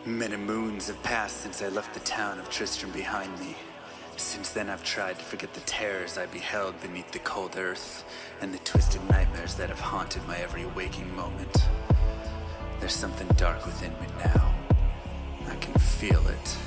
Many moons have passed since I left the town of Tristram behind me. Since then I've tried to forget the terrors I beheld beneath the cold earth and the twisted nightmares that have haunted my every waking moment. There's something dark within me now. I can feel it.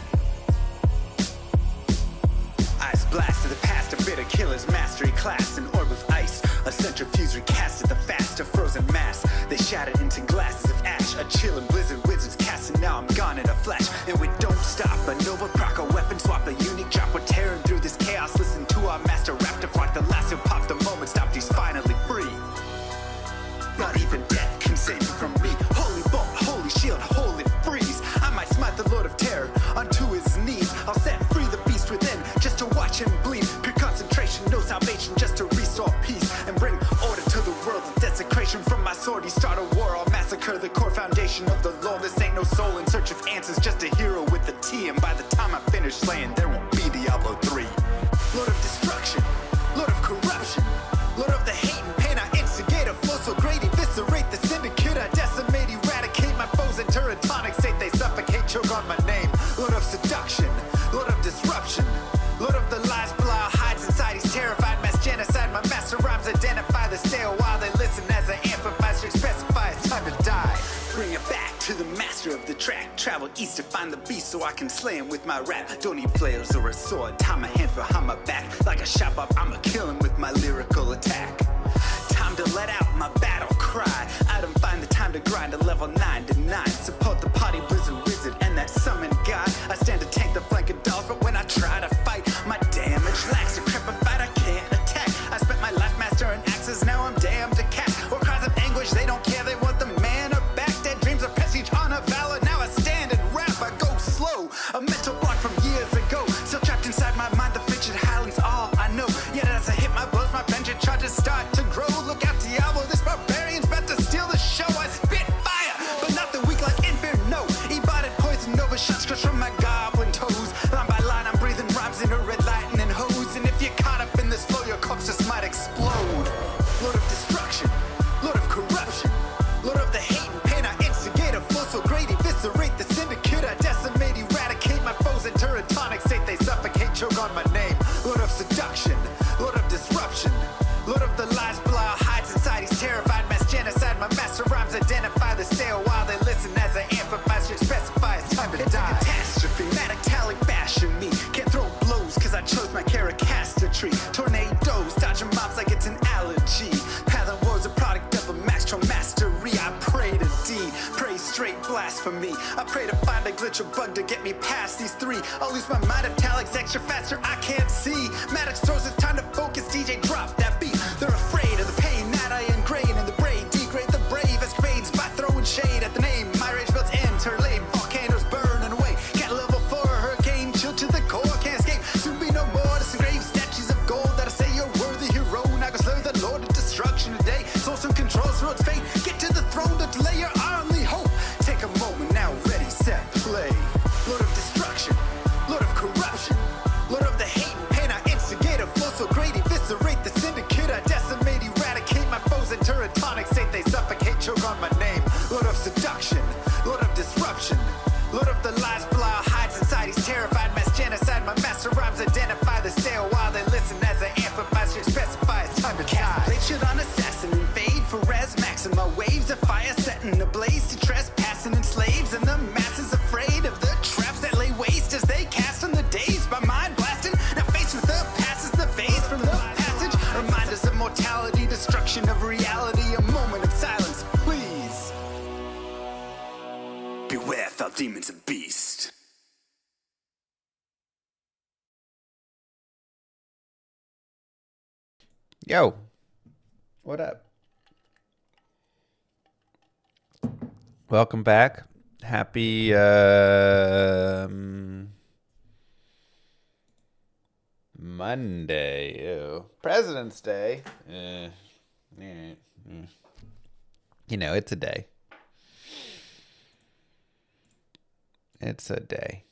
Eyes blast to the past, a bitter killer's mastery class, an orb of ice, a centrifuge recasted the fast, a frozen mass. They shattered into glasses of ash, a chill and blizzard wizards cast, and now I'm gone in a flash. And we don't stop, a nova proc, a weapon swap, a unique drop. We're tearing through this chaos. Listen to our master rap to flock. The last who popped the moment stopped. He's finally free. Not even death can save you from me. Holy bolt, holy shield, holy freeze. I might smite the Lord of Terror unto his knees. I'll set free the beast within just to watch him bleed. Pure concentration, no salvation, just to restore peace and bring order to the world. The desecration from my sword, he start a war. I'll massacre the core foundation of the law. This ain't no soul in search of answers, just a hero with a T. And by the time I finish slaying, there won't be Diablo 3. Lord of destruction, Lord of corruption, Lord of the hate and pain. I instigate a flow so great, eviscerate the syndicate. I decimate, eradicate my foes. Enter a tonic state, they suffocate, choke on my name. Lord of seduction, Lord of disruption, Lord of the lies, Belial hides inside. He's terrified, mass genocide. My master rhymes identify the stale while they listen as I amplify, strict specify it's time to die. Bring it back to the master of the track. Travel east to find the beast so I can slay him with my rap. Don't need flails or a sword, tie my hand behind my back. Like a shot up, I'ma kill him with my lyrical attack. Time to let out my battle cry. I don't find the time to grind a level 9 to 9. Support the party blizzard wizard and that summon god. I stand to tank the flanking dolls, but when I try to fight, my damage lacks. Decrepified, I can't attack. I spent my life mastering axes, now I'm damned to cat. Or cries of anguish, they don't care, they want the mana back. Dead dreams of prestige, honor, valor. Now I stand and rap, I go slow. A mental block from years ago, still trapped inside my mind. The frigid highlands, all I know. Yet as I hit my blows, my vengeance charges start to grow. Look out, Diablo, this barbarian's about to steal the show. I spit fire, but nothing weak like Inferno. E-bodied poison over shots crushed from my goblin toes. Line by line, I'm breathing rhymes in a red lightning hose. And if you're caught up in this flow, your corpse just might explode. Lord of destruction, Lord of corruption, Lord of the hate and pain. I instigate a flow so great, eviscerate the syndicate. I decimate, eradicate my foes. Enter a tonic state, they suffocate, choke on my name. Lord of seduction, Lord of disruption, Lord of the lies, Belial hides inside. He's terrified, mass genocide. My master rhymes identify the stale while they listen as I amplify, strict specify it's time to die. It's a catastrophe, metallic bashing me. Can't throw blows cause I chose my caricaster tree. Tornadoes, dodging mobs like it's an allergy. Path and war's a product of a maxtral mastery. I pray to D, pray straight blasphemy. I pray to find a glitch or bug to get me past these three. I'll lose my mind if Talik's extra faster, I can't see. Maddox throws it's time to focus, DJ drop that beat. They're afraid of the pain that I ingrain in the brain. Degrade the brave escapades by throwing shade at the name. My rage built interlaid, volcanoes burning away. Cat level 4, hurricane, chill to the core, can't escape. Soon be no more, disengrave statues of gold that'll say you're worthy hero. Now go slay the Lord of destruction today. Source and controls through its fate. Get to the throne to delay your only hope. Take a moment now, ready, set, play. Lord of destruction, Lord of corruption, Lord of the hate and pain. I instigate a flow so great, eviscerate the syndicate. I decimate, eradicate my foes. Enter a tonic state, they suffocate, choke on my name. Lord of seduction, Lord of disruption, Lord of the lies, Belial hides inside. He's terrified, mass genocide. My master rhymes identify the stale while they listen as I amplify, strict specify it's time to die. Blade shit on assassin, invade for res maxima. Waves of fire setting ablaze to trespassing and slaves. And the masses afraid of the traps that lay waste as they cast on the days by mind blasting. Now faced with the passes, the phase from the passage. Reminders of mortality, destruction of reality. A moment of silence, please. Beware, foul demons and beast. Yo, what up? Welcome back. Happy Monday. Ew. President's Day. You know, it's a day. It's a day.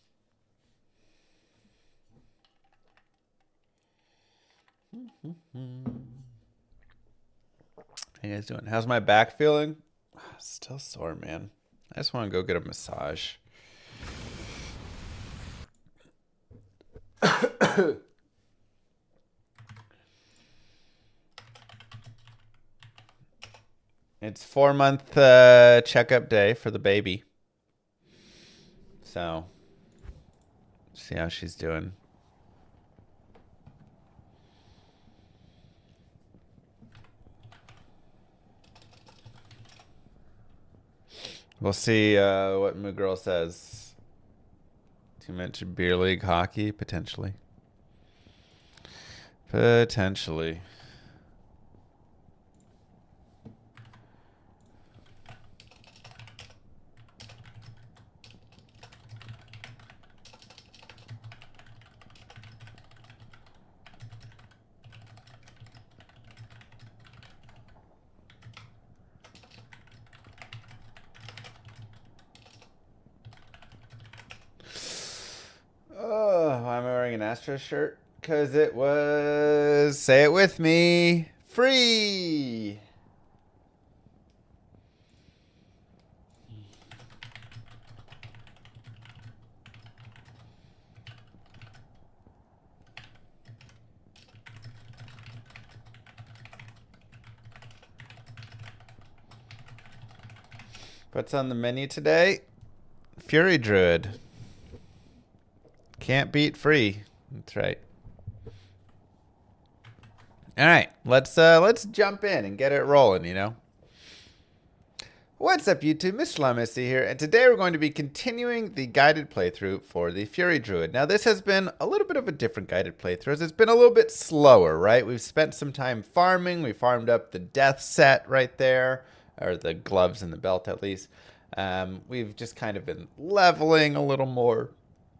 How you guys doing? How's my back feeling? Still sore, man. I just want to go get a massage. It's 4-month checkup day for the baby. So, see how she's doing. We'll see what Moo Girl says. Too much beer league hockey? Potentially. Potentially. Oh, why am I wearing an Astros shirt? Because it was, say it with me, free. What's on the menu today? Fury Druid. Can't beat free. That's right. All right, let's jump in and get it rolling, you know. What's up, YouTube? Mr. Lamissy here, and today we're going to be continuing the guided playthrough for the Fury Druid. Now, this has been a little bit of a different guided playthrough, as it's been a little bit slower, right? We've spent some time farming. We farmed up the death set right there, or the gloves and the belt at least. We've just kind of been leveling a little more,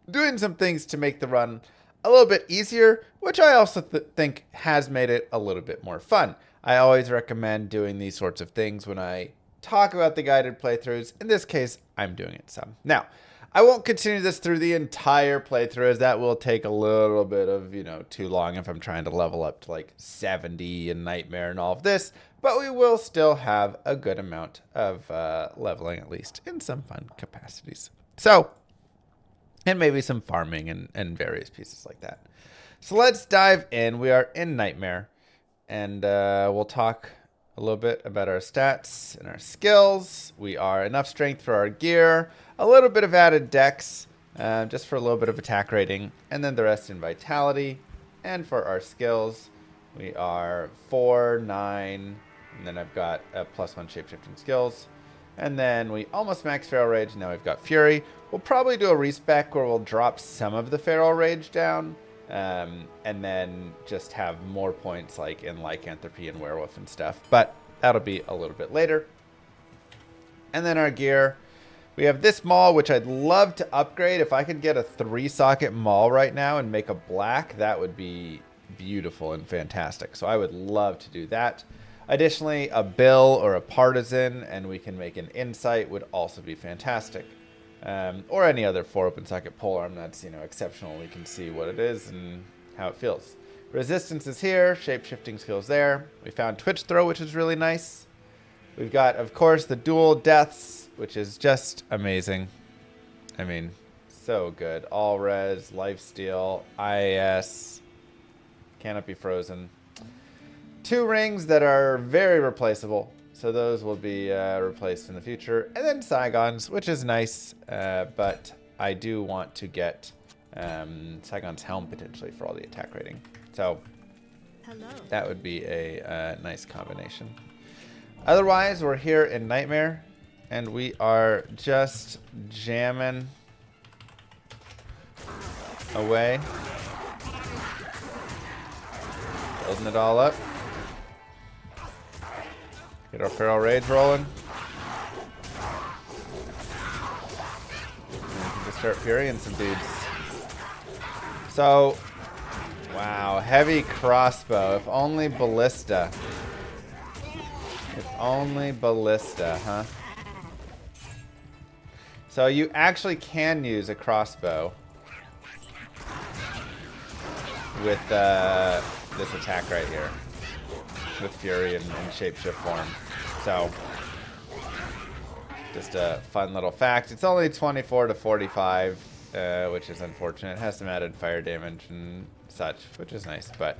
doing some things to make the run a little bit easier, which I also think has made it a little bit more fun. I always recommend doing these sorts of things when I talk about the guided playthroughs. In this case, I'm doing it some. Now, I won't continue this through the entire playthrough, as that will take a little bit of, too long if I'm trying to level up to like 70 in Nightmare and all of this, but we will still have a good amount of leveling, at least in some fun capacities. So, and maybe some farming and various pieces like that. So let's dive in. We are in Nightmare, and we'll talk a little bit about our stats and our skills. We are enough strength for our gear, a little bit of added dex, just for a little bit of attack rating, and then the rest in vitality. And for our skills, we are 4, 9, and then I've got a +1 shapeshifting skills. And then we almost max Feral Rage. Now we've got Fury. We'll probably do a respec where we'll drop some of the Feral Rage down. And then just have more points like in Lycanthropy and Werewolf and stuff. But that'll be a little bit later. And then our gear. We have this maul, which I'd love to upgrade. If I could get a 3-socket maul right now and make a black, that would be beautiful and fantastic. So I would love to do that. Additionally, a Bill or a Partisan, and we can make an Insight, would also be fantastic. Or any other 4-open socket polearm that's, exceptional. We can see what it is and how it feels. Resistance is here, shape-shifting skills there. We found Twitch Throw, which is really nice. We've got, of course, the dual deaths, which is just amazing. I mean, so good. All res, lifesteal, IAS, cannot be frozen. 2 rings that are very replaceable, so those will be replaced in the future. And then Saigons, which is nice, but I do want to get Saigon's helm potentially for all the attack rating. So that would be a nice combination. Otherwise, we're here in Nightmare, and we are just jamming away, building it all up. Get our Feral Rage rolling. And we can just start furying some dudes. So, wow, heavy crossbow. If only ballista. If only ballista, huh? So you actually can use a crossbow with this attack right here. With Fury and shapeshift form. So, just a fun little fact. It's only 24 to 45. which is unfortunate. It has some added fire damage and such, which is nice, but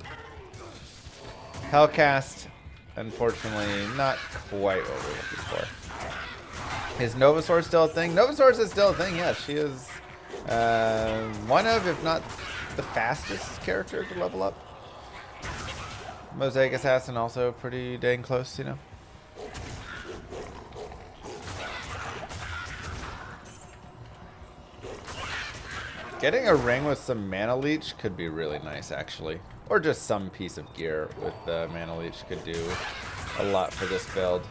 Hellcast, unfortunately, not quite what we're looking for. Is Novasaur still a thing? Novasaur is still a thing, yes. She is one of, if not the fastest character to level up. Mosaic Assassin also pretty dang close, you know. Getting a ring with some Mana Leech could be really nice, actually. Or just some piece of gear with the Mana Leech could do a lot for this build.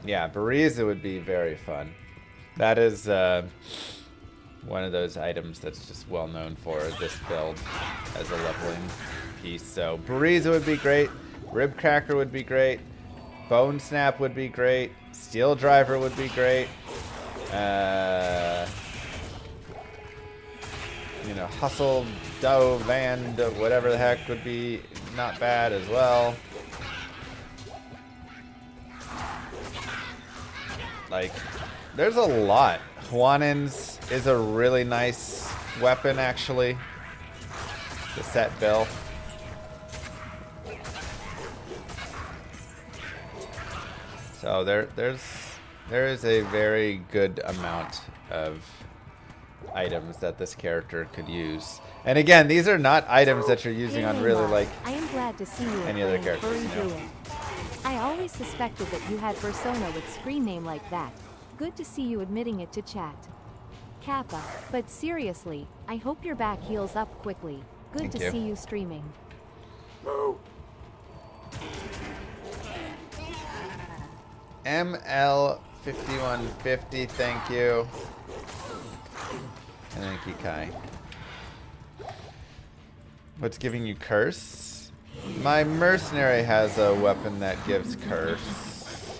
Yeah, Bariza would be very fun. That is one of those items that's just well known for this build as a leveling piece. So Bariza would be great. Rib Cracker would be great. Bone Snap would be great. Steel Driver would be great. You know, Hustle, Doe, Van, whatever the heck would be not bad as well. Like, there's a lot. Huanins is a really nice weapon, actually. The set bill. So there is a very good amount of items that this character could use. And again, these are not items that you're using on really like I am glad to see you any other characters. You know? I always suspected that you had persona with screen name like that. Good to see you admitting it to chat. Kappa, but seriously, I hope your back heals up quickly. Good to see you streaming. ML5150, thank you. And thank you, Kai. What's giving you curse? My mercenary has a weapon that gives curse.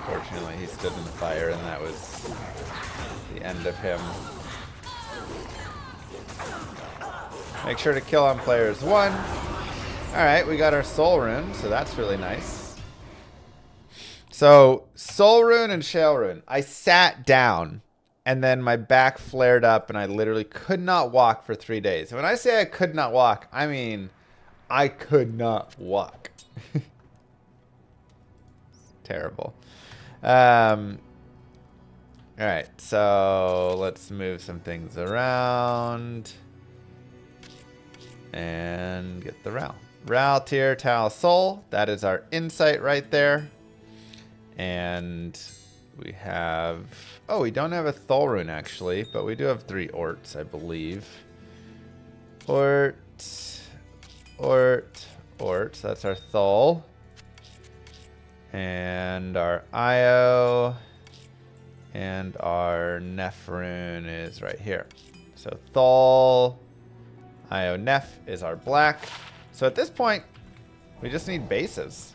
Fortunately, he stood in the fire, and that was the end of him. Make sure to kill on players 1. Alright, we got our Soul Rune, so that's really nice. So, Soul Rune and Shale Rune. I sat down, and then my back flared up, and I literally could not walk for 3 days. When I say I could not walk, I mean I could not walk. Terrible. Alright, so let's move some things around. And get the Ral. Ral Tier Tal Soul. That is our insight right there. And we have... Oh, we don't have a Thol Rune actually, but we do have 3 Orts, I believe. Ort. That's our Thol. And our Io. And our Neph Rune is right here. So Thol... Io Neph is our black. So at this point, we just need bases.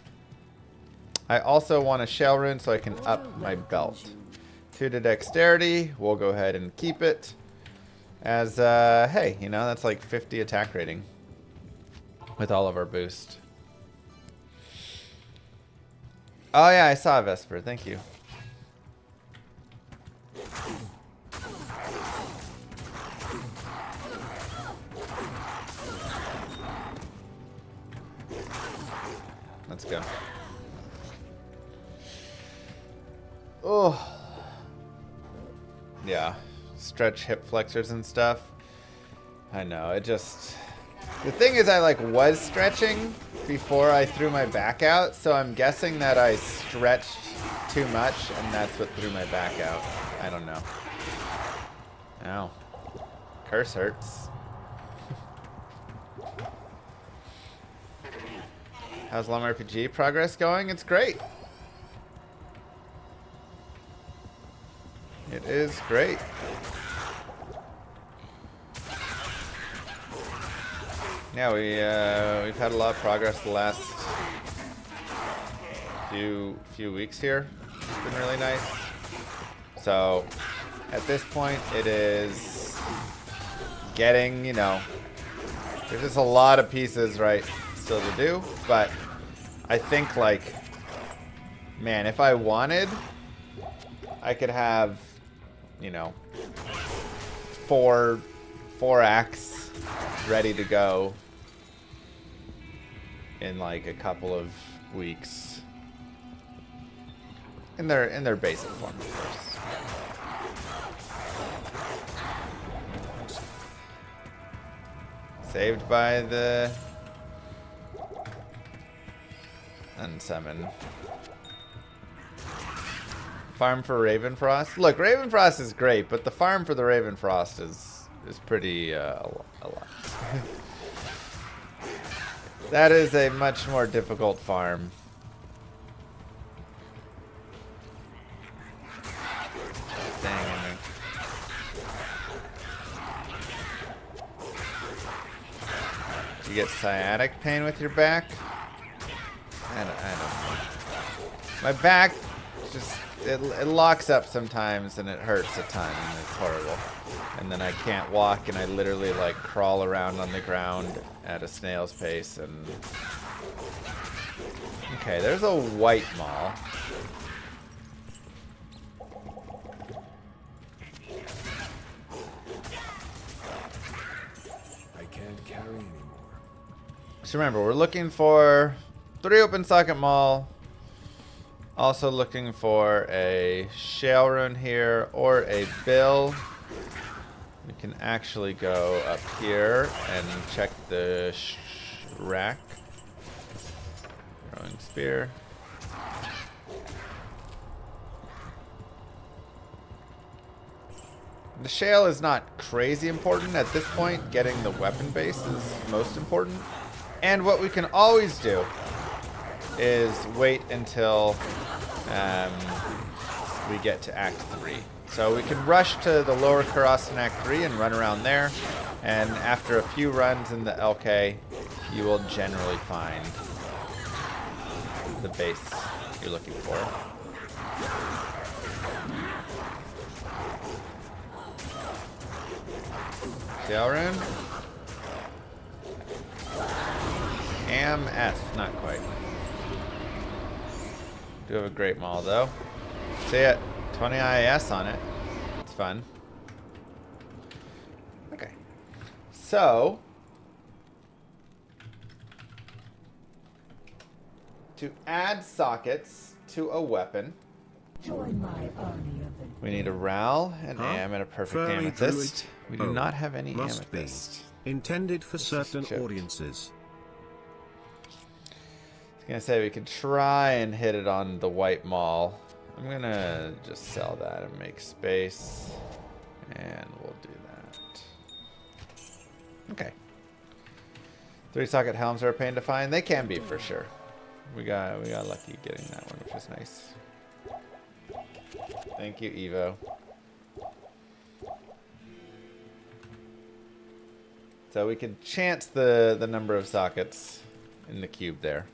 I also want a Shell Rune so I can up my belt. 2 to dexterity. We'll go ahead and keep it. As, hey, you know, that's like 50 attack rating. With all of our boost. Oh yeah, I saw Vesper. Thank you. Let's go. Oh. Yeah. Stretch hip flexors and stuff. I know. It just... The thing is I was stretching before I threw my back out. So I'm guessing that I stretched too much and that's what threw my back out. I don't know. Ow. Curse hurts. How's Lum RPG progress going? It's great. It is great. Yeah, we've had a lot of progress the last few weeks here. It's been really nice. So at this point, it is getting, you know, There's just a lot of pieces, right, still to do, but I think, like, man, if I wanted, I could have, you know, four acts ready to go in like a couple of weeks. In their basic form, of course. Saved by the unsummon. Farm for Ravenfrost. Look, Ravenfrost is great, but the farm for the Ravenfrost is pretty a lot. That is a much more difficult farm. Dang. You get sciatic pain with your back? I don't know. My back just it locks up sometimes and it hurts a ton and it's horrible. And then I can't walk and I literally like crawl around on the ground at a snail's pace and okay, there's a white maul. I can't carry anymore. So remember, we're looking for 3 open socket maul. Also looking for a shale rune here or a bill. We can actually go up here and check the rack. Throwing spear. The shale is not crazy important at this point. Getting the weapon base is most important. And what we can always do is wait until we get to Act 3. So we can rush to the lower Karas in Act 3 and run around there. And after a few runs in the LK, you will generally find the base you're looking for. Shale rune. MS, not quite. Do have a great maul though. See it, 20 IAS on it. It's fun. Okay. So to add sockets to a weapon, we need a RAL, an AM, and a perfect Furry amethyst. druid? We do Oh, not have any must be. amethyst. Intended for This is certain choked. audiences. I was gonna say we could try and hit it on the white maul. I'm gonna just sell that and make space, and we'll do that. Okay. 3 socket helms are a pain to find. They can be for sure. We got lucky getting that one, which is nice. Thank you, Evo. So we could chance the number of sockets in the cube there.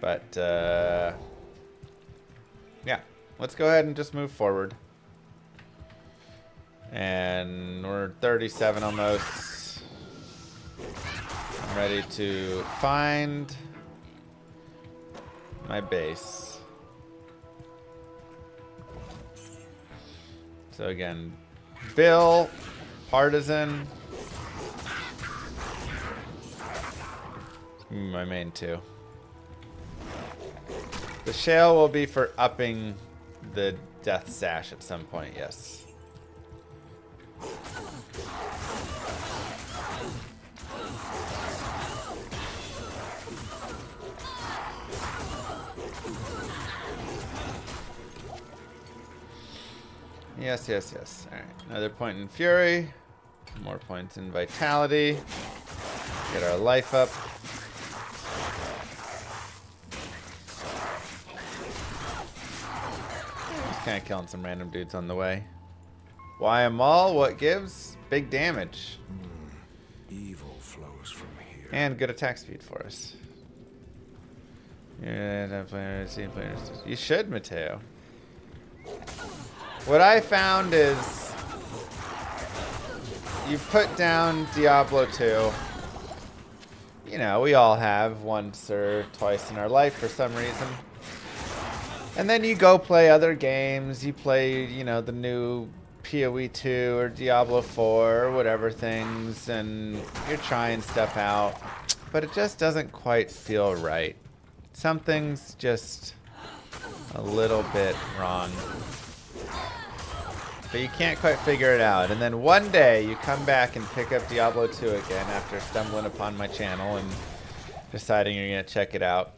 But, yeah. Let's go ahead and just move forward. And we're 37 almost. I'm ready to find my base. So again, Bill, Partisan. My main 2. The shale will be for upping the death sash at some point, yes. Yes, yes, yes. Alright, another point in Fury. More points in Vitality. Get our life up. Just kind of killing some random dudes on the way. Why a maul? What gives? Big damage. Evil flows from here. And good attack speed for us. You should, Mateo. What I found is you put down Diablo 2. You know, we all have once or twice in our life for some reason. And then you go play other games. You play, you know, the new PoE 2 or Diablo 4 or whatever things, and you're trying stuff out. But it just doesn't quite feel right. Something's just a little bit wrong. But you can't quite figure it out. And then one day you come back and pick up Diablo 2 again after stumbling upon my channel and deciding you're going to check it out.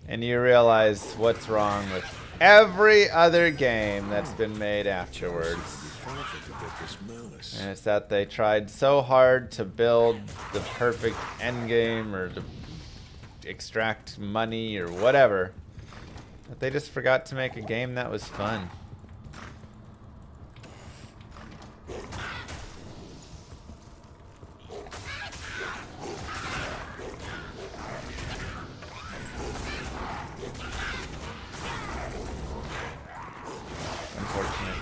And you realize what's wrong with every other game that's been made afterwards. And it's that they tried so hard to build the perfect endgame or to extract money or whatever that they just forgot to make a game that was fun. Unfortunate.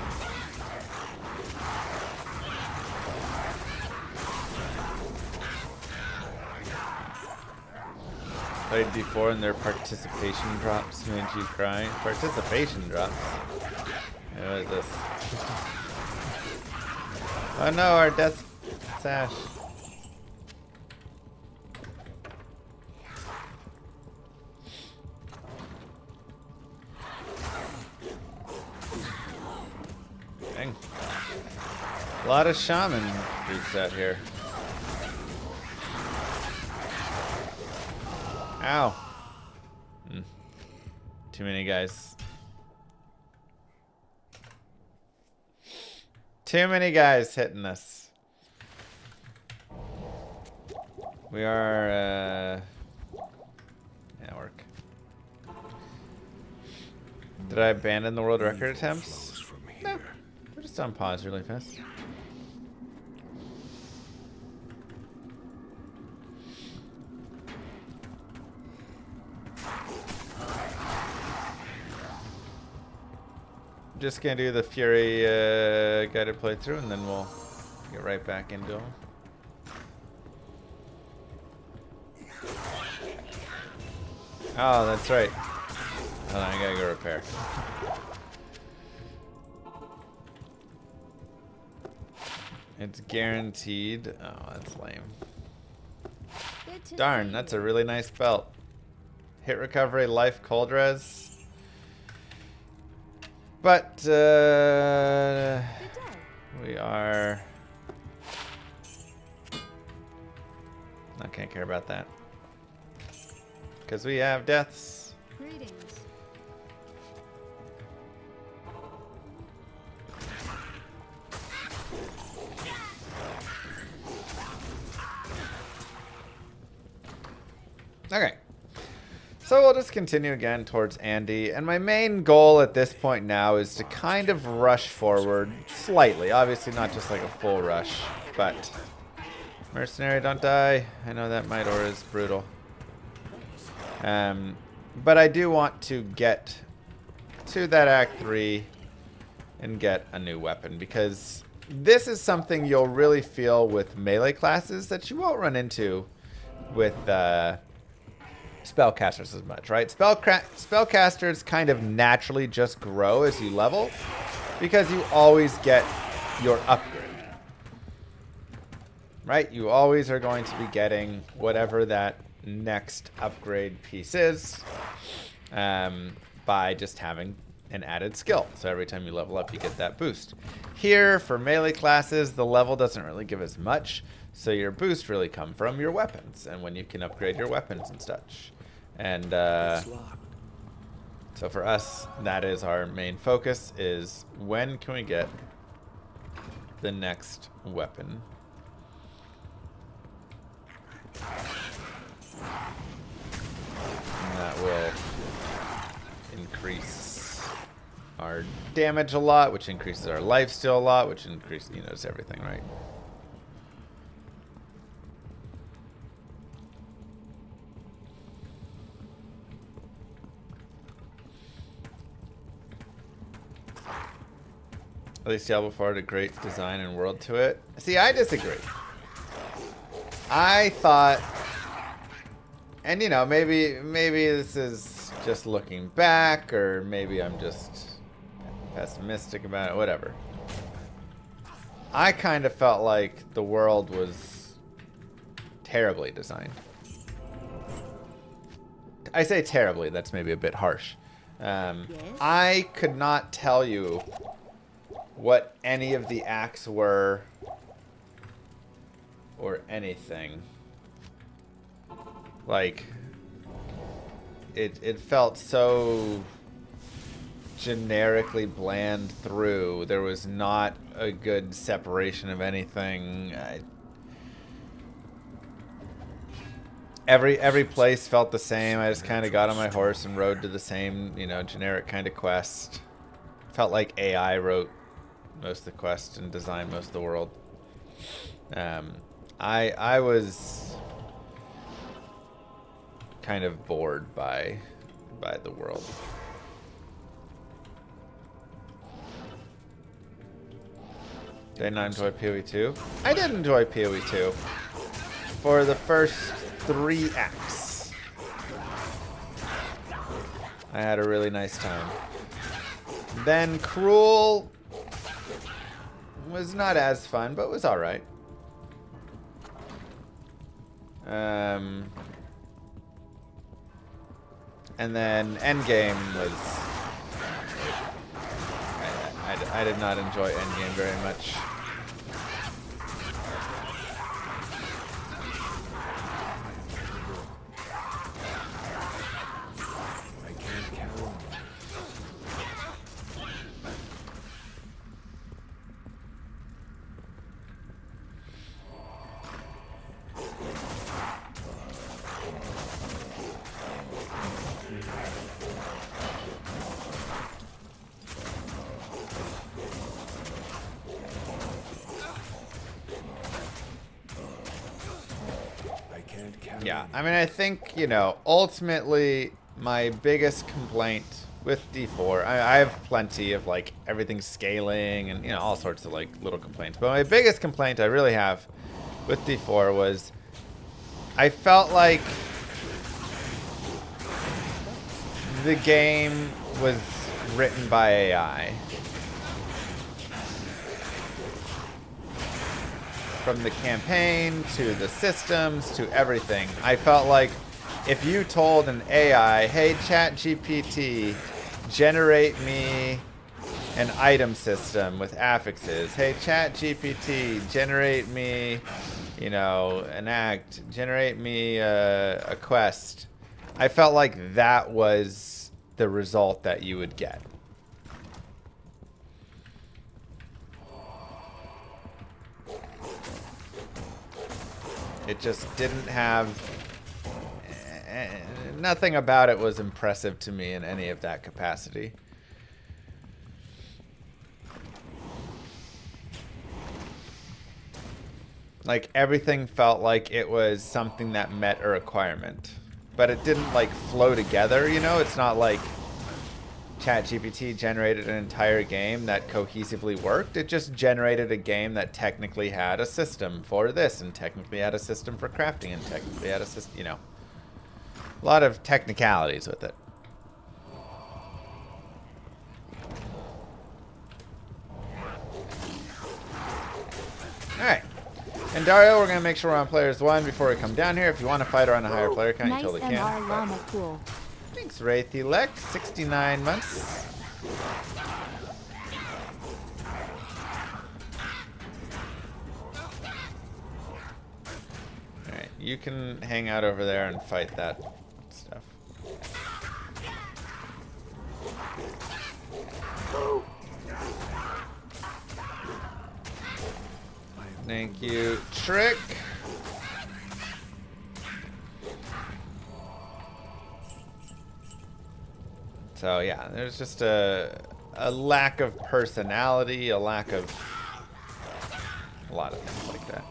Played D4 and their participation drops made you cry. Participation drops? What is this? Oh no, our death sash. Dang. A lot of shaman groups out here. Ow. Too many guys. Too many guys hitting us. We are, network. Did I abandon the world record attempts? No. We're just on pause really fast. Just gonna do the Fury guided playthrough and then we'll get right back into them. Oh, that's right. Hold on, I gotta go repair. It's guaranteed. Oh, that's lame. Darn, that's a really nice belt. Hit recovery, life, cold res. But we are not gonna care about that because we have deaths. Greetings. Okay. So we'll just continue again towards Andy, and my main goal at this point now is to kind of rush forward slightly. Obviously not just like a full rush, but mercenary, don't die. I know that might or is brutal. But I do want to get to that Act 3 and get a new weapon, because this is something you'll really feel with melee classes that you won't run into with spellcasters as much, right? Spellcasters kind of naturally just grow as you level because you always get your upgrade, right? You always are going to be getting whatever that next upgrade piece is by just having an added skill. So every time you level up, you get that boost. Here, for melee classes, the level doesn't really give as much, so your boost really come from your weapons and when you can upgrade your weapons and such. And so for us, that is our main focus, is when can we get the next weapon. And that will increase our damage a lot, which increases our lifesteal a lot, which increases, you know, it's everything, right? At least Diablo 4 had a great design and world to it. See, I disagree. I thought, and you know, maybe this is just looking back, or maybe I'm just pessimistic about it, whatever. I kind of felt like the world was terribly designed. I say terribly, that's maybe a bit harsh. I could not tell you what any of the acts were or anything. Like, it felt so generically bland through. There was not a good separation of anything. Every place felt the same. I just kind of got on my horse and rode to the same, you know, generic kind of quest. Felt like AI wrote most of the quest and designed most of the world. I was kind of bored by the world. Did I not enjoy PoE 2? I did enjoy PoE 2 for the first 3 acts. I had a really nice time. Then Cruel was not as fun, but was alright. And then Endgame was... I did not enjoy Endgame very much. Yeah, I mean, I think, you know, ultimately my biggest complaint with D4, I have plenty of, like, everything scaling and, you know, all sorts of, like, little complaints. But my biggest complaint I really have with D4 was I felt like the game was written by AI. From the campaign to the systems to everything. I felt like if you told an AI, hey, ChatGPT, generate me an item system with affixes. Hey, ChatGPT, generate me, you know, an act. Generate me a quest. I felt like that was the result that you would get. It just didn't have... nothing about it was impressive to me in any of that capacity. Like, everything felt like it was something that met a requirement. But it didn't, like, flow together, you know? It's not like ChatGPT generated an entire game that cohesively worked. It just generated a game that technically had a system for this, and technically had a system for crafting, and technically had a system, you know. A lot of technicalities with it. Alright. And Dario, we're going to make sure we're on players 1 before we come down here. If you want to fight or on a higher player count, you totally can. MR Llama cool. Thanks, Wraithylek. 69 months. Alright, you can hang out over there and fight that stuff. Thank you, Trick. So yeah, there's just a lack of personality, a lack of a lot of things like that.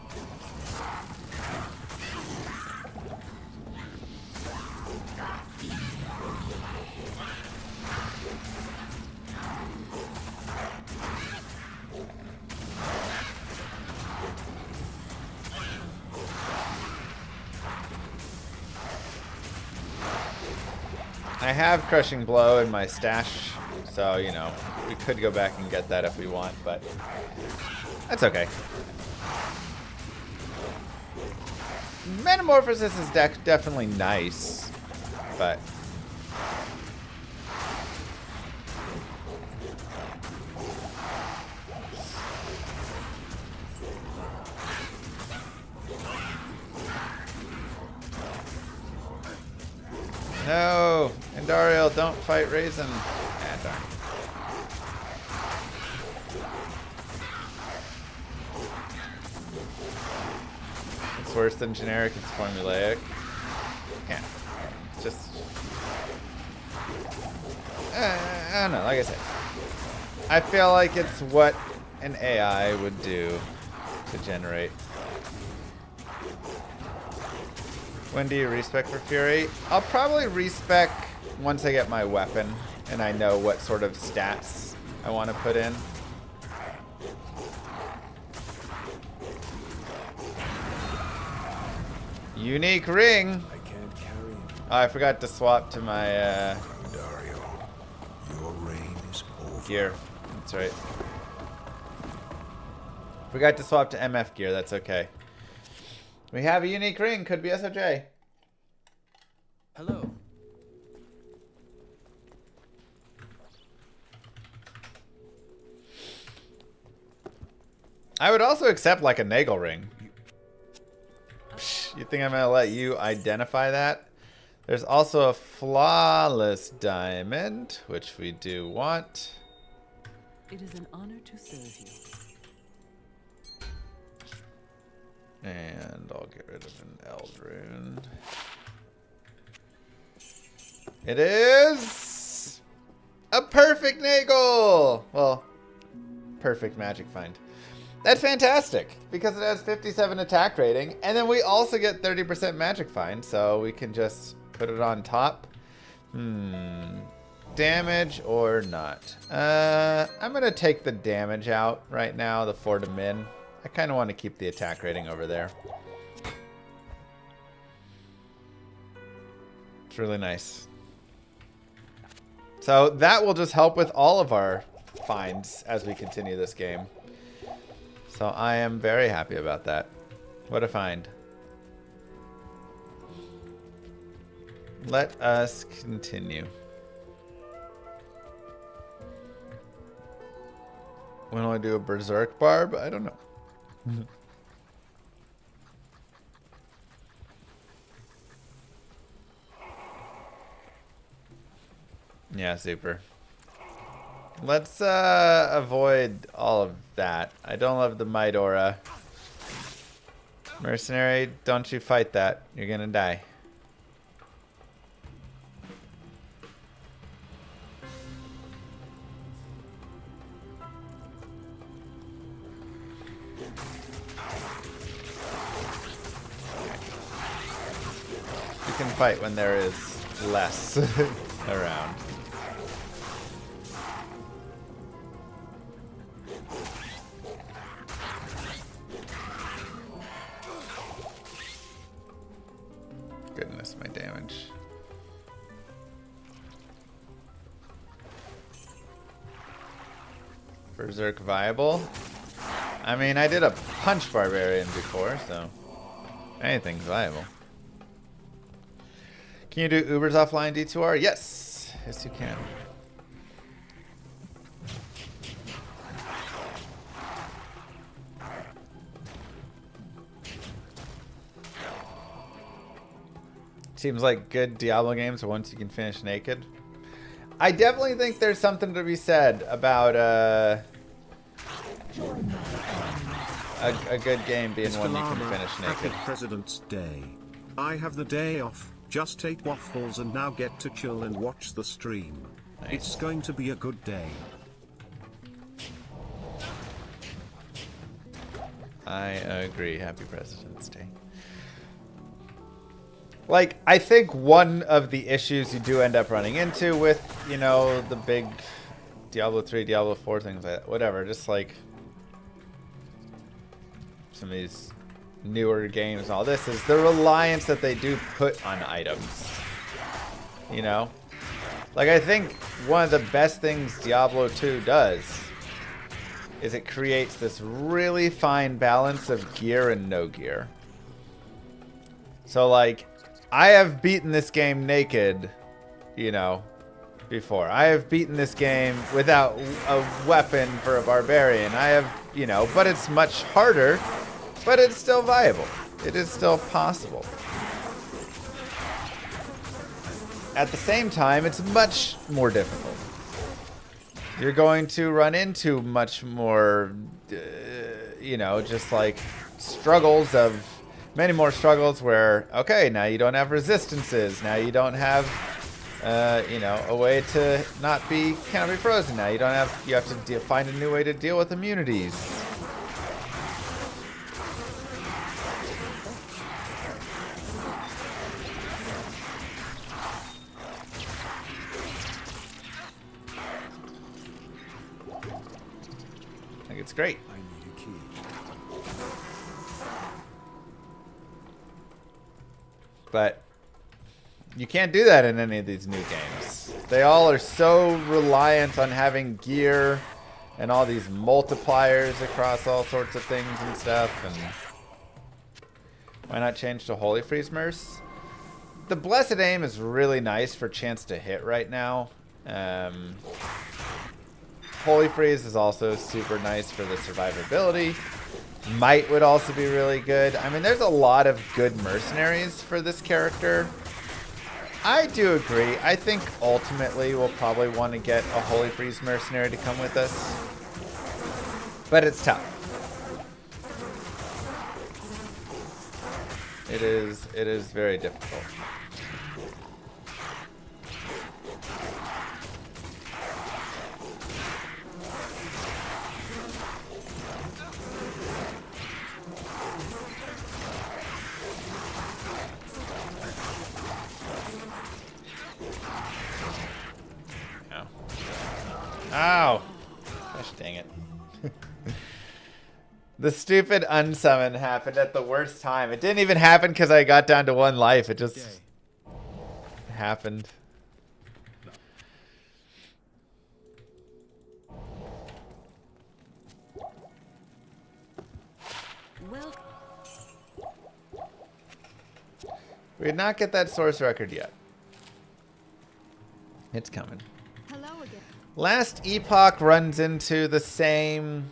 I have Crushing Blow in my stash, so, you know, we could go back and get that if we want, but that's okay. Metamorphosis is definitely nice, but no, Andariel, don't fight Raisin. Ah, darn. It's worse than generic, it's formulaic. Yeah, it's just... I don't know, like I said. I feel like it's what an AI would do to generate. When do you respec for Fury? I'll probably respec once I get my weapon and I know what sort of stats I want to put in. Unique ring. I can't carry him. Oh, I forgot to swap to my Dario, your reign is over. gear. That's right. Forgot to swap to MF gear. That's okay. We have a unique ring. Could be SOJ. Hello. I would also accept like a Nagel ring. Psh, you think I'm gonna let you identify that? There's also a flawless diamond, which we do want. It is an honor to serve you. And I'll get rid of an Eld rune. It is a perfect Nagel! Well, perfect magic find. That's fantastic, because it has 57 attack rating, and then we also get 30% magic find, so we can just put it on top. Damage or not? I'm gonna take the damage out right now, the 4 to min. I kind of want to keep the attack rating over there. It's really nice. So that will just help with all of our finds as we continue this game. So I am very happy about that. What a find. Let us continue. When will I do a Berserk Barb? I don't know. Yeah, super. Let's avoid all of that. I don't love the Might Aura. Mercenary, don't you fight that. You're gonna die. You can fight when there is less around. Goodness, my damage. Berserk viable? I mean, I did a punch barbarian before, so anything's viable. Can you do Ubers offline D2R? Yes! Yes, you can. Seems like good Diablo games are ones you can finish naked. I definitely think there's something to be said about a good game being one you can finish Happy naked. President's Day. I have the day off, just ate waffles and now get to chill and watch the stream. Nice. It's going to be a good day. I agree. Happy President's Day. Like, I think one of the issues you do end up running into with, you know, the big Diablo 3, Diablo 4 things like that, whatever, just like some of these newer games and all this, is the reliance that they do put on items. You know? Like, I think one of the best things Diablo 2 does is it creates this really fine balance of gear and no gear. So, like, I have beaten this game naked, you know, before. I have beaten this game without a weapon for a barbarian. I have, you know, but it's much harder, but it's still viable. It is still possible. At the same time, it's much more difficult. You're going to run into much more, you know, just like struggles of, many more struggles where, okay, now you don't have resistances. Now you don't have, you know, a way to cannot be frozen. Now you don't have, you have to find a new way to deal with immunities. I think it's great. I need a key. But you can't do that in any of these new games. They all are so reliant on having gear and all these multipliers across all sorts of things and stuff. And why not change to Holy Freeze Merce? The Blessed Aim is really nice for chance to hit right now. Holy Freeze is also super nice for the survivability. Might would also be really good. I mean, there's a lot of good mercenaries for this character. I do agree. I think ultimately we'll probably want to get a Holy Freeze mercenary to come with us. But it's tough. It is very difficult. Ow! Gosh dang it. The stupid unsummon happened at the worst time. It didn't even happen because I got down to 1 life. It just happened. Well, We did not get that source record yet. It's coming. Hello again. Last Epoch runs into the same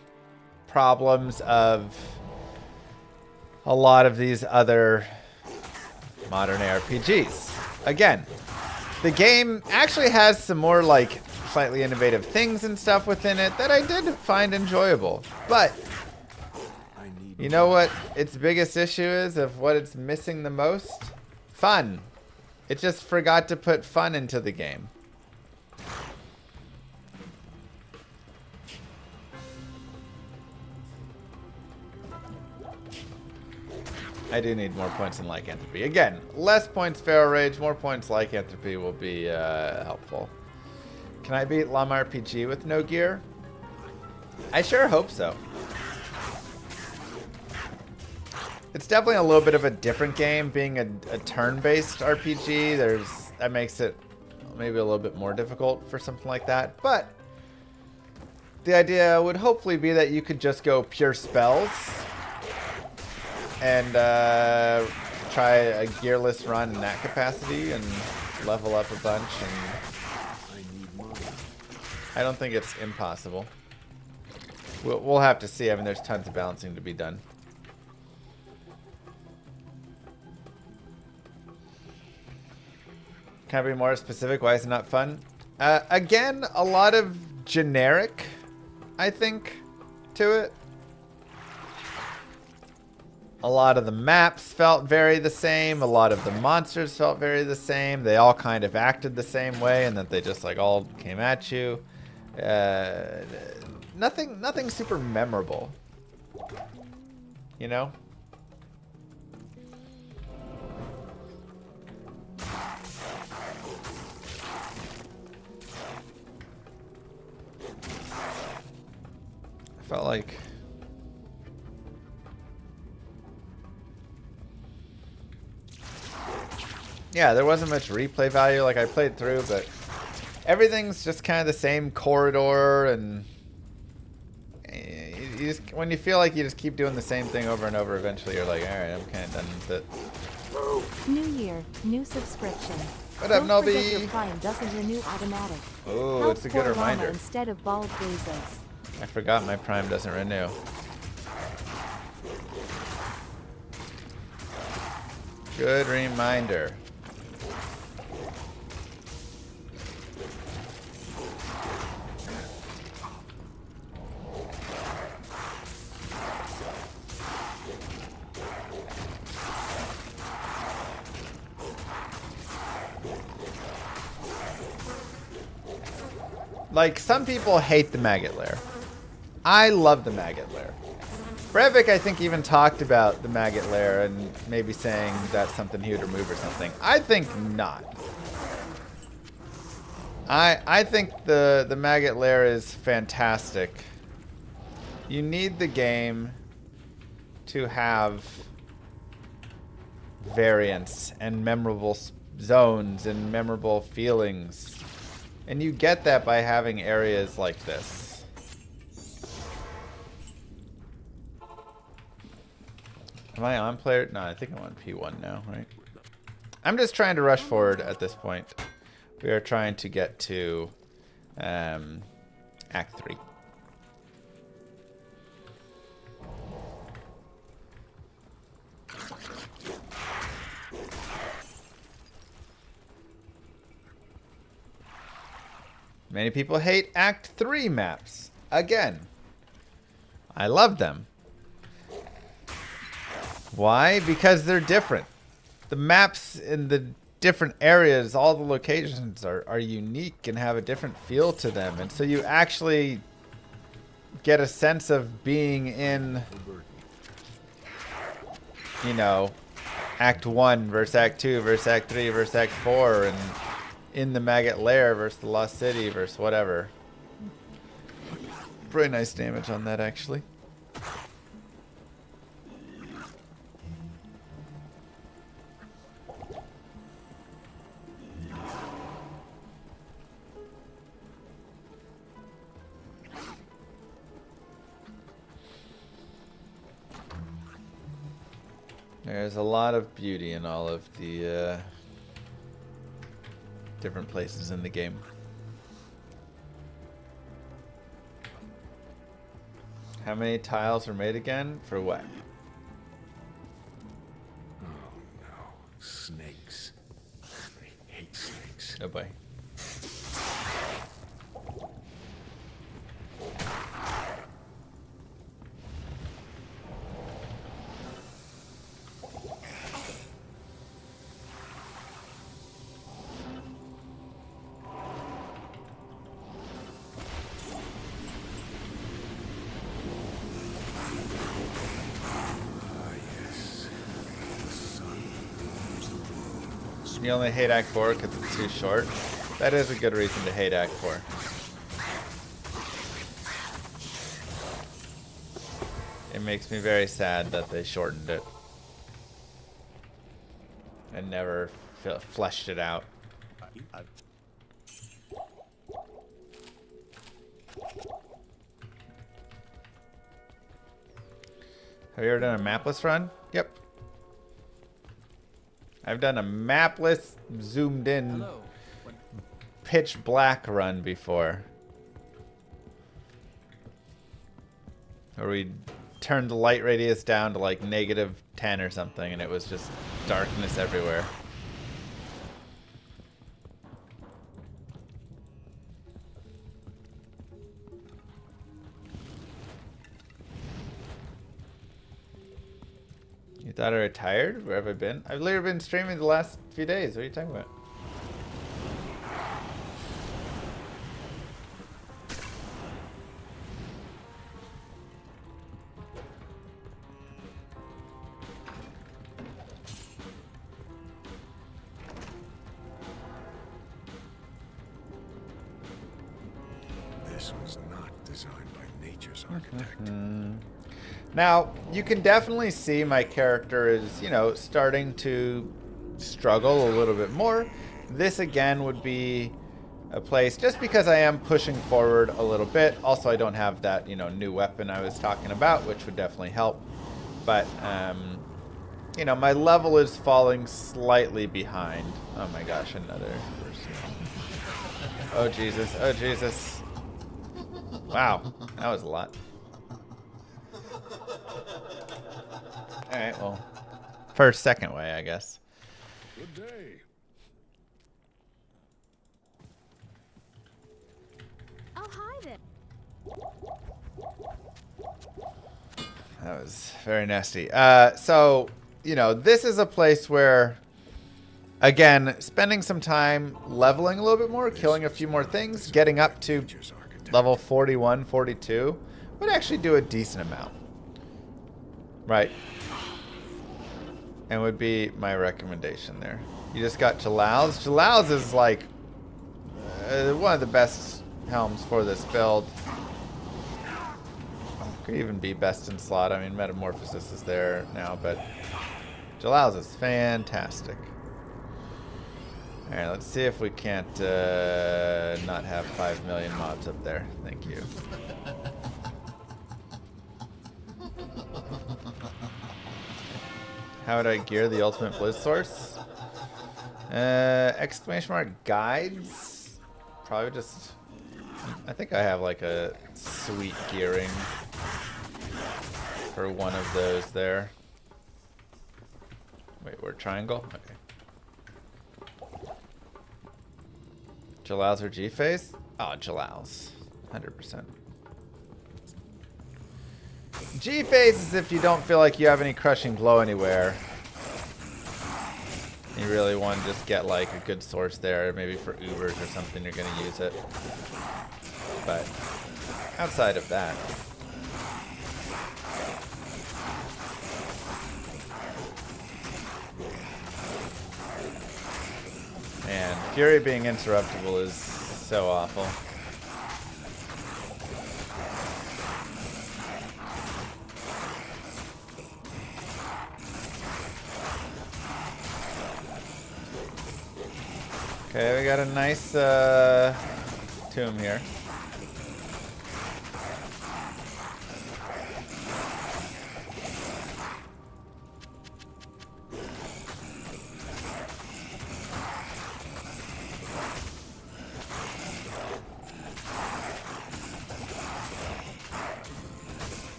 problems of a lot of these other modern ARPGs. Again, the game actually has some more like slightly innovative things and stuff within it that I did find enjoyable. But you know what its biggest issue is of what it's missing the most? Fun. It just forgot to put fun into the game. I do need more points in lycanthropy. Again, less points Feral Rage, more points lycanthropy will be helpful. Can I beat Llama RPG with no gear? I sure hope so. It's definitely a little bit of a different game, being a turn-based RPG. That makes it maybe a little bit more difficult for something like that. But the idea would hopefully be that you could just go pure spells and try a gearless run in that capacity and level up a bunch. And I don't think it's impossible. We'll have to see. I mean, there's tons of balancing to be done. Can I be more specific? Why is it not fun? Again, a lot of generic, I think, to it. A lot of the maps felt very the same. A lot of the monsters felt very the same. They all kind of acted the same way, and that they just like all came at you. Nothing super memorable. You know? I felt like yeah, there wasn't much replay value. Like I played through, but everything's just kind of the same corridor, and you just, when you feel like you just keep doing the same thing over and over, eventually you're like, all right, I'm kind of done with it. New year, new subscription. What up, Don't forget Nobby? your Prime doesn't renew automatic. Oh, Help it's a good poor Llama reminder. instead of bald Bezos. I forgot my Prime doesn't renew. Good reminder. Like, some people hate the maggot lair. I love the maggot lair. Brevik, I think, even talked about the maggot lair and maybe saying that's something he would remove or something. I think not. I think the maggot lair is fantastic. You need the game to have variance and memorable zones and memorable feelings. And you get that by having areas like this. Am I on player? No, I think I'm on P1 now, right? I'm just trying to rush forward at this point. We are trying to get to Act 3. Many people hate Act 3 maps. Again, I love them. Why? Because they're different. The maps in the different areas, all the locations are unique and have a different feel to them. And so you actually get a sense of being in, you know, Act 1 versus Act 2 versus Act 3 versus Act 4, and in the maggot lair versus the lost city versus whatever. Pretty nice damage on that, actually. There's a lot of beauty in all of the different places in the game. How many tiles are made again? For what? Oh no. Snakes. I hate snakes. Oh boy. You only hate Act 4 because it's too short. That is a good reason to hate Act 4. It makes me very sad that they shortened it and never fleshed it out. Have you ever done a mapless run? Yep. I've done a mapless, zoomed in, pitch black run before. Where we turned the light radius down to like -10 or something, and it was just darkness everywhere. You thought I retired? Where have I been? I've literally been streaming the last few days. What are you talking about? This was not designed by nature's architect. Now, you can definitely see my character is, you know, starting to struggle a little bit more. This, again, would be a place just because I am pushing forward a little bit. Also, I don't have that, you know, new weapon I was talking about, which would definitely help. But, you know, my level is falling slightly behind. Oh my gosh, another person. Oh Jesus, oh Jesus. Wow, that was a lot. Alright, well, first, second way, I guess. Good day. Oh, hi there. That was very nasty. So, you know, this is a place where, again, spending some time leveling a little bit more, killing a few more things, getting up to level 41, 42 would actually do a decent amount. Right. And would be my recommendation there. You just got Jalal's. Jalal's is like one of the best helms for this build. Could even be best in slot. I mean, Metamorphosis is there now, but Jalal's is fantastic. Alright, let's see if we can't not have 5 million mobs up there. Thank you. How would I gear the ultimate blizz source? Exclamation mark guides? Probably just... I think I have like a sweet gearing for one of those there. Wait, we're triangle? Okay. Jalal's or G-Face? Oh, Jalal's. 100%. G-Face is if you don't feel like you have any crushing blow anywhere. You really want to just get like a good source there, maybe for Ubers or something you're going to use it. But outside of that, man, Fury being interruptible is so awful. Okay, we got a nice tomb here.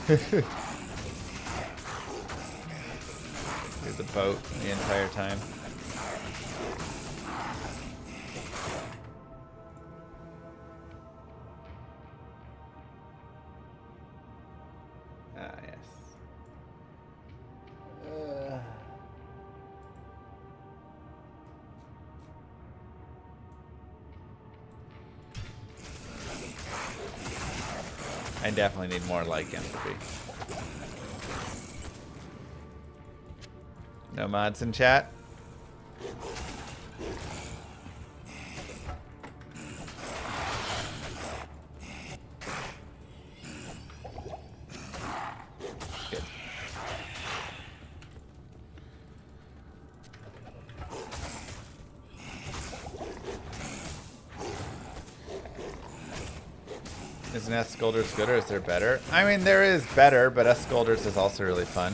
Here's the boat the entire time. Ah, yes. I definitely need more lycanthropy. No mods in chat? Good. Isn't S Scolders good or is there better? I mean, there is better, but S Scolders is also really fun.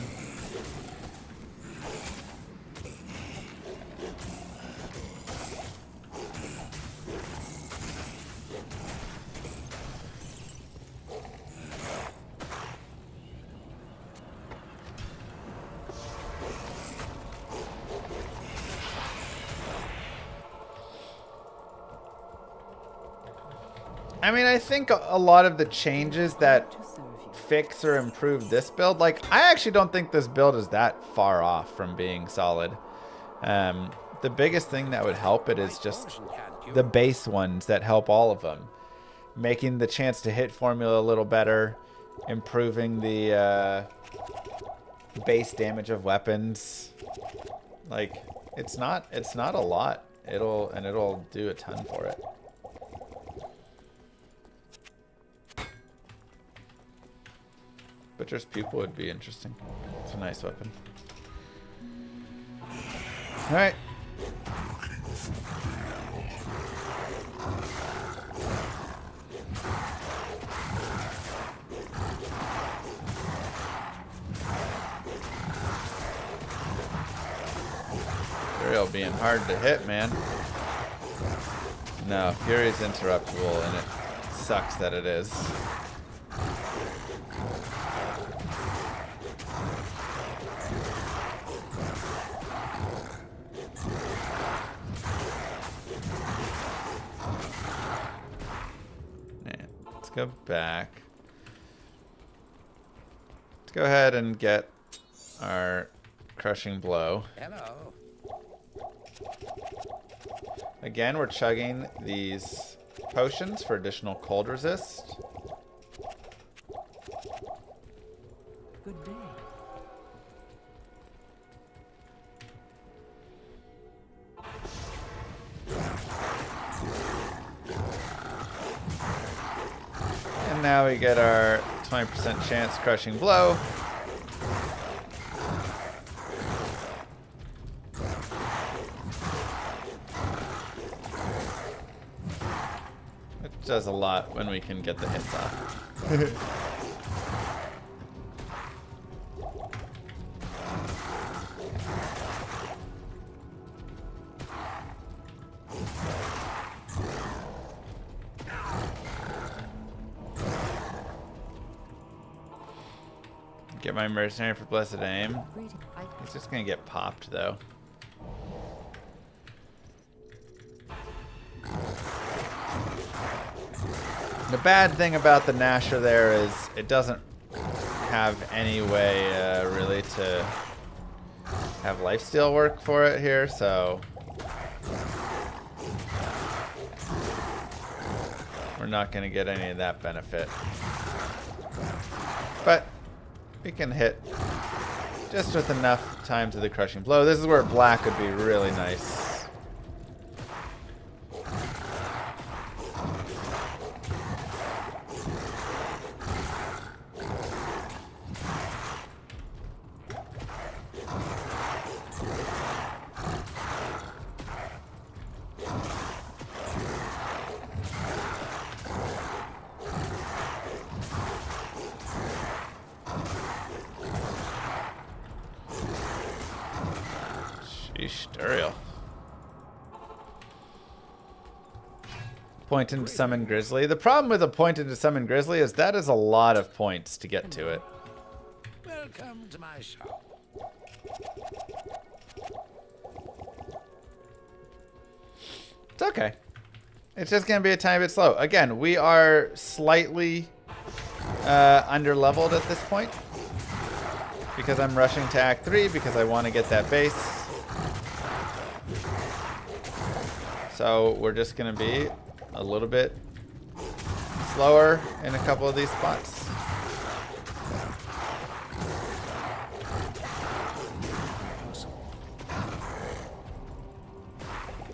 I mean, I think a lot of the changes that fix or improve this build, like, I actually don't think this build is that far off from being solid. The biggest thing that would help it is just the base ones that help all of them. Making the chance to hit formula a little better, improving the base damage of weapons. Like, it's not a lot. It'll do a ton for it. Butcher's Pupil would be interesting. It's a nice weapon. Alright. Fury'll being hard to hit, man. No, Fury's interruptible, and it sucks that it is. Let's go back. Let's go ahead and get our crushing blow. Hello. Again, we're chugging these potions for additional cold resist. Good day. And now we get our 20% chance crushing blow. It does a lot when we can get the hits off. Get my mercenary for blessed aim. He's just gonna get popped though. The bad thing about the Nasher there is it doesn't have any way really to have lifesteal work for it here, so we're not gonna get any of that benefit. But we can hit just with enough times of the crushing blow. This is where black would be really nice. Duriel. Point into summon Grizzly. The problem with a point into summon Grizzly is that is a lot of points to get to it. Welcome to my shop. It's okay. It's just going to be a tiny bit slow. Again, we are slightly under leveled at this point because I'm rushing to Act 3 because I want to get that base. So we're just going to be a little bit slower in a couple of these spots.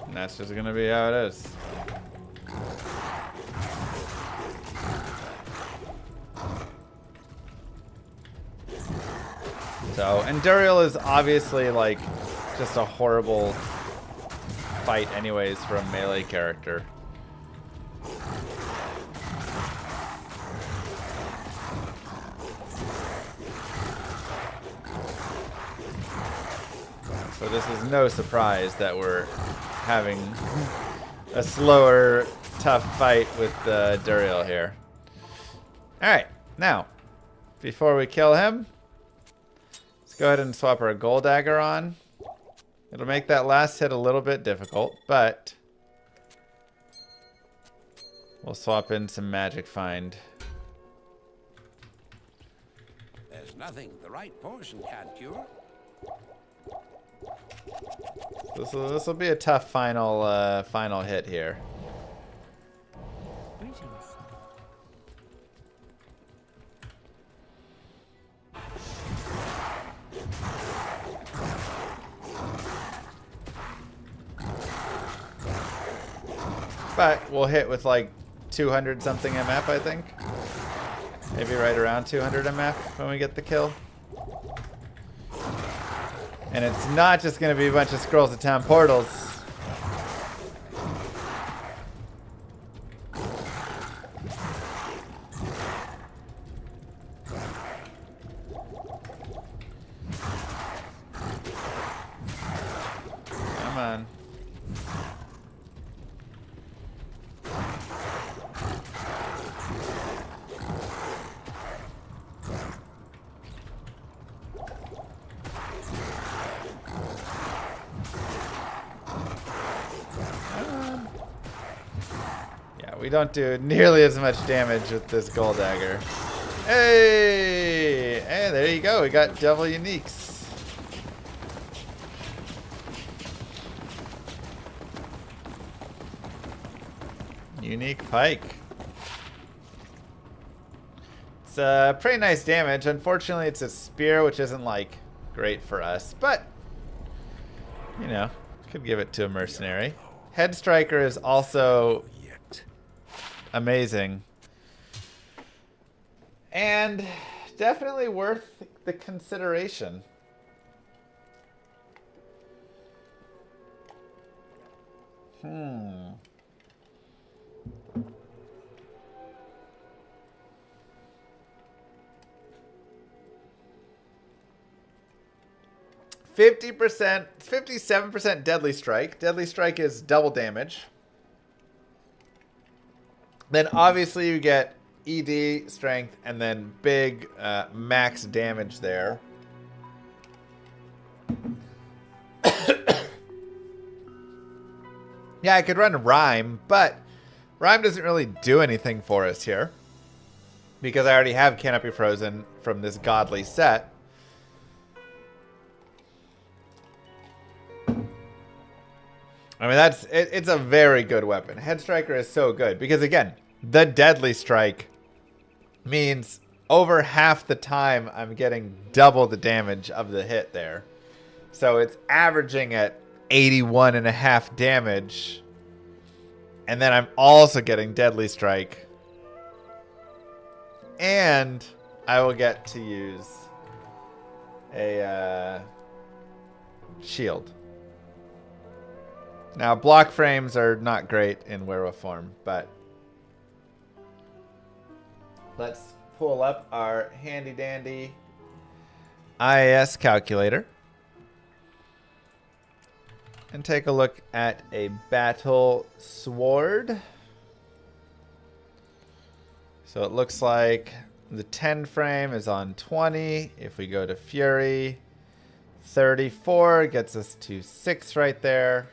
And that's just going to be how it is. So, and Duriel is obviously like just a horrible fight anyways for a melee character. So this is no surprise that we're having a slower, tough fight with Duriel here. Alright, now, before we kill him, let's go ahead and swap our gold dagger on. It'll make that last hit a little bit difficult, but we'll swap in some magic find. There's nothing the right potion can't cure. This will be a tough final hit here. Greetings. But we'll hit with like 200 something MF, I think. Maybe right around 200 MF when we get the kill. And it's not just going to be a bunch of scrolls of town portals. Come on. We don't do nearly as much damage with this gold dagger. Hey! Hey, there you go. We got double uniques. Unique pike. It's pretty nice damage. Unfortunately, it's a spear, which isn't, like, great for us. But, you know, could give it to a mercenary. Head Striker is also amazing. And definitely worth the consideration. Hmm. 50%, 57% deadly strike. Deadly strike is double damage. Then obviously you get ED, strength, and then big max damage there. Yeah, I could run Rhyme, but Rhyme doesn't really do anything for us here. Because I already have Canopy Frozen from this godly set. I mean, it's a very good weapon. Head Striker is so good because, again, the deadly strike means over half the time I'm getting double the damage of the hit there. So it's averaging at 81.5 damage. And then I'm also getting deadly strike. And I will get to use a shield. Now, block frames are not great in werewolf form, but let's pull up our handy dandy IAS calculator and take a look at a battle sword. So it looks like the 10 frame is on 20. If we go to Fury, 34 gets us to 6 right there.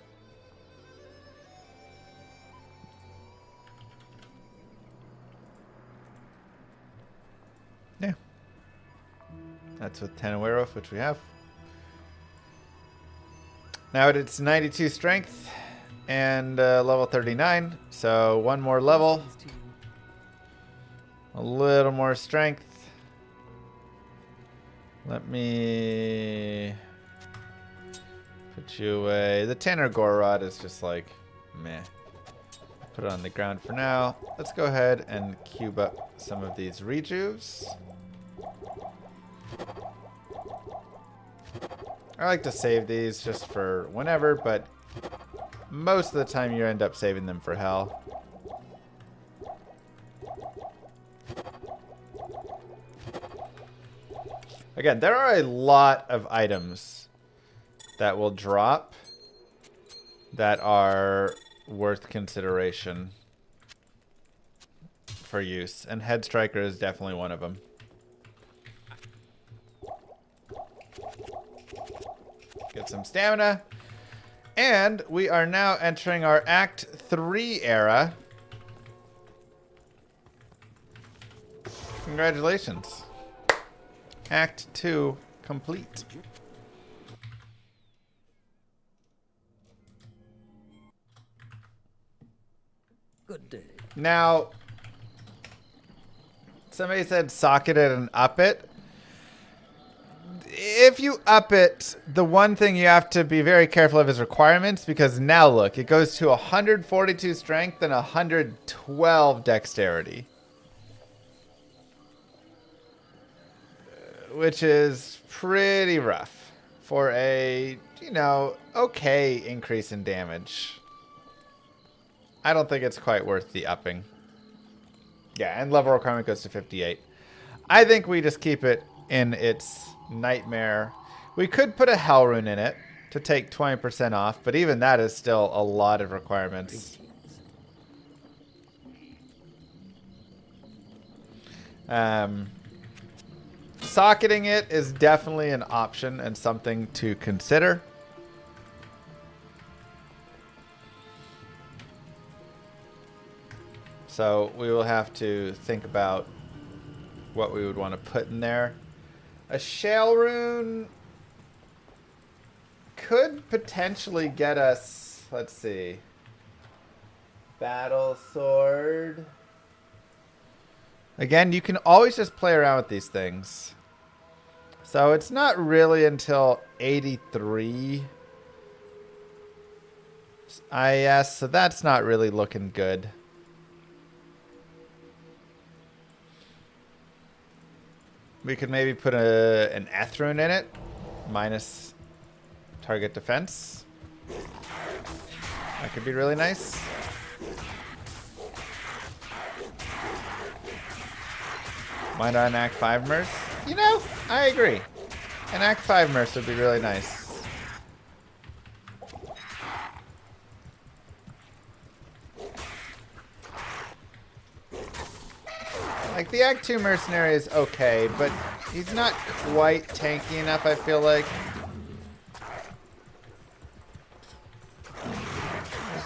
Yeah. That's with 10 werewolf, which we have. Now it's 92 strength and level 39. So one more level. A little more strength. Let me put you away. The Tanner Gore Rod is just like, meh. Put it on the ground for now. Let's go ahead and cube up some of these rejuves. I like to save these just for whenever, but most of the time you end up saving them for hell. Again, there are a lot of items that will drop that are worth consideration for use, and Head Striker is definitely one of them. Get some stamina, and we are now entering our Act 3 era. Congratulations. Act 2 complete. Good day. Now, somebody said socket it and up it. If you up it, the one thing you have to be very careful of is requirements, because now look, it goes to 142 strength and 112 dexterity. Which is pretty rough for a, you know, okay increase in damage. I don't think it's quite worth the upping. Yeah, and level requirement goes to 58. I think we just keep it in its nightmare. We could put a hell rune in it to take 20% off, but even that is still a lot of requirements. Socketing it is definitely an option and something to consider. So we will have to think about what we would want to put in there. A shale rune could potentially get us, let's see, battle sword. Again, you can always just play around with these things. So it's not really until 83 IS, so that's not really looking good. We could maybe put an Ethrune in it, minus target defense. That could be really nice. Why not an Act 5 Merc? You know, I agree. An Act 5 Merc would be really nice. Like, the Act 2 Mercenary is okay, but he's not quite tanky enough, I feel like.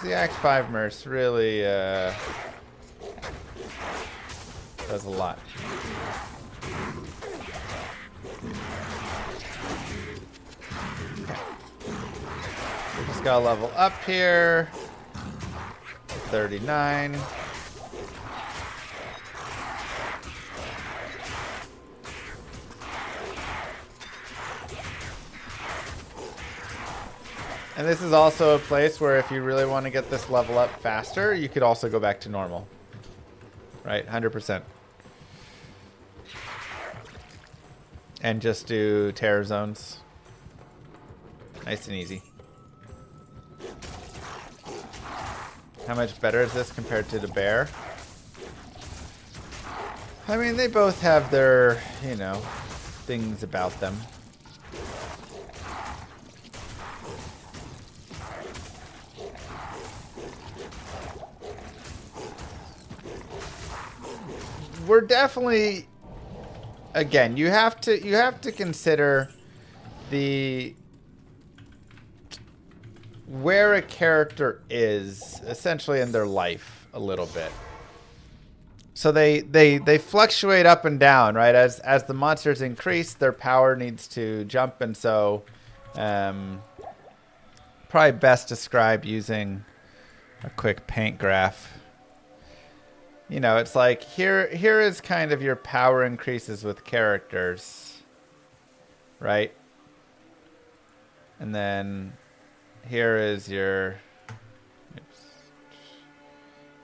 The Act 5 Merc really does a lot. We just gotta level up here. 39. And this is also a place where if you really want to get this level up faster, you could also go back to normal. Right? 100%. And just do terror zones. Nice and easy. How much better is this compared to the bear? I mean, they both have their, you know, things about them. We're definitely, again, you have to consider the where a character is essentially in their life a little bit. So they fluctuate up and down, right? As the monsters increase, their power needs to jump, and so probably best described using a quick paint graph. You know, it's like here is kind of your power increases with characters, right? And then here is your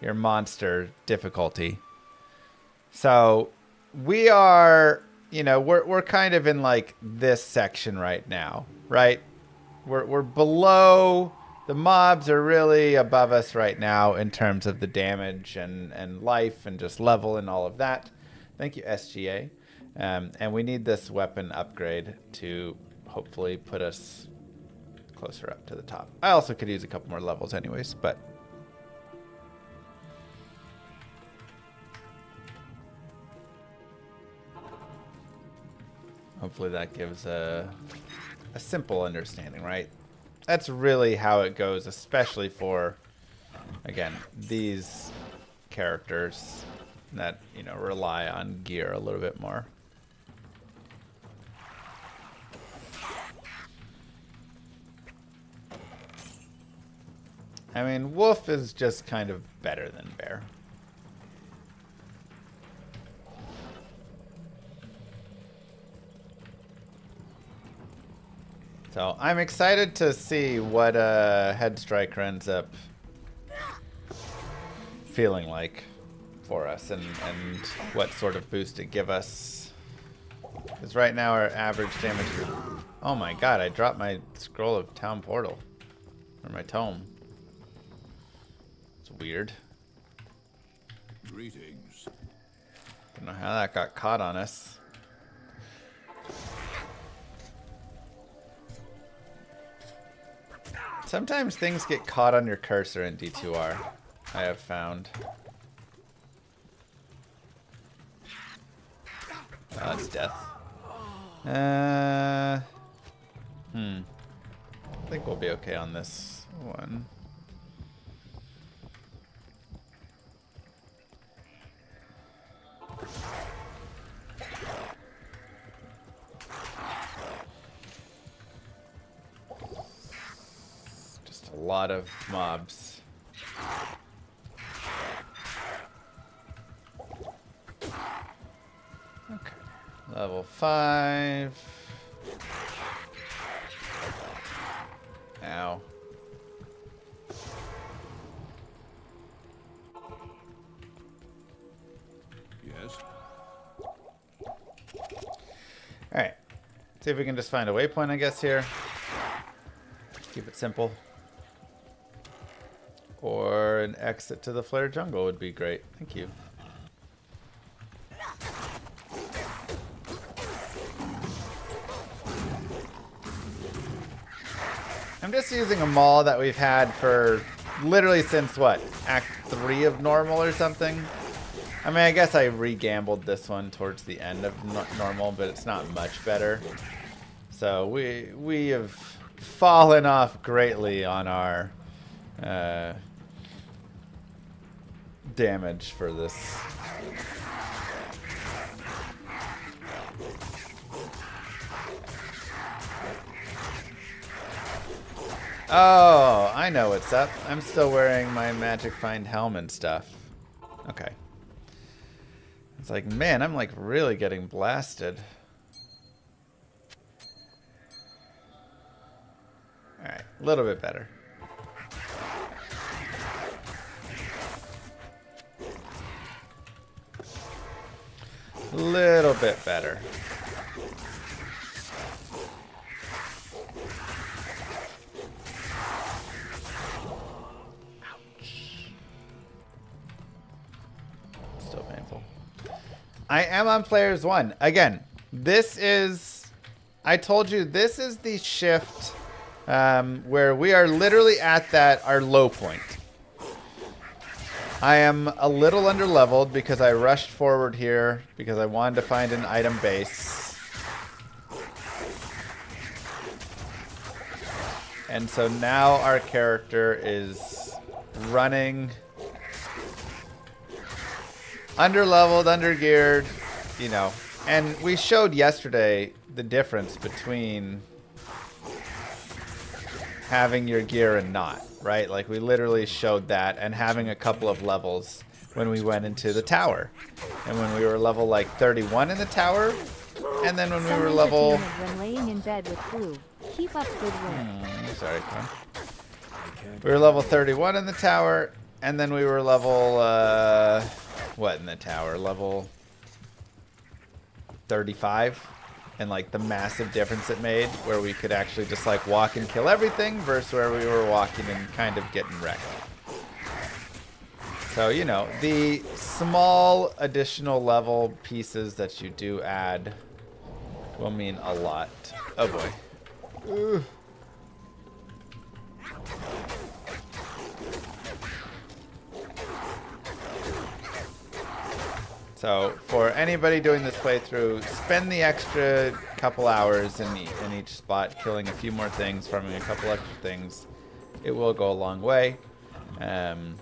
monster difficulty. So we are, you know, we're kind of in like this section right now, right? We're below. The mobs are really above us right now in terms of the damage and life and just level and all of that. Thank you, SGA. And we need this weapon upgrade to hopefully put us closer up to the top. I also could use a couple more levels anyways, but hopefully that gives a simple understanding, right? That's really how it goes, especially for, again, these characters that, you know, rely on gear a little bit more. I mean, Wolf is just kind of better than Bear. So I'm excited to see what Head Striker ends up feeling like for us and what sort of boost it give us. Because right now our average damage is... Oh my god, I dropped my scroll of town portal. Or my tome. It's weird. Greetings. Don't know how that got caught on us. Sometimes things get caught on your cursor in D2R, I have found. Oh, that's death. I think we'll be okay on this one. Just a lot of mobs. Okay. Level 5. Ow. Yes. Alright. See if we can just find a waypoint, I guess, here. Keep it simple. Or an exit to the Flare Jungle would be great. Thank you. I'm just using a maul that we've had for literally since what? Act 3 of normal or something? I mean, I guess I re-gambled this one towards the end of normal, but it's not much better. So we have fallen off greatly on our damage for this. Oh, I know what's up. I'm still wearing my Magic Find helm and stuff. Okay. It's like, man, I'm like really getting blasted. Alright, a little bit better. A little bit better. Still painful. I am on players 1. Again, this is... I told you, this is the shift where we are literally at our low point. I am a little underleveled because I rushed forward here because I wanted to find an item base. And so now our character is running underleveled, undergeared, you know. And we showed yesterday the difference between having your gear and not, right? Like we literally showed that, and having a couple of levels when we went into the tower. And when we were level like 31 in the tower, and then when we were level... When laying in bed with flu. Keep up good work. Sorry, Con. We were level 31 in the tower, and then we were level, what in the tower? Level 35, and like the massive difference it made where we could actually just like walk and kill everything versus where we were walking and kind of getting wrecked. So, you know, the small additional level pieces that you do add will mean a lot. Oh boy. Ooh. So, for anybody doing this playthrough, spend the extra couple hours in each spot, killing a few more things, farming a couple extra things. It will go a long way. You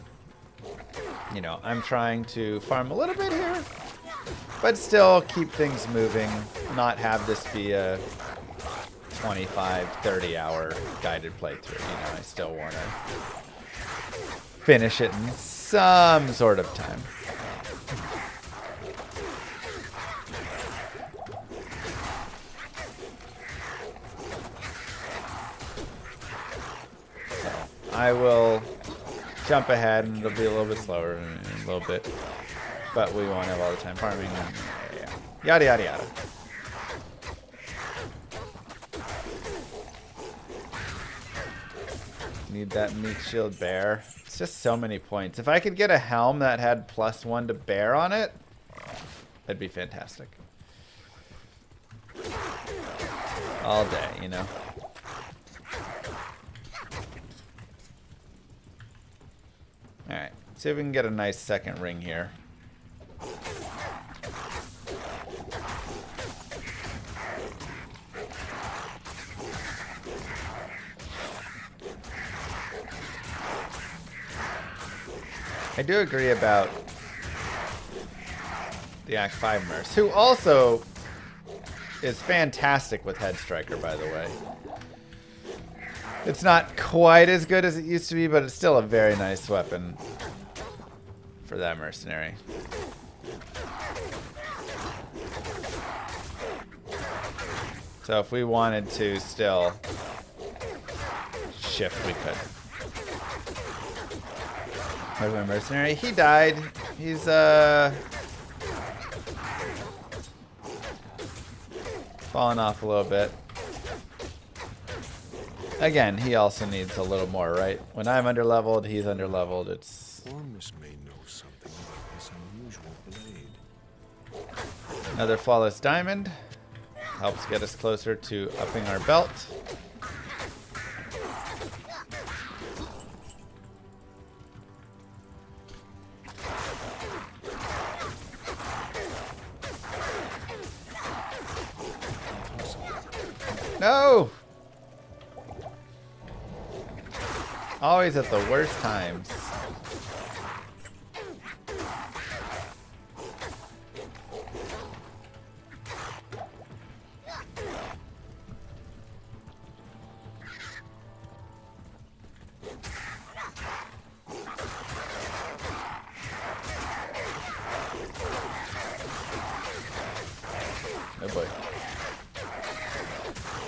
know, I'm trying to farm a little bit here, but still keep things moving, not have this be a 25, 30 hour guided playthrough. You know, I still want to finish it in some sort of time. I will jump ahead, and it'll be a little bit slower in a little bit, but we won't have all the time farming. And, yeah. Yada yada yada. Need that meat shield bear. It's just so many points. If I could get a helm that had +1 to bear on it, that'd be fantastic. All day, you know. Alright, see if we can get a nice second ring here. I do agree about the Act 5 Merce, who also is fantastic with Head Striker, by the way. It's not quite as good as it used to be, but it's still a very nice weapon for that mercenary. So if we wanted to still shift, we could. Where's my mercenary? He died. He's falling off a little bit. Again, he also needs a little more, right? When I'm underleveled, he's underleveled. It's Ormus may know something about this unusual blade. another flawless diamond. Helps get us closer to upping our belt. No! Always at the worst times. Oh boy.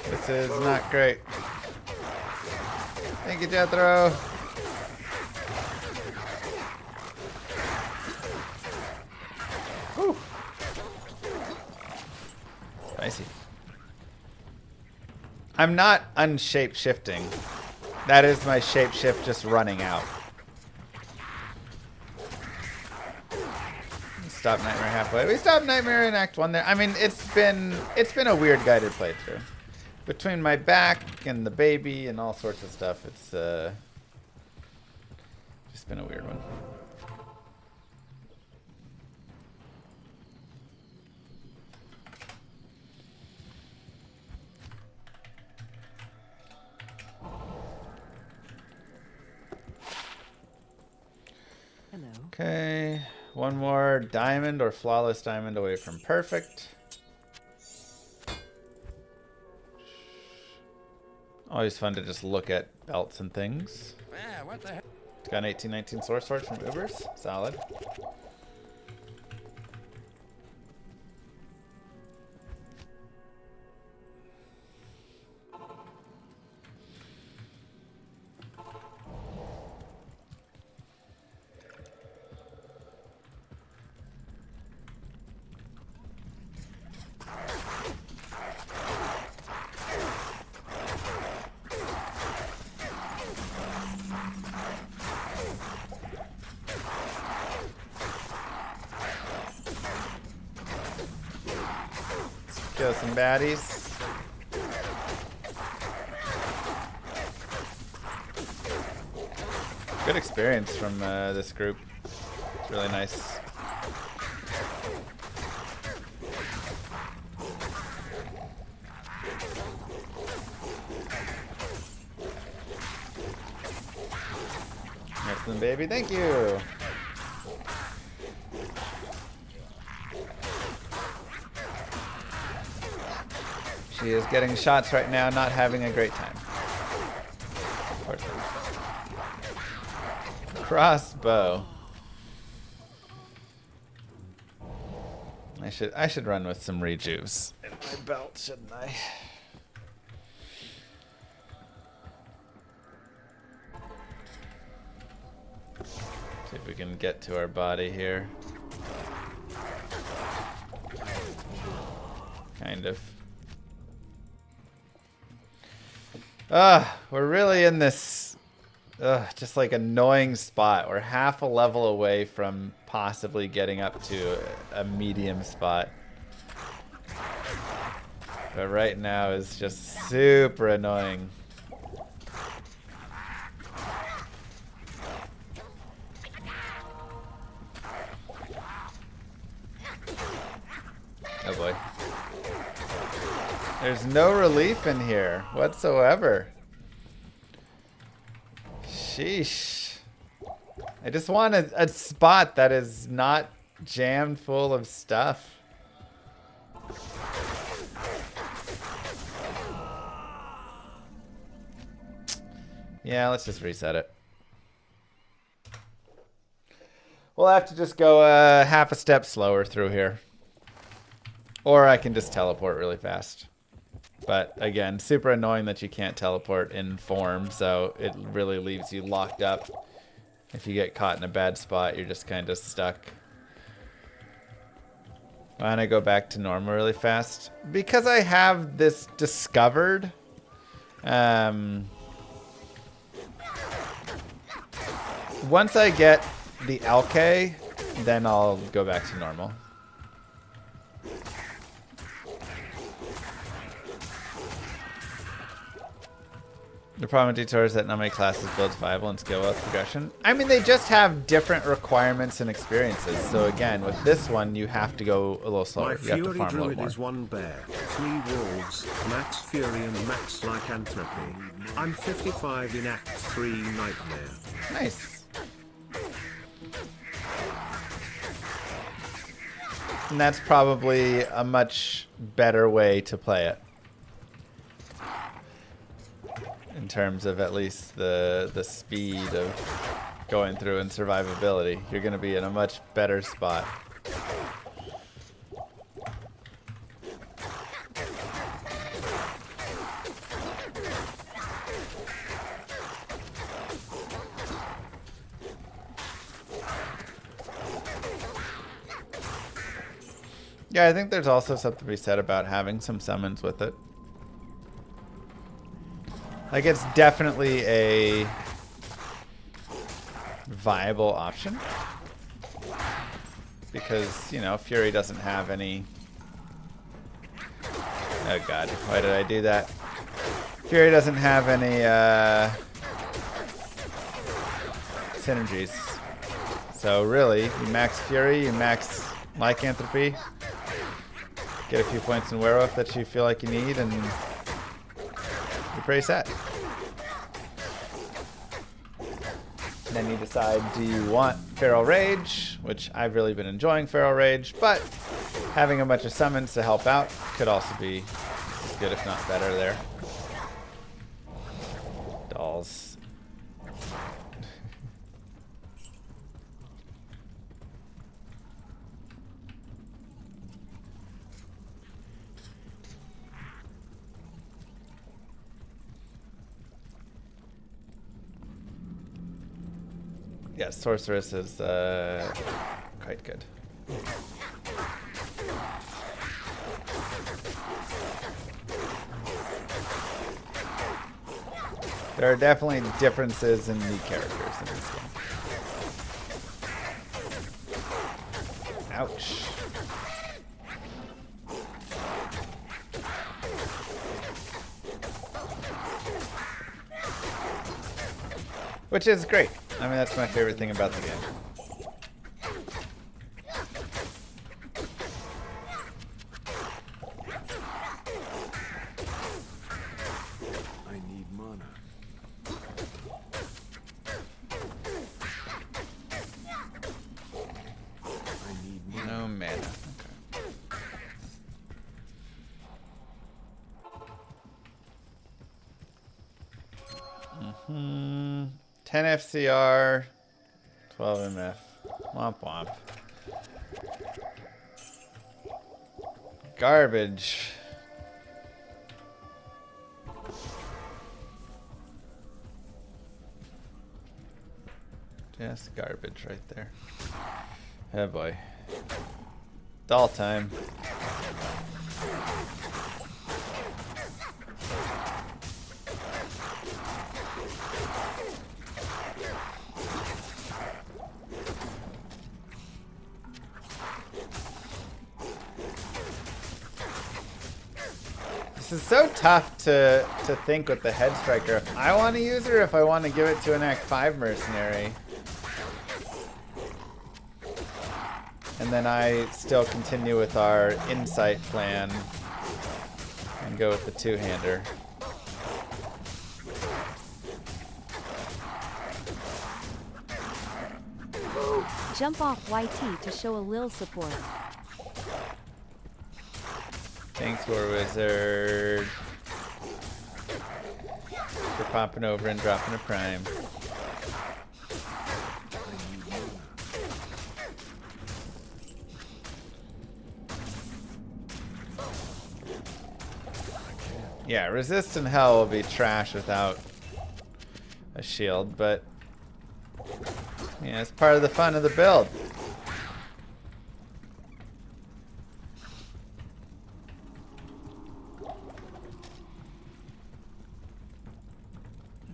This is not great. Thank you, Jethro. Whew. Spicy. I'm not unshape shifting. That is my shape shift just running out. Stop Nightmare halfway. We stopped Nightmare in Act 1 there. I mean, it's been a weird guided playthrough. Between my back and the baby and all sorts of stuff, it's just been a weird one. Hello. Okay, one more diamond or flawless diamond away from perfect. Always fun to just look at belts and things. Yeah, what the heck? It's got an 1819 source sword from Ubers. Solid. Kill some baddies. Good experience from this group. It's really nice. Excellent, baby. Thank you. She is getting shots right now, not having a great time. Crossbow. I should run with some rejuves in my belt, shouldn't I? See if we can get to our body here. Kind of. We're really in this just like annoying spot. We're half a level away from possibly getting up to a medium spot. But right now is just super annoying. Oh boy. There's no relief in here whatsoever. Sheesh. I just want a spot that is not jammed full of stuff. Yeah, let's just reset it. We'll have to just go half a step slower through here. Or I can just teleport really fast. But again, super annoying that you can't teleport in form, so it really leaves you locked up. If you get caught in a bad spot, you're just kind of stuck. Why don't I go back to normal really fast? Because I have this discovered. Once I get the LK, then I'll go back to normal. The problem with tutorials is that not many classes builds viable and skill up progression. I mean, they just have different requirements and experiences. So again, with this one, you have to go a little slower. You have to farm a little more. Is 1 bear, 3 wolves, max fury and max lycanthropy. I'm 55 in Act 3 Nightmare. Nice. And that's probably a much better way to play it. In terms of at least the speed of going through and survivability. You're going to be in a much better spot. Yeah, I think there's also something to be said about having some summons with it. Like, it's definitely a viable option. Because, you know, Fury doesn't have any... Oh god, why did I do that? Fury doesn't have any synergies. So really, you max Fury, you max Lycanthropy, get a few points in Werewolf that you feel like you need, and you're pretty set. Then you decide, do you want Feral Rage, which I've really been enjoying Feral Rage, but having a bunch of summons to help out could also be as good, if not better there. Dolls. Yeah, Sorceress is quite good. There are definitely differences in the characters in this game. Ouch. Which is great. I mean, that's my favorite thing about the game. I need mana. I need mana. No mana. Okay. 10 FCR, 12 MF. Womp womp. Garbage. Just garbage right there. Oh boy. Doll time. This is so tough to think with the head striker. If I want to use her, if I want to give it to an Act 5 mercenary. And then I still continue with our insight plan and go with the two-hander. Jump off YT to show a lil support. Thanks, War Wizard, for popping over and dropping a prime. Yeah, resist in hell will be trash without a shield, but yeah, it's part of the fun of the build.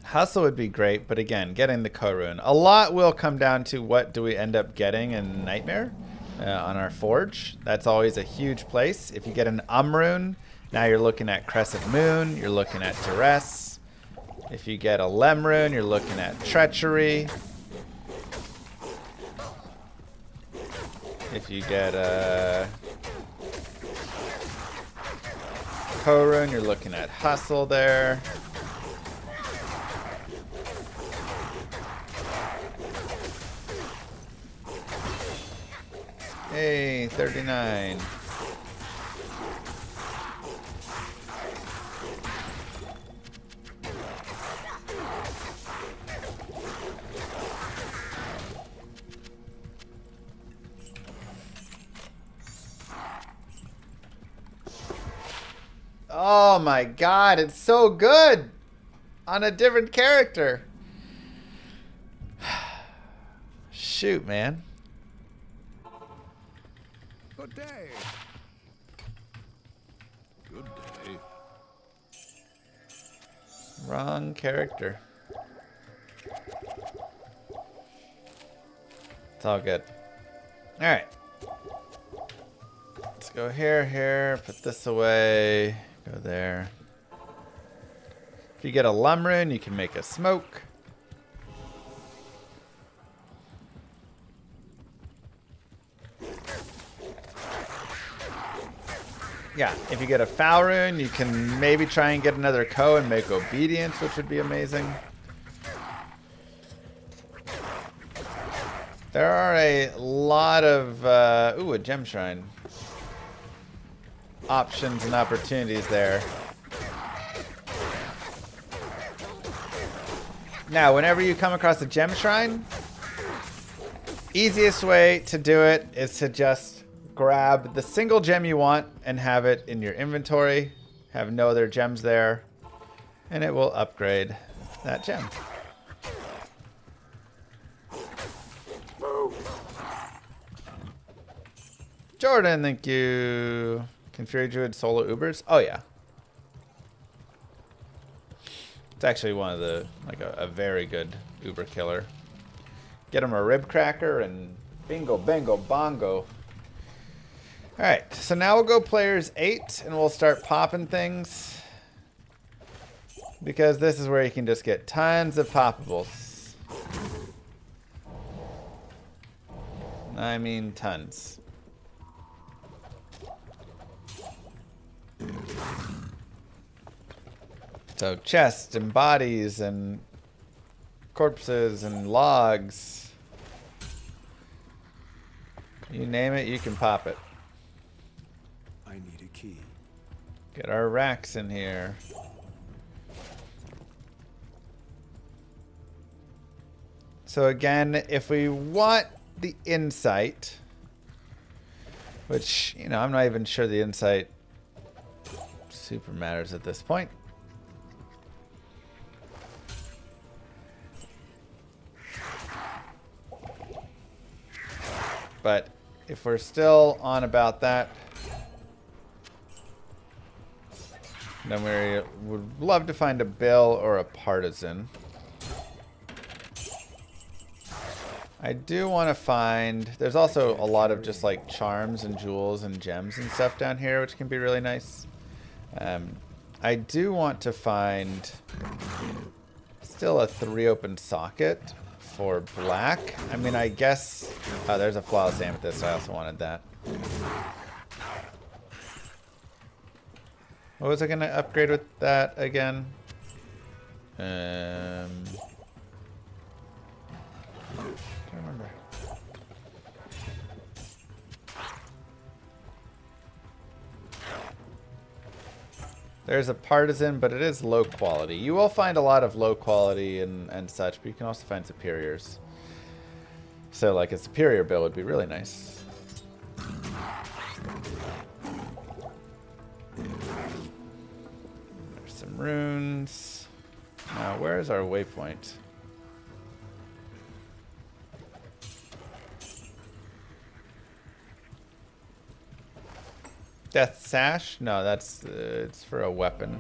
Hustle would be great, but again, getting the co-rune. A lot will come down to what do we end up getting in Nightmare on our forge. That's always a huge place. If you get an rune, now you're looking at Crescent Moon, you're looking at Duress. If you get a rune, you're looking at Treachery. If you get a co-rune, you're looking at Hustle there. Hey, 39. Oh my god, it's so good on a different character. Shoot, man. Good day. Good day. Wrong character. It's all good. Alright. Let's go here, put this away, go there. If you get a Lumrun, you can make a smoke. Yeah, if you get a foul rune, you can maybe try and get another Ko and make obedience, which would be amazing. There are a lot of ooh, a gem shrine options and opportunities there. Now, whenever you come across a gem shrine, easiest way to do it is to just grab the single gem you want and have it in your inventory. Have no other gems there, and it will upgrade that gem. Jordan, thank you. Can Fury Druid solo Ubers? Oh yeah. It's actually one of the, like a very good Uber killer. Get him a rib cracker and bingo, bango, bongo. Alright, so now we'll go players 8 and we'll start popping things. Because this is where you can just get tons of poppables. I mean tons. So chests and bodies and corpses and logs. You name it, you can pop it. I need a key. Get our racks in here. So again, if we want the insight, which, you know, I'm not even sure the insight super matters at this point. But if we're still on about that, then we would love to find a Bill or a Partisan. I do want to find, there's also a lot of just like charms and jewels and gems and stuff down here, which can be really nice. I do want to find still a 3 open socket for black. I mean, I guess... Oh, there's a flawless amethyst. I also wanted that. What was I going to upgrade with that again? I don't remember. There's a partisan, but it is low quality. You will find a lot of low quality and such, but you can also find superiors. So, like, a superior build would be really nice. There's some runes. Now, where is our waypoint? Death Sash? No, that's it's for a weapon.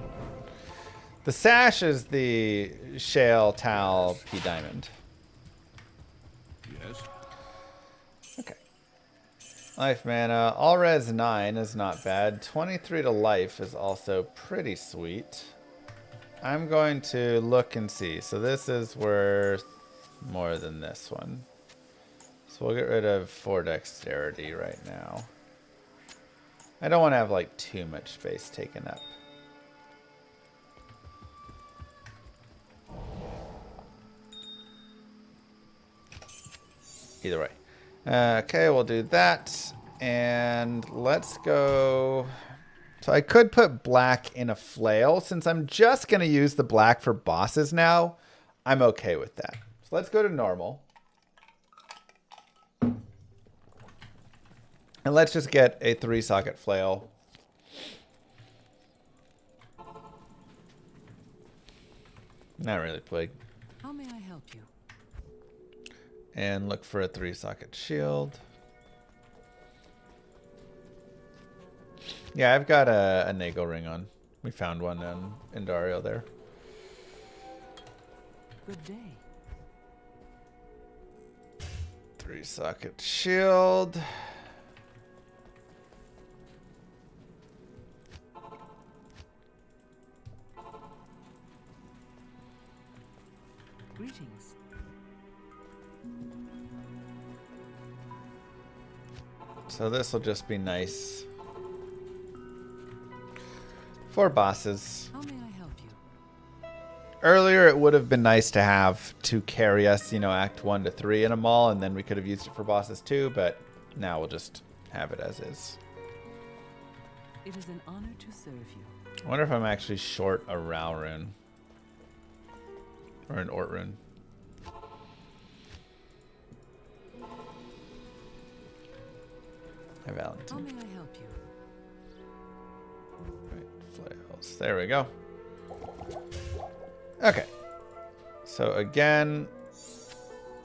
The Sash is the Shale Tal P Diamond. Yes. Okay. Life mana. All res 9 is not bad. 23 to life is also pretty sweet. I'm going to look and see. So this is worth more than this one. So we'll get rid of 4 dexterity right now. I don't want to have like too much space taken up. Either way. Okay, we'll do that. And let's go... So I could put black in a flail. Since I'm just going to use the black for bosses now, I'm okay with that. So let's go to normal. And let's just get a 3-socket flail. Not really plague. How may I help you? And look for a 3-socket shield. Yeah, I've got a Nagel ring on. We found one in Dario there. Good day. 3-socket shield. Greetings. So this will just be nice for bosses. How may I help you? Earlier, it would have been nice to have to carry us, you know, Act 1 to 3 in a mall, and then we could have used it for bosses too, but now we'll just have it as is. It is an honor to serve you. I wonder if I'm actually short a Rao rune. Or an Ort rune. Hi, How Valentine. may I help you? Right, flails. There we go. Okay. So again,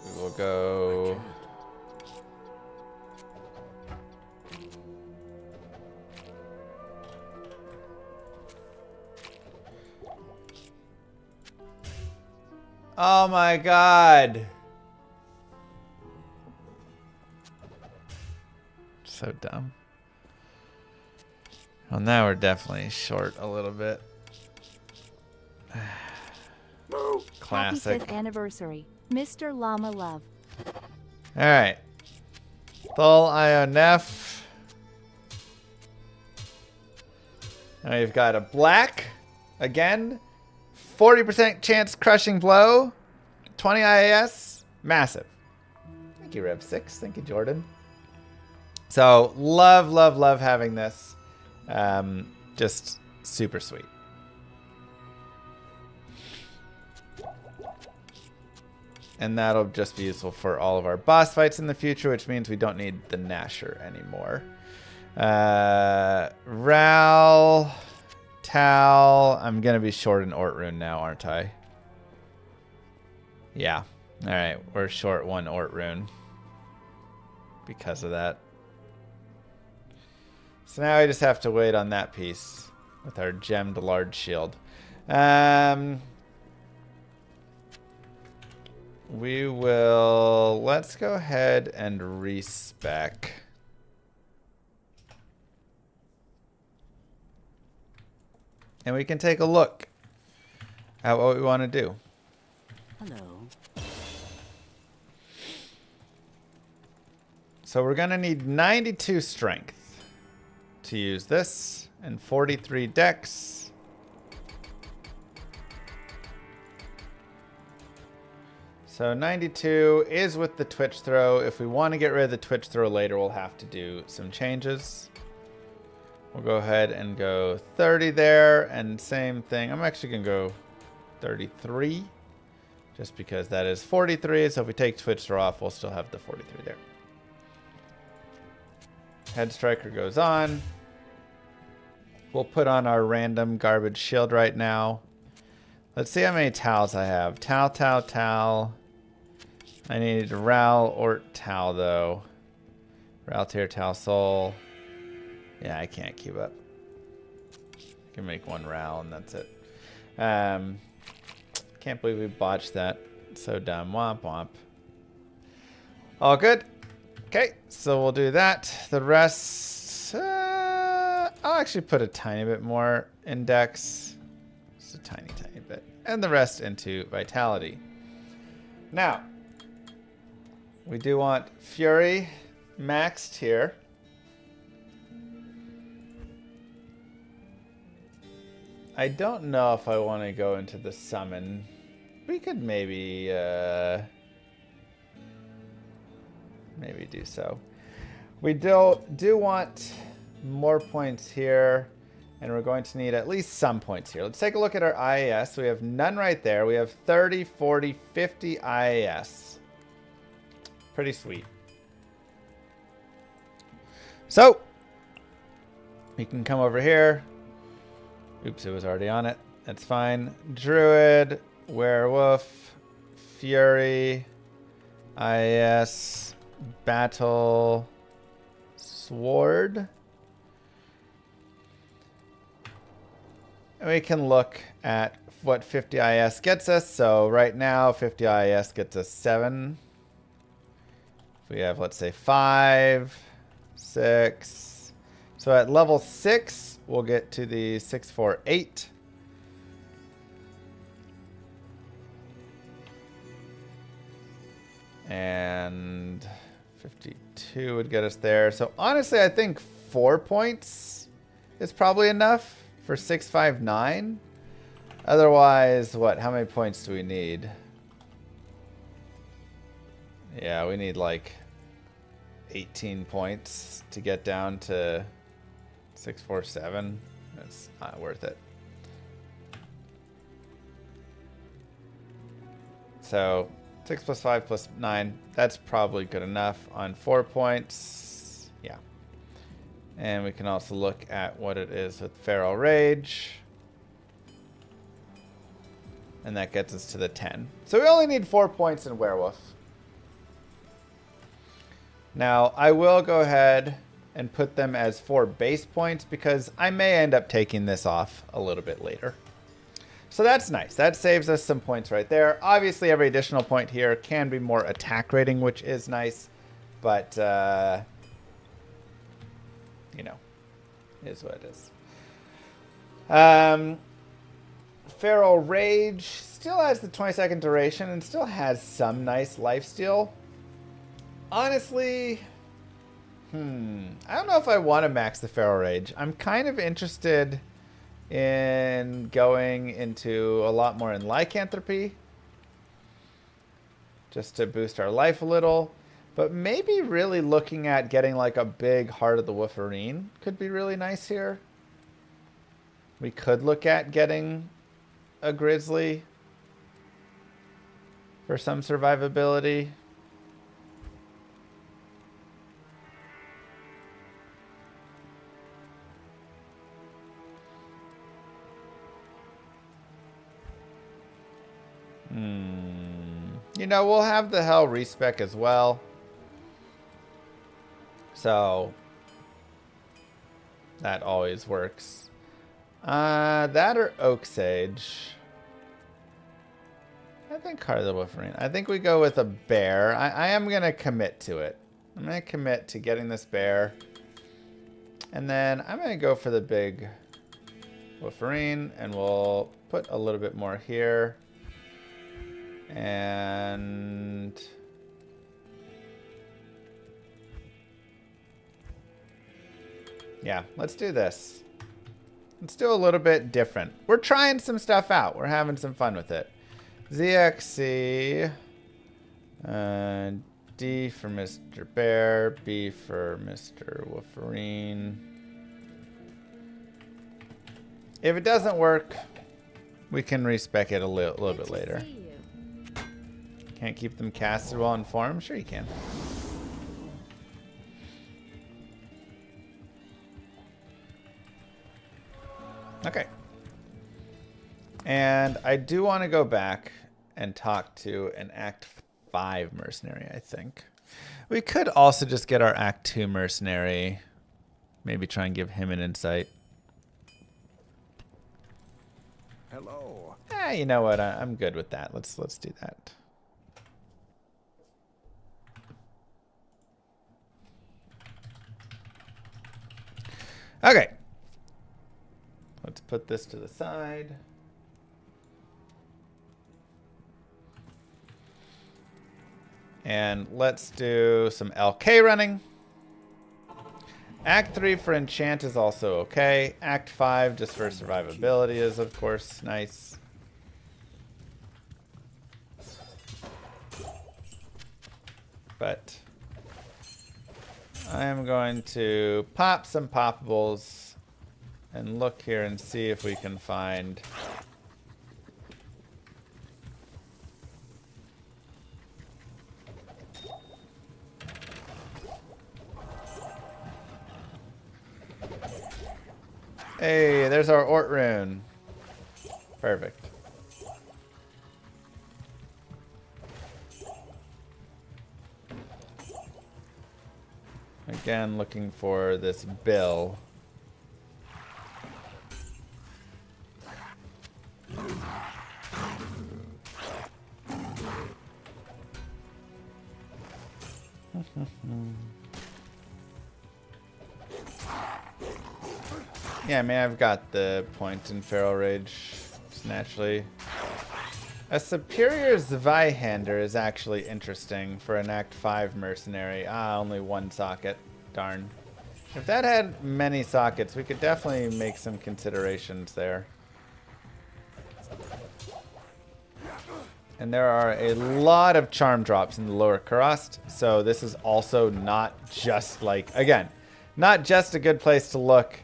we will go... Oh my god. So dumb. Well, now we're definitely short a little bit. Classic. Happy 5th anniversary, Mr. Llama Love. Alright. Thul Ionef. Now we've got a black. Again. 40% chance crushing blow. 20 IAS. Massive. Thank you, Rev6. Thank you, Jordan. So, love, love, love having this. Just super sweet. And that'll just be useful for all of our boss fights in the future, which means we don't need the Nasher anymore. Ral, Tal. I'm going to be short an Ort rune now, aren't I? Yeah. All right. We're short 1 Ort rune because of that. So now I just have to wait on that piece with our gemmed large shield. We will... Let's go ahead and respec. And we can take a look at what we want to do. Hello. So we're going to need 92 strength to use this, and 43 dex. So 92 is with the twitch throw. If we want to get rid of the twitch throw later, we'll have to do some changes. We'll go ahead and go 30 there, and same thing. I'm actually going to go 33, just because that is 43. So if we take twitch throw off, we'll still have the 43 there. Head striker goes on. We'll put on our random garbage shield right now. Let's see how many towels I have. Towel. I need Ral or Towel though. Ral Tier, Towel Soul. Yeah, I can't keep up. I can make one Ral and that's it. Can't believe we botched that. So dumb. Womp womp. All good. Okay, so we'll do that. The rest, I'll actually put a tiny bit more index. Just a tiny bit. And the rest into vitality. Now, we do want Fury maxed here. I don't know if I want to go into the summon. We could maybe do so. We do want more points here, and we're going to need at least some points here. Let's take a look at our IAS. We have none right there. We have 30, 40, 50 IAS. Pretty sweet. So, we can come over here. Oops, it was already on it. That's fine. Druid, Werewolf, Fury, IAS, Battle, Sword. And we can look at what 50 IS gets us. So right now, 50 IS gets us 7. If we have, let's say, 5, 6. So at level 6, we'll get to the 648. And 52 would get us there. So honestly, I think 4 points is probably enough for 659. Otherwise, what? How many points do we need? Yeah, we need like 18 points to get down to 647. That's not worth it. So 6 plus 5 plus 9. That's probably good enough on 4 points. Yeah. And we can also look at what it is with Feral Rage. And that gets us to the 10. So we only need 4 points in Werewolf. Now, I will go ahead and put them as 4 base points because I may end up taking this off a little bit later. So that's nice. That saves us some points right there. Obviously, every additional point here can be more attack rating, which is nice. But, you know, is what it is. Feral Rage still has the 20-second duration and still has some nice lifesteal. Honestly, I don't know if I want to max the Feral Rage. I'm kind of interested in going into a lot more in Lycanthropy, just to boost our life a little. But maybe really looking at getting like a big Heart of the Wolverine could be really nice here. We could look at getting a Grizzly for some survivability. You know, we'll have the Hell respec as well. So that always works. That or Oak Sage. I think Heart of the Wolverine. I think we go with a bear. I am going to commit to it. I'm going to commit to getting this bear. And then I'm going to go for the big Wolverine, and we'll put a little bit more here. And yeah, let's do this. Let's do a little bit different. We're trying some stuff out. We're having some fun with it. ZXC. D for Mr. Bear. B for Mr. Wolverine. If it doesn't work, we can respec it a little bit later. Can't keep them casted while in form? Sure you can. Okay. And I do want to go back and talk to an Act 5 mercenary, I think. We could also just get our Act 2 mercenary. Maybe try and give him an insight. Hello. You know what? I'm good with that. Let's do that. Okay. Let's put this to the side. And let's do some LK running. Act 3 for enchant is also okay. Act 5 just for survivability is of course nice. But I am going to pop some poppables and look here and see if we can find Hey, there's our Ort rune. Perfect. Again, looking for this bill. Yeah, I mean, I've got the point in Feral Rage. It's naturally. A superior Zweihander is actually interesting for an Act 5 mercenary. Only one socket. Darn. If that had many sockets, we could definitely make some considerations there. And there are a lot of charm drops in the lower crust, so this is also not just like, again, not just a good place to look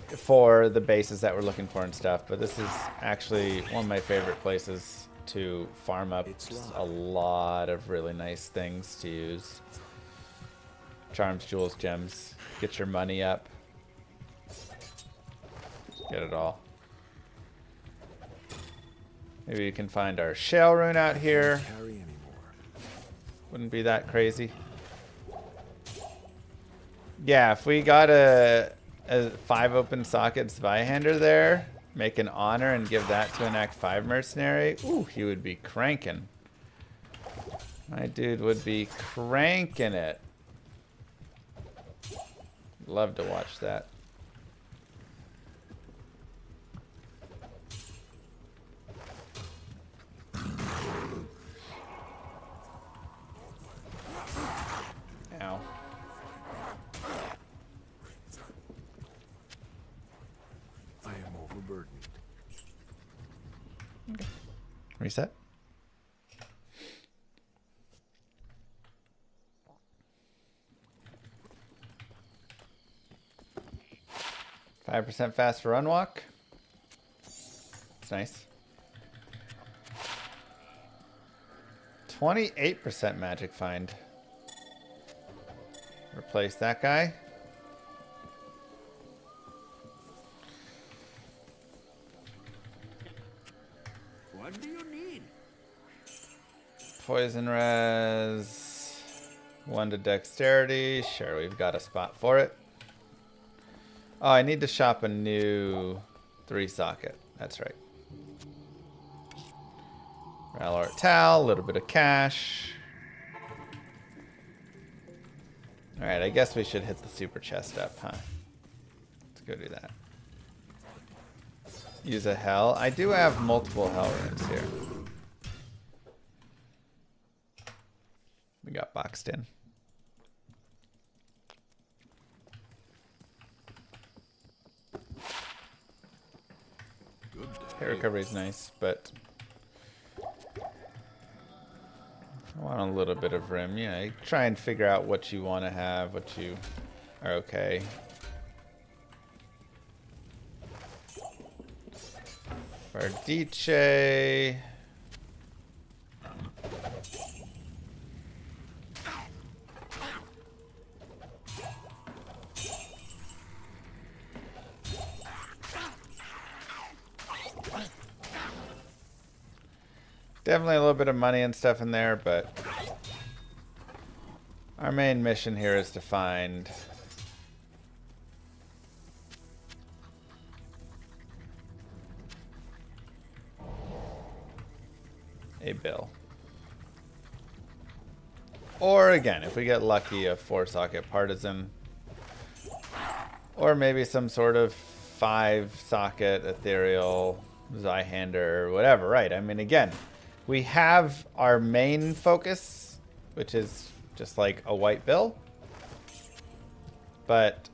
for the bases that we're looking for and stuff, but this is actually one of my favorite places to farm up a lot of really nice things to use. Charms, jewels, gems. Get your money up. Get it all. Maybe you can find our shell rune out here. Wouldn't be that crazy. Yeah, if we got a 5 open socket Zweihander there, make an honor and give that to an Act 5 mercenary, ooh, he would be cranking. My dude would be cranking it. Love to watch that. Ow. I am overburdened. Okay. Reset. %5 faster run walk. It's nice. 28% magic find. Replace that guy. What do you need? Poison res. 1 to dexterity. Sure, we've got a spot for it. Oh, I need to shop a new 3 socket. That's right. Rallort Tal, a little bit of cash. Alright, I guess we should hit the super chest up, huh? Let's go do that. use a hell. I do have multiple hell runes here. We got boxed in. Hit recovery is nice, but I want a little bit of rim. You know, you try and figure out what you want to have, what you are okay. Bardiche. Definitely a little bit of money and stuff in there, but our main mission here is to find a bill. Or again, if we get lucky, a 4-socket partisan. Or maybe some sort of 5-socket ethereal Zweihander or whatever, right? I mean, again, we have our main focus, which is just like a white bill. But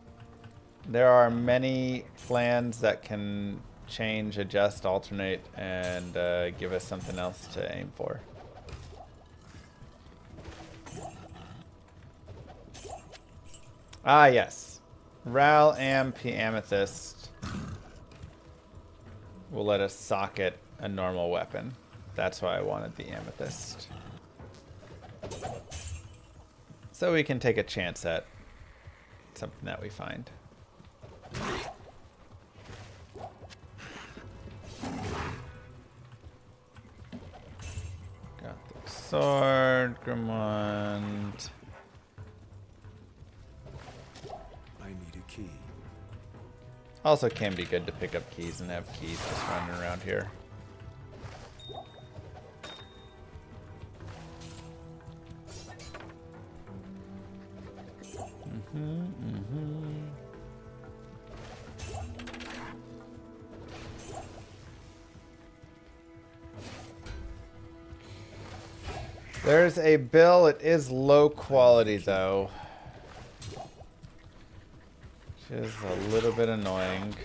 there are many plans that can change, adjust, alternate, and give us something else to aim for. Ah, yes. Ral Amp Amethyst will let us socket a normal weapon. That's why I wanted the Amethyst. So we can take a chance at something that we find. Got the sword, Grimwand. I need a key. Also can be good to pick up keys and have keys just running around here. There's a bill. It is low quality though, which is a little bit annoying,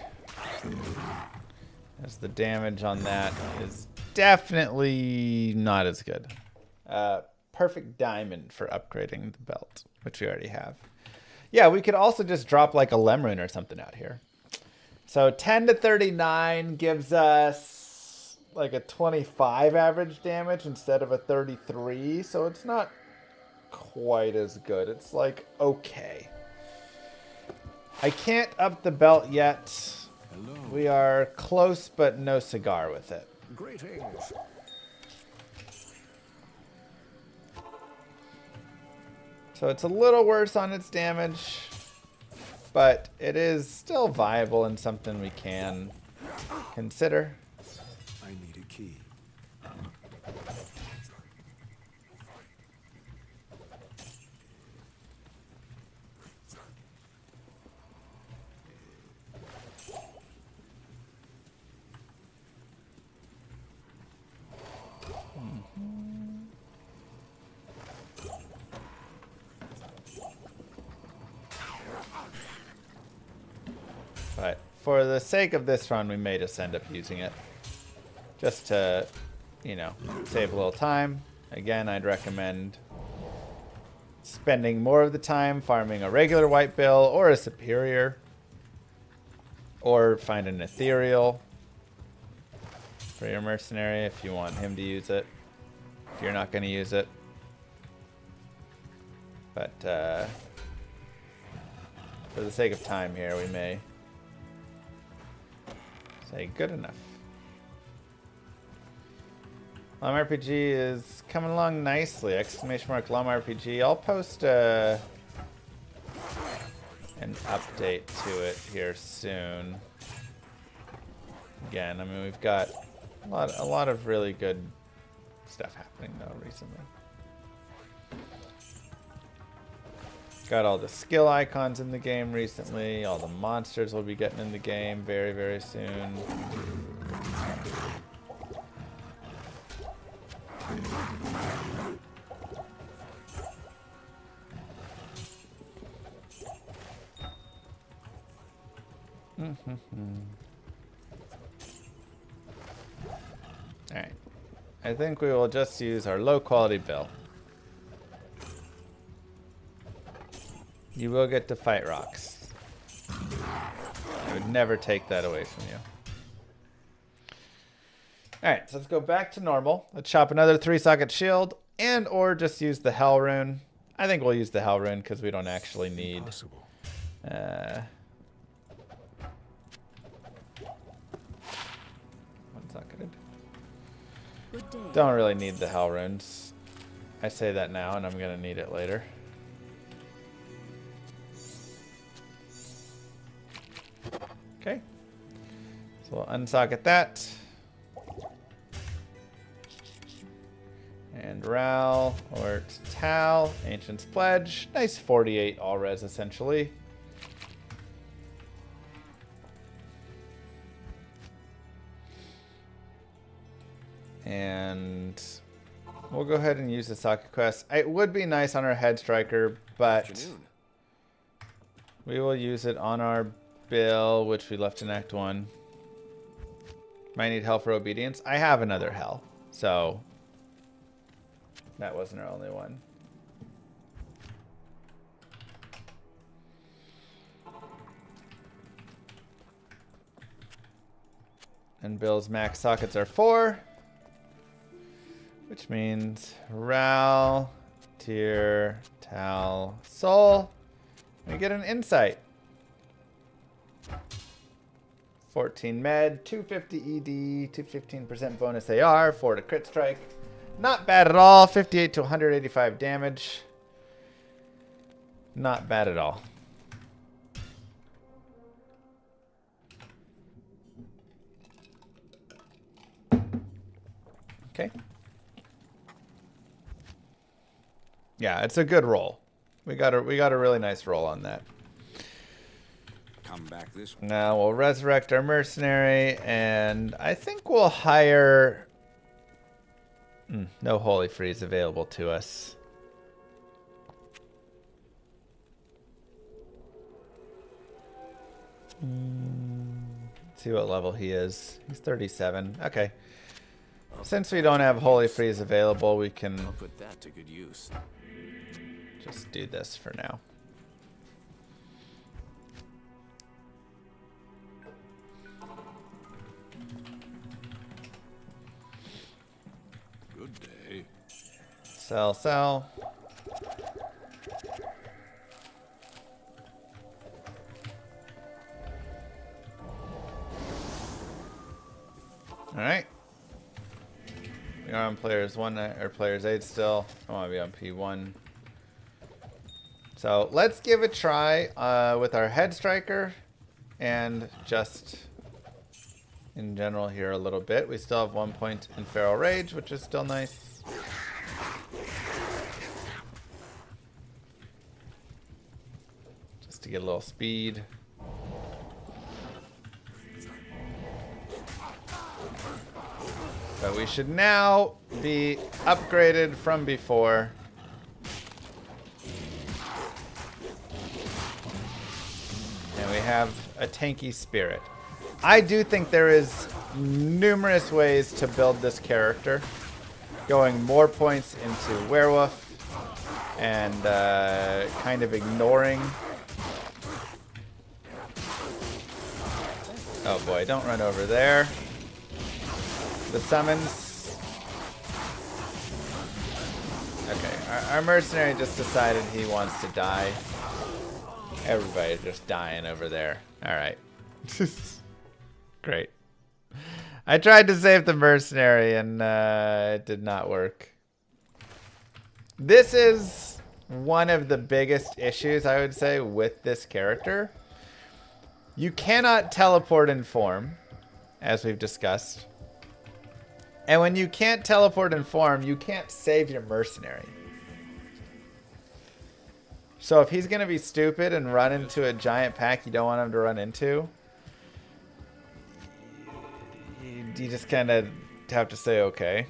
as the damage on that is definitely not as good. Perfect diamond for upgrading the belt, which we already have. Yeah, we could also just drop like a Lemon or something out here. So 10 to 39 gives us like a 25 average damage instead of a 33. So it's not quite as good. It's like okay. I can't up the belt yet. Hello. We are close, but no cigar with it. Greetings. So it's a little worse on its damage, but it is still viable and something we can consider. I need a key. But for the sake of this run, we may just end up using it. Just to, you know, save a little time. Again, I'd recommend spending more of the time farming a regular white bill or a superior. Or find an ethereal for your mercenary if you want him to use it. If you're not going to use it. But for the sake of time here, we may say good enough. Lom RPG is coming along nicely. Exclamation mark Lom RPG. I'll post an update to it here soon. Again, I mean, we've got a lot of really good stuff happening though recently. Got all the skill icons in the game recently. All the monsters will be getting in the game very, very soon. Alright. I think we will just use our low quality bill. You will get to fight rocks. I would never take that away from you. Alright, so let's go back to normal. Let's chop another 3-socket shield and or just use the Hell Rune. I think we'll use the Hell Rune because we don't actually need... one-socketed. Don't really need the Hell Runes. I say that now and I'm going to need it later. Okay. So we'll unsocket that. And Ral, or Tal, Ancient's Pledge. Nice 48 all res essentially. And we'll go ahead and use the socket quest. It would be nice on our head striker, but we will use it on our bill, which we left in Act 1. Might need hell for obedience. I have another hell, so that wasn't our only one. And Bill's max sockets are 4, which means Ral, Tyr, Tal, Soul. We get an insight. 14 med, 250 ED, 215% bonus AR, 4 to crit strike. Not bad at all. 58 to 185 damage. Not bad at all. Okay. Yeah, it's a good roll. We got a really nice roll on that. Come back this way. Now we'll resurrect our mercenary, and I think we'll hire... no Holy Freeze available to us. Let's see what level he is. He's 37. Okay. Since we don't have Holy Freeze available, we can I'll put that to good use. just do this for now. Good day. Sell, sell. All right. We are on players 1 or players 8 still. I want to be on P1. So let's give a try with our head striker and just in general here a little bit. We still have 1 point in Feral Rage, which is still nice. Just to get a little speed. But we should now be upgraded from before. And we have a tanky spirit. I do think there is numerous ways to build this character. Going more points into werewolf and kind of ignoring. Oh boy, don't run over there. The summons. Okay, our mercenary just decided he wants to die. Everybody's just dying over there. Alright. Great. I tried to save the mercenary and it did not work. This is one of the biggest issues, I would say, with this character. You cannot teleport in form, as we've discussed. And when you can't teleport in form, you can't save your mercenary. So if he's going to be stupid and run into a giant pack you don't want him to run into, you just kind of have to say, okay.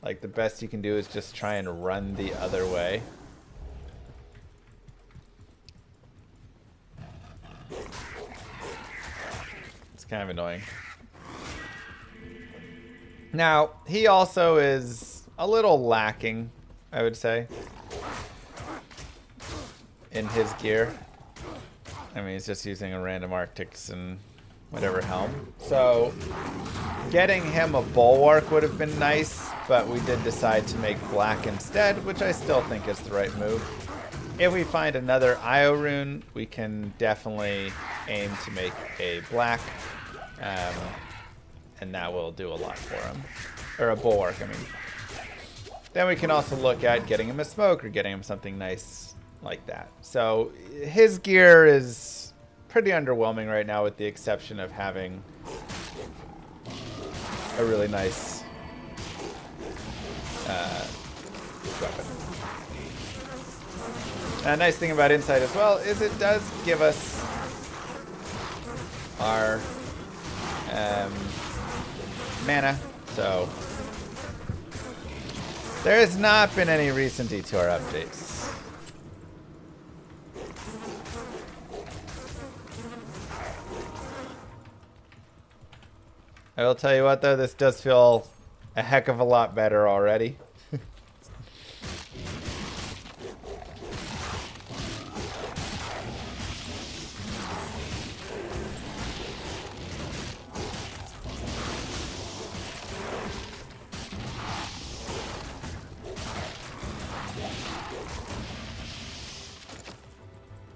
Like, the best you can do is just try and run the other way. kind of annoying. Now, he also is a little lacking, I would say, in his gear. I mean, he's just using a random Arctics and whatever helm. So, getting him a Bulwark would have been nice, but we did decide to make black instead, which I still think is the right move. If we find another IO rune, we can definitely aim to make a black, and that will do a lot for him. Or a Bulwark, I mean. Then we can also look at getting him a smoke or getting him something nice like that. So his gear is pretty underwhelming right now, with the exception of having a really nice weapon. A nice thing about Insight as well is it does give us our mana, so there has not been any recency to our updates. I will tell you what though, this does feel a heck of a lot better already.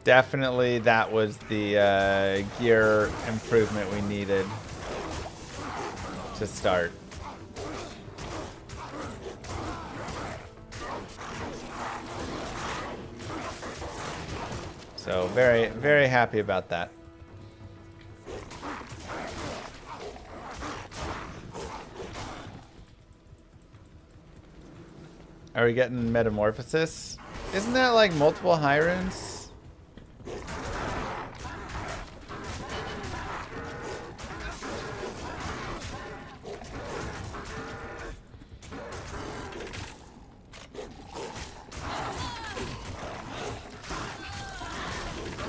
Definitely that was the gear improvement we needed to start. So very, very happy about that. Are we getting Metamorphosis? Isn't that like multiple high runes?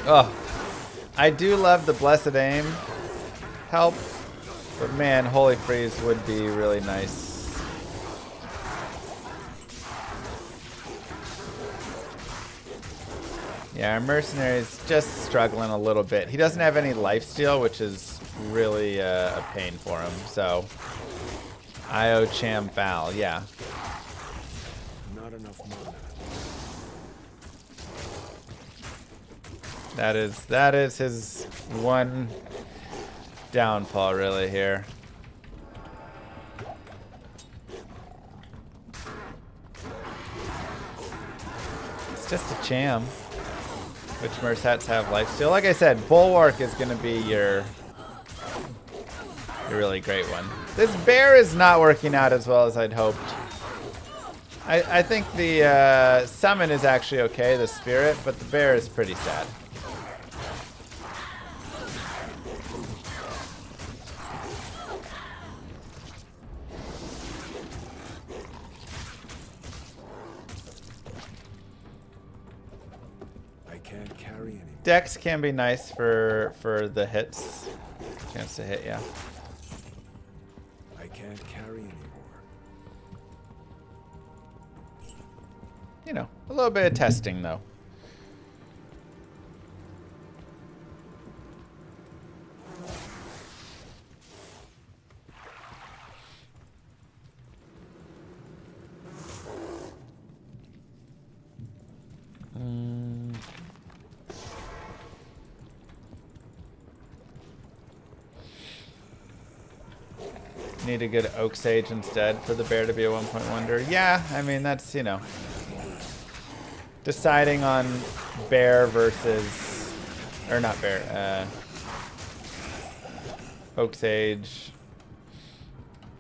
Oh, I do love the Blessed Aim help, but man, Holy Freeze would be really nice. Yeah, our Mercenary's just struggling a little bit. He doesn't have any lifesteal, which is really a pain for him, so IO Cham Val, yeah. Not enough mana. That is his one downfall really here. It's just a Cham, which Merc hats have lifesteal. Like I said, Bulwark is going to be your really great one. This bear is not working out as well as I'd hoped. I think the summon is actually okay, the spirit, but the bear is pretty sad. Dex can be nice for the hits. Chance to hit, yeah. I can't carry anymore. You know, a little bit of testing though. Need a good Oak Sage instead for the bear to be a 1-point wonder. Yeah, I mean, that's, you know, deciding on bear versus, or not bear, Oak Sage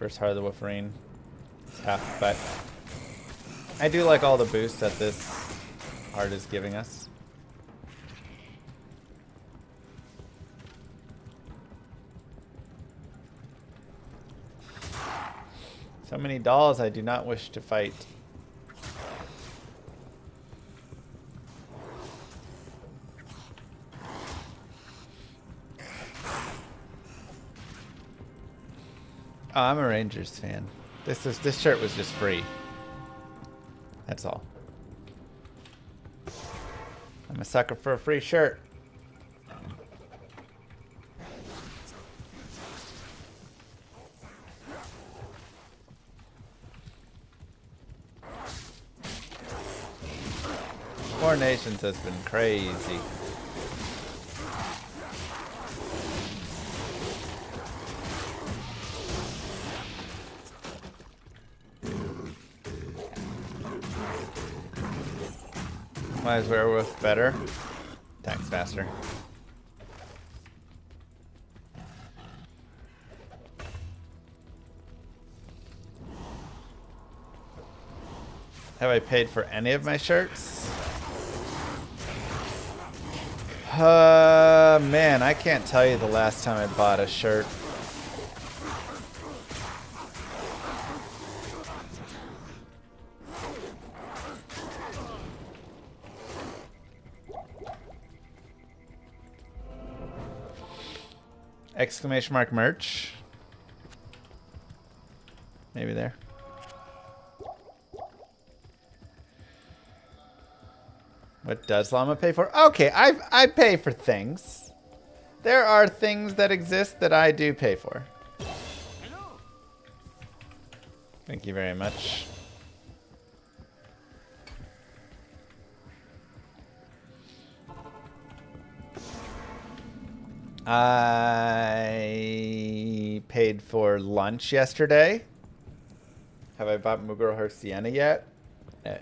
versus Heart of the Wolverine. It's tough, but I do like all the boosts that this heart is giving us. So many dolls I do not wish to fight. Oh, I'm a Rangers fan. This shirt was just free. That's all. I'm a sucker for a free shirt. Four Nations has been crazy. Why is Werewolf better? Attacks faster. Have I paid for any of my shirts? Man, I can't tell you the last time I bought a shirt. Exclamation mark merch. Maybe there. What does llama pay for? Okay, I pay for things. There are things that exist that I do pay for. Thank you very much. I paid for lunch yesterday. Have I bought Muguro her Sienna yet?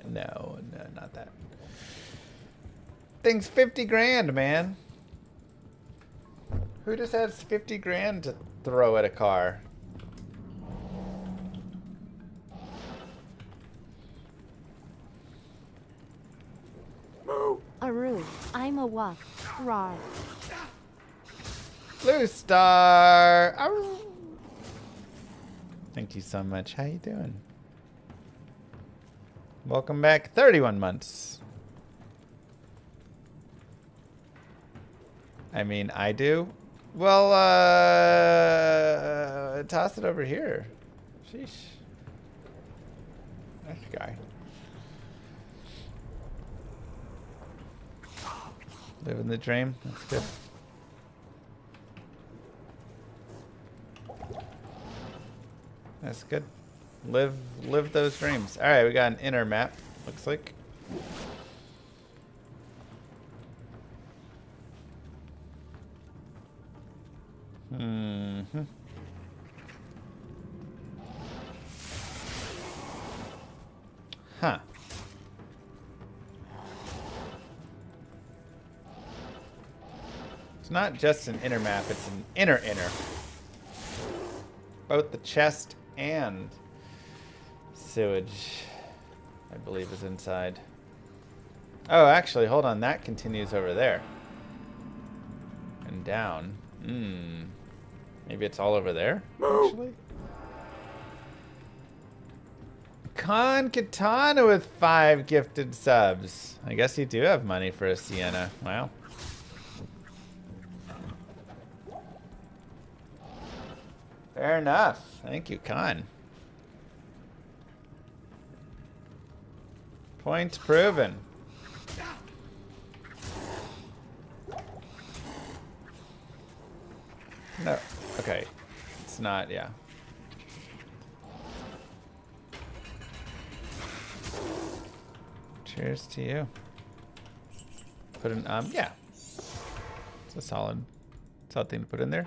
No, not that. Thing's 50 grand, man. Who just has 50 grand to throw at a car? Aru, I'm a walk. Rar. Blue Star. Ow. Thank you so much. How you doing? Welcome back. 31 months. I mean, I do. Well, toss it over here. Sheesh. Nice guy. Living the dream. That's good. That's good. Live those dreams. All right, we got an inner map. Looks like. Huh. It's not just an inner map, it's an inner. Both the chest and sewage, I believe, is inside. Oh, actually, hold on. That continues over there. And down. Maybe it's all over there, actually. Con Katana with 5 gifted subs. I guess you do have money for a Sienna. Wow. Fair enough. Thank you, Con. Point proven. No. Okay. It's not, yeah. Cheers to you. Put an, yeah. It's a solid thing to put in there.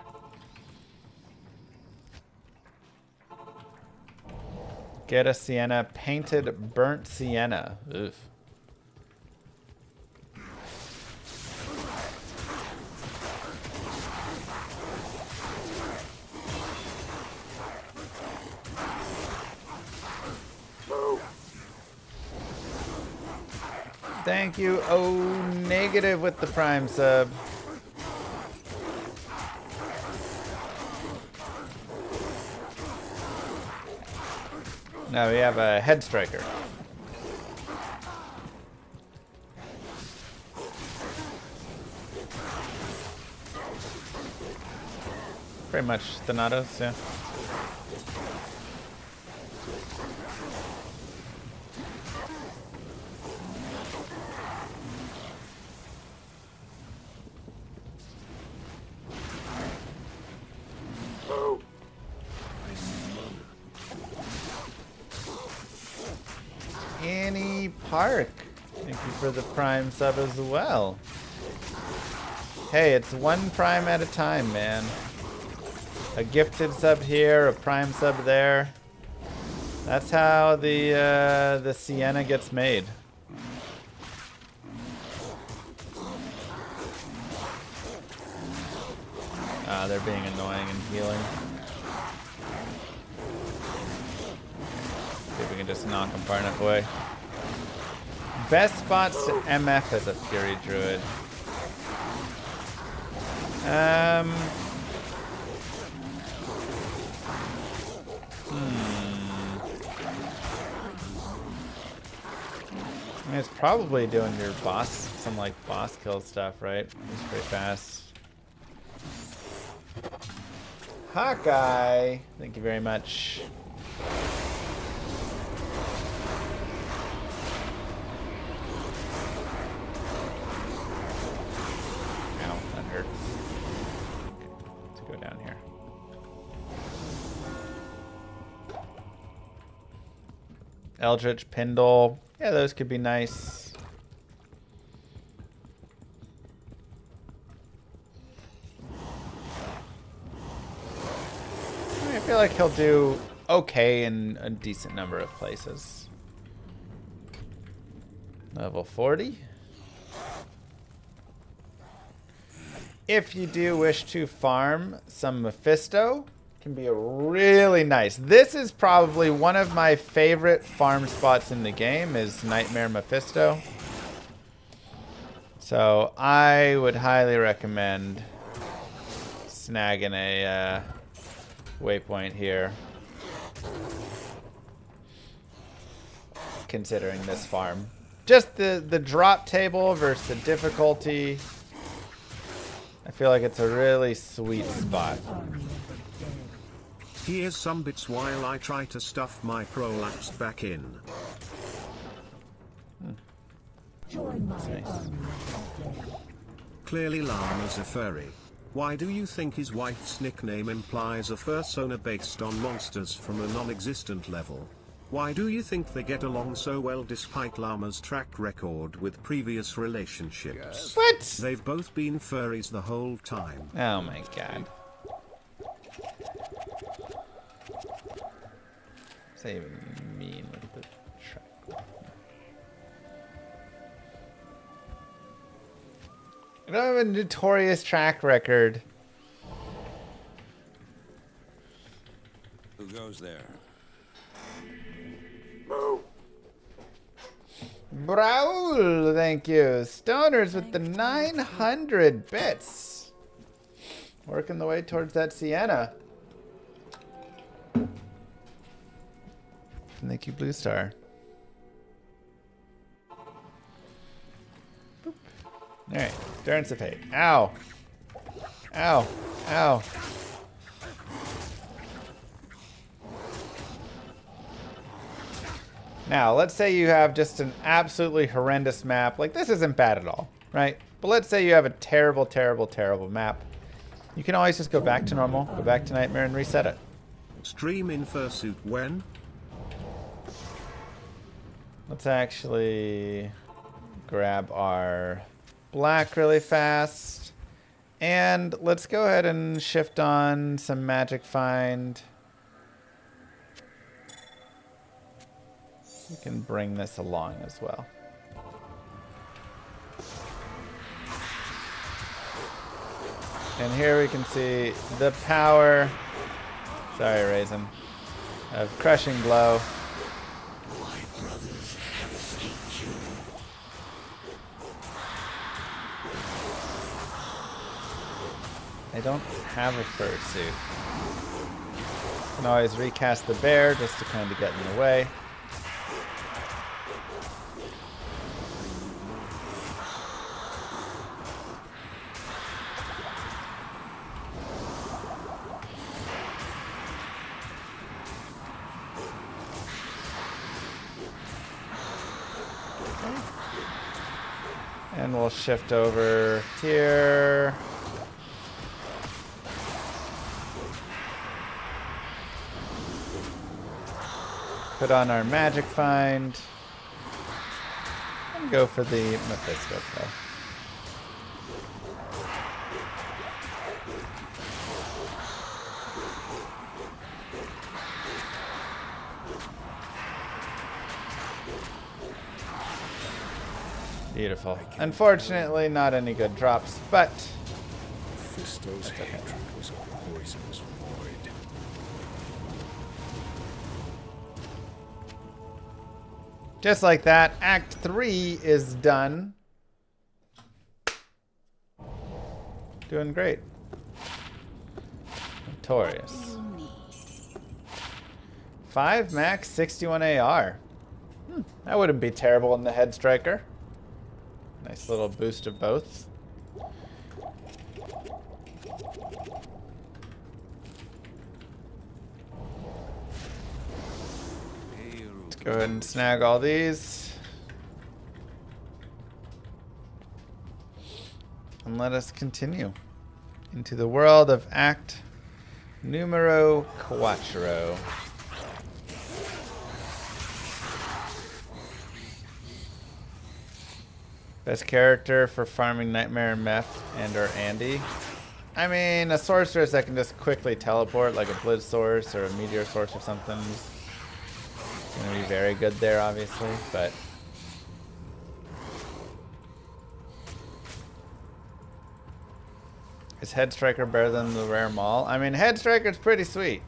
Get a Sienna, painted burnt Sienna. Oof. Thank you. Oh, negative with the prime sub. No, we have a head striker. Pretty much Thanatos, yeah. Park. Thank you for the Prime sub as well. Hey, it's one Prime at a time, man. A gifted sub here, a Prime sub there. That's how the Sienna gets made. Ah, they're being annoying and healing. See if we can just knock them far enough away. Best spots to MF as a Fury Druid. I mean, it's probably doing your boss, some like boss kill stuff, right? It's pretty fast. Hawkeye, thank you very much. Ow, that hurts. Let's go down here. Eldritch, Pindle. Yeah, those could be nice. I feel like he'll do okay in a decent number of places. Level 40. If you do wish to farm some Mephisto, can be a really nice. This is probably one of my favorite farm spots in the game is Nightmare Mephisto. So I would highly recommend snagging a waypoint here, considering this farm. Just the drop table versus the difficulty. I feel like it's a really sweet spot. Here's some bits while I try to stuff my prolapse back in. That's nice. Clearly Llama's a furry. Why do you think his wife's nickname implies a fursona based on monsters from a non-existent level? Why do you think they get along so well despite Llama's track record with previous relationships? What? They've both been furries the whole time. Oh my god. What's that even mean with the track? I don't have a notorious track record. Who goes there? Braul, thank you. Stoners with the 900 bits. Working the way towards that Sienna. Thank you, Blue Star. Boop. Alright, Endurance of Hate. Ow. Ow. Ow. Now, let's say you have just an absolutely horrendous map. Like, this isn't bad at all, right? But let's say you have a terrible, terrible, terrible map. You can always just go back to normal, go back to Nightmare, and reset it. Stream in fursuit when? Let's actually grab our black really fast. And let's go ahead and shift on some Magic Find. We can bring this along as well. And here we can see the power, sorry Raisin, of Crushing Blow. I don't have a fursuit. Can always recast the bear just to kind of get in the way. And we'll shift over here. Put on our Magic Find. can go for the Mephisto though. Beautiful. Unfortunately, not any good drops, but Mephisto's hatred was a poisonous void. just like that, Act 3 is done. Doing great. Notorious. 5 max, 61 AR. That wouldn't be terrible in the head striker. Nice little boost of both. Let's go ahead and snag all these. And let us continue into the world of Act Numero Cuatro. Best character for farming Nightmare and Meth and/or Andy. I mean, a sorceress that can just quickly teleport, like a Blizz Source or a Meteor Source or something, is gonna be very good there, obviously. But is Head Striker better than the Rare Maul? I mean, Head Striker's pretty sweet.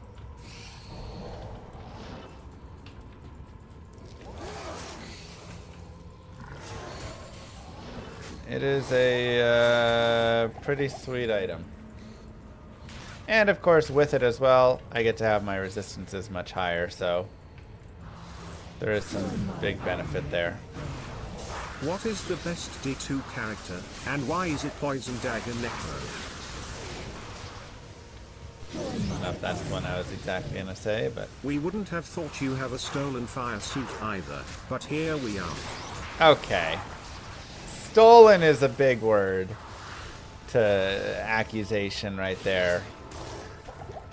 It is a pretty sweet item. And of course, with it as well, I get to have my resistances much higher, so there is some big benefit there. What is the best D2 character, and why is it Poison Dagger Necro? I don't know if that's the one I was exactly going to say, but... We wouldn't have thought you have a stolen fire suit either, but here we are. Okay. Stolen is a big word to accusation right there.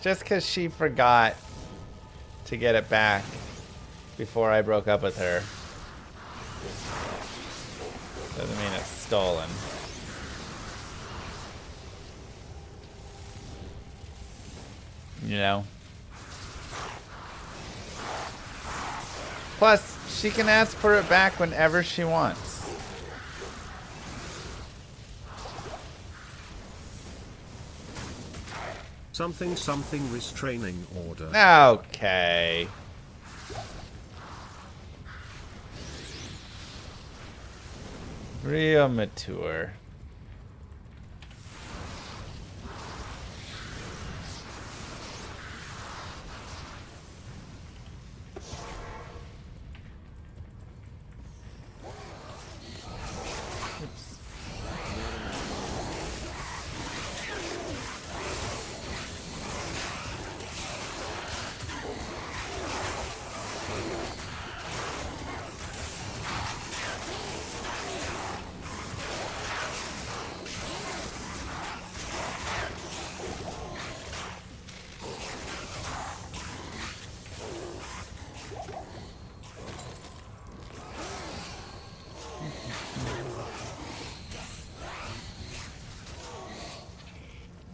Just because she forgot to get it back before I broke up with her doesn't mean it's stolen. You know? Plus, she can ask for it back whenever she wants. Something restraining order. Okay. Real mature.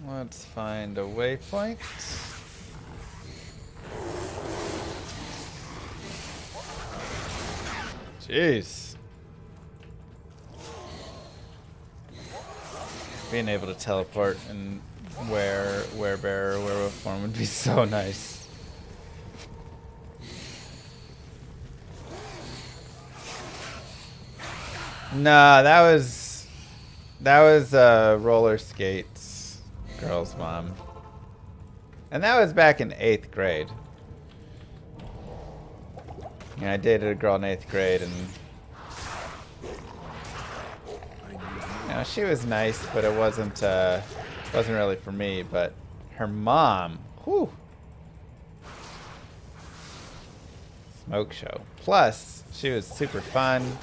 Let's find a waypoint. Jeez. Being able to teleport and werebearer or werewolf form would be so nice. Nah, that was roller skates girl's mom. And that was back in 8th grade. Yeah, I dated a girl in 8th grade, and you know, she was nice, but it wasn't really for me. But her mom, whew, smoke show. Plus, she was super fun.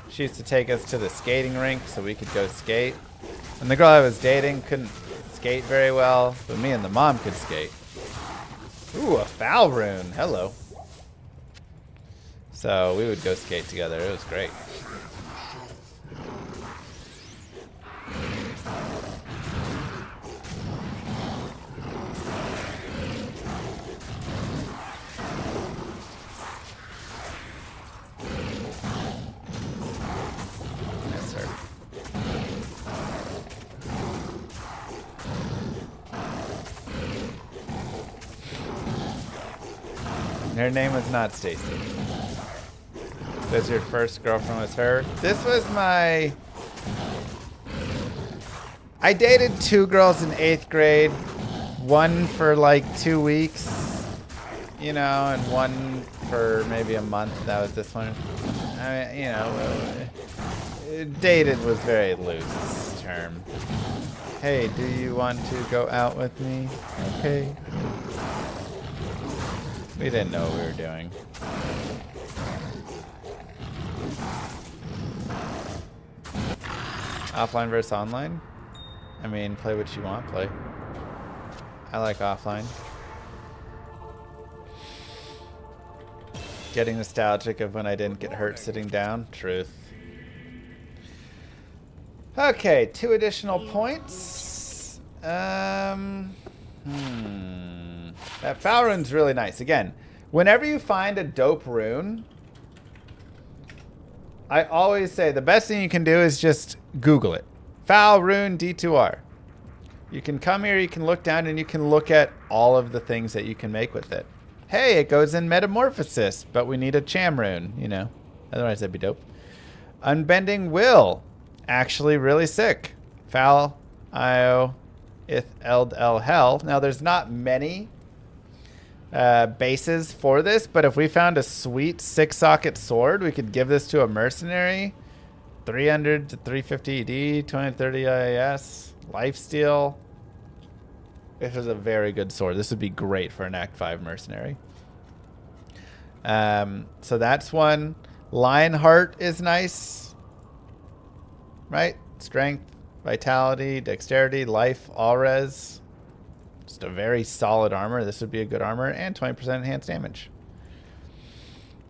She used to take us to the skating rink so we could go skate. And the girl I was dating couldn't skate very well, but me and the mom could skate. Ooh, a foul rune. Hello. So we would go skate together. It was great. Her name was not Stacy. Was your first girlfriend was her? This was my... I dated 2 girls in 8th grade. One for like 2 weeks, you know, and one for maybe a month. That was this one. I mean, you know, dated was very loose term. Hey, do you want to go out with me? Okay. We didn't know what we were doing. Offline versus online? I mean, play what you want, play. I like offline. Getting nostalgic of when I didn't get hurt sitting down. Truth. Okay, 2 additional points. That foul rune's really nice. Again, whenever you find a dope rune, I always say the best thing you can do is just Google it. Foul rune D2R. You can come here, you can look down, and you can look at all of the things that you can make with it. Hey, it goes in Metamorphosis, but we need a Cham rune, you know. Otherwise, that'd be dope. Unbending Will. Actually really sick. Foul, Io, Ith, Eld, El, Hell. Now, there's not many bases for this, but if we found a sweet 6-socket sword, we could give this to a mercenary. 300 to 350 ED, 20 to 30 IAS. Lifesteal. This is a very good sword. This would be great for an Act 5 mercenary. So that's one. Lionheart is nice. Right? Strength, vitality, dexterity, life, all res. Just a very solid armor. This would be a good armor. And 20% enhanced damage.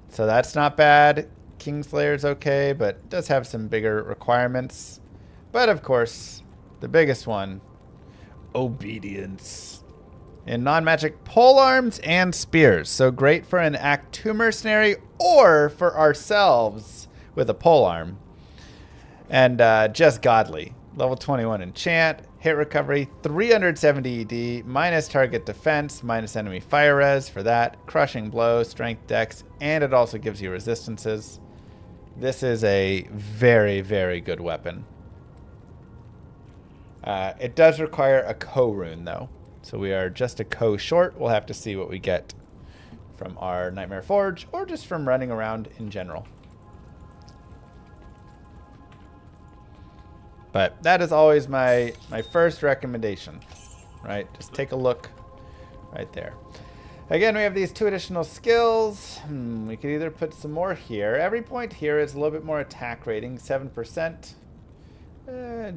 So that's not bad. Kingslayer's okay, but does have some bigger requirements. But of course, the biggest one, obedience. In non-magic, pole arms and spears. So great for an Act 2 mercenary or for ourselves with a pole arm. And just godly. Level 21 enchant, hit recovery, 370 ED, minus target defense, minus enemy fire res for that, crushing blow, strength, dex, and it also gives you resistances. This is a very, very good weapon. It does require a Ko rune, though. So we are just a Ko short. We'll have to see what we get from our Nightmare Forge or just from running around in general. But that is always my first recommendation, right? Just take a look right there. Again, we have these 2 additional skills. We could either put some more here. Every point here is a little bit more attack rating, 7%.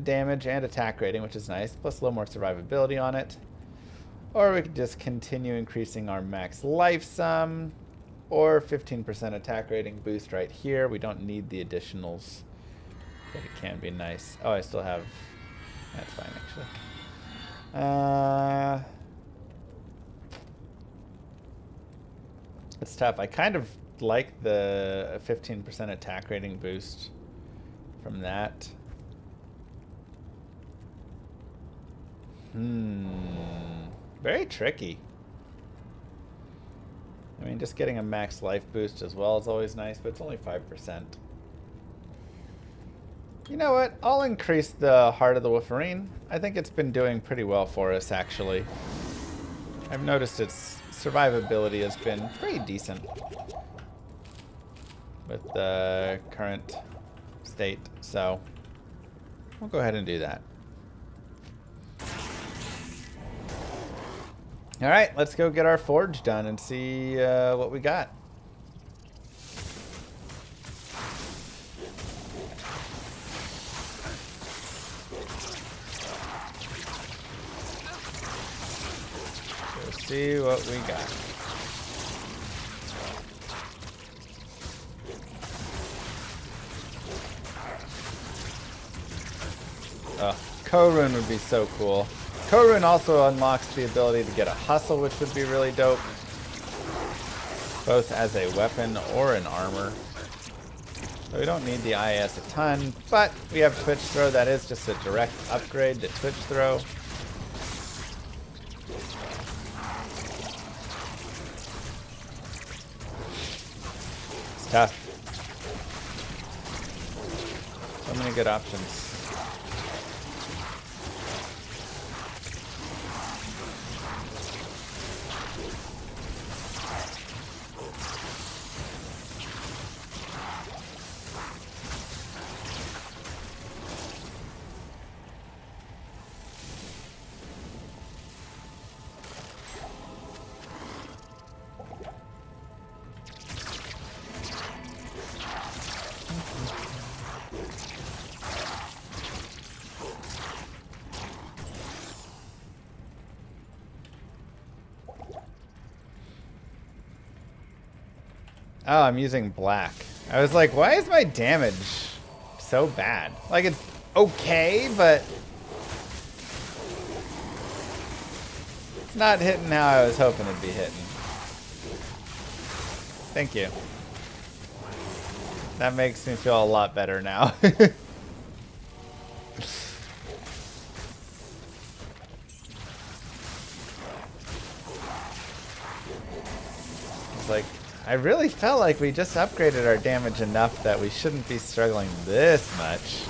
Damage and attack rating, which is nice, plus a little more survivability on it. Or we could just continue increasing our max life sum, or 15% attack rating boost right here. We don't need the additionals, but it can be nice. Oh, I still have... That's fine, actually. It's tough. I kind of like the 15% attack rating boost from that. Very tricky. I mean, just getting a max life boost as well is always nice, but it's only 5%. You know what? I'll increase the Heart of the Wolverine. I think it's been doing pretty well for us, actually. I've noticed its survivability has been pretty decent with the current state, so we'll go ahead and do that. All right, let's go get our forge done and see what we got. Let's see what we got. Oh, Ko-Rune would be so cool. Ko-Rune also unlocks the ability to get a hustle, which would be really dope. Both as a weapon or an armor. So we don't need the IS a ton, but we have Twitch Throw. That is just a direct upgrade to Twitch Throw. Tough. So many good options. Oh, I'm using black. I was like, why is my damage so bad? Like, it's okay, but it's not hitting how I was hoping it'd be hitting. Thank you. That makes me feel a lot better now. It's like, I really felt like we just upgraded our damage enough that we shouldn't be struggling this much.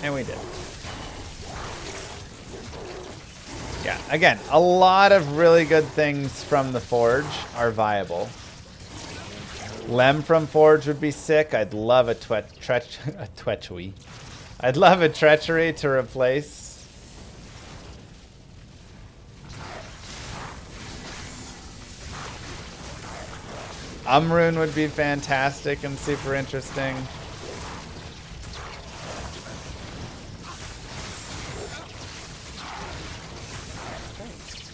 And we did. Yeah, again, a lot of really good things from the Forge are viable. Lem from Forge would be sick. I'd love a treachery. I'd love a treachery to replace. Umrune would be fantastic and super interesting.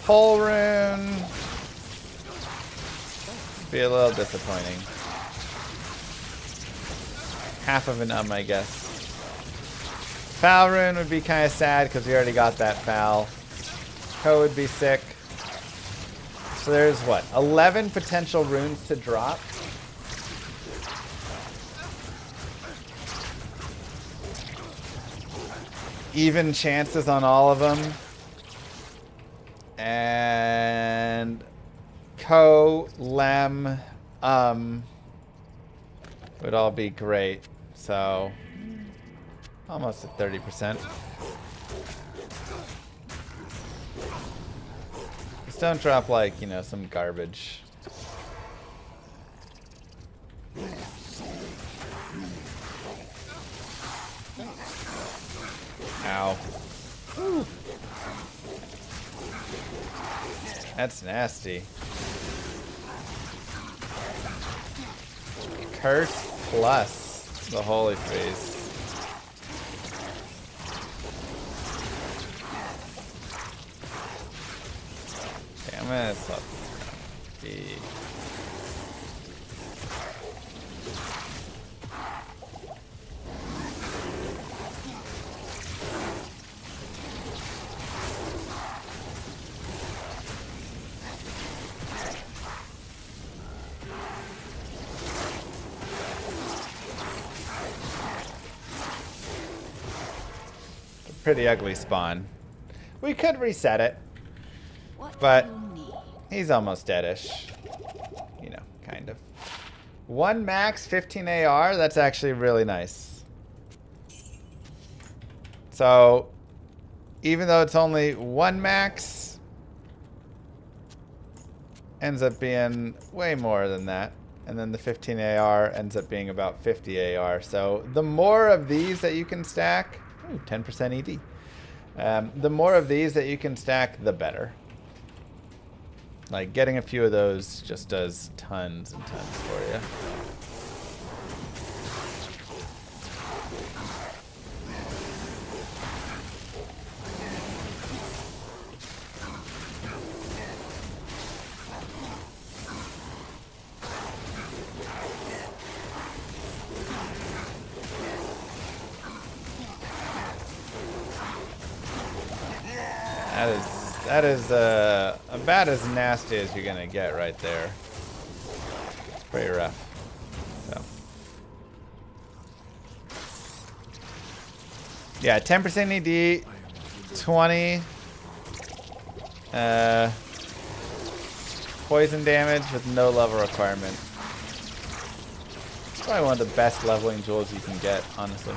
Pole rune. Be a little disappointing. Half of an I guess. Foul rune would be kind of sad because we already got that foul. Ko would be sick. So there's what? 11 potential runes to drop. Even chances on all of them. And Ko, Lem, would all be great. So almost at 30%. Just don't drop like, you know, some garbage. Ow. Whew. That's nasty. Curse plus the holy face. Okay, I'm gonna stop this. Be. Pretty ugly spawn. We could reset it, but he's almost deadish. You know, kind of. 1 max, 15 AR. That's actually really nice. So, even though it's only 1 max, ends up being way more than that. And then the 15 AR ends up being about 50 AR. So, the more of these that you can stack. Ooh, 10% ED. The more of these that you can stack, the better. Like, getting a few of those just does tons and tons for you. That is about as nasty as you're gonna get right there. Pretty rough. So. Yeah, 10% ED, 20 poison damage with no level requirement. It's probably one of the best leveling jewels you can get, honestly.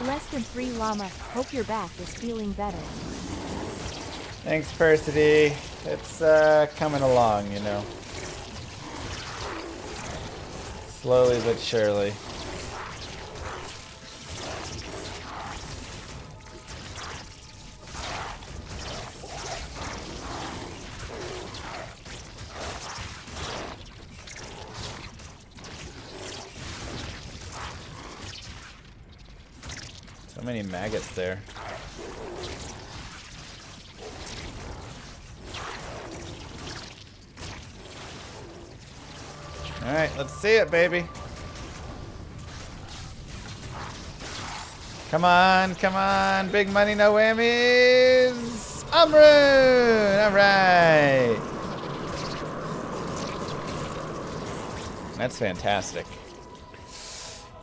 Less than 3 llama. Hope your back is feeling better. Thanks, Persity. It's coming along, you know. Slowly but surely. So many maggots there. Alright, let's see it, baby. Come on. Big money, no whammies. Amrun! Alright. That's fantastic.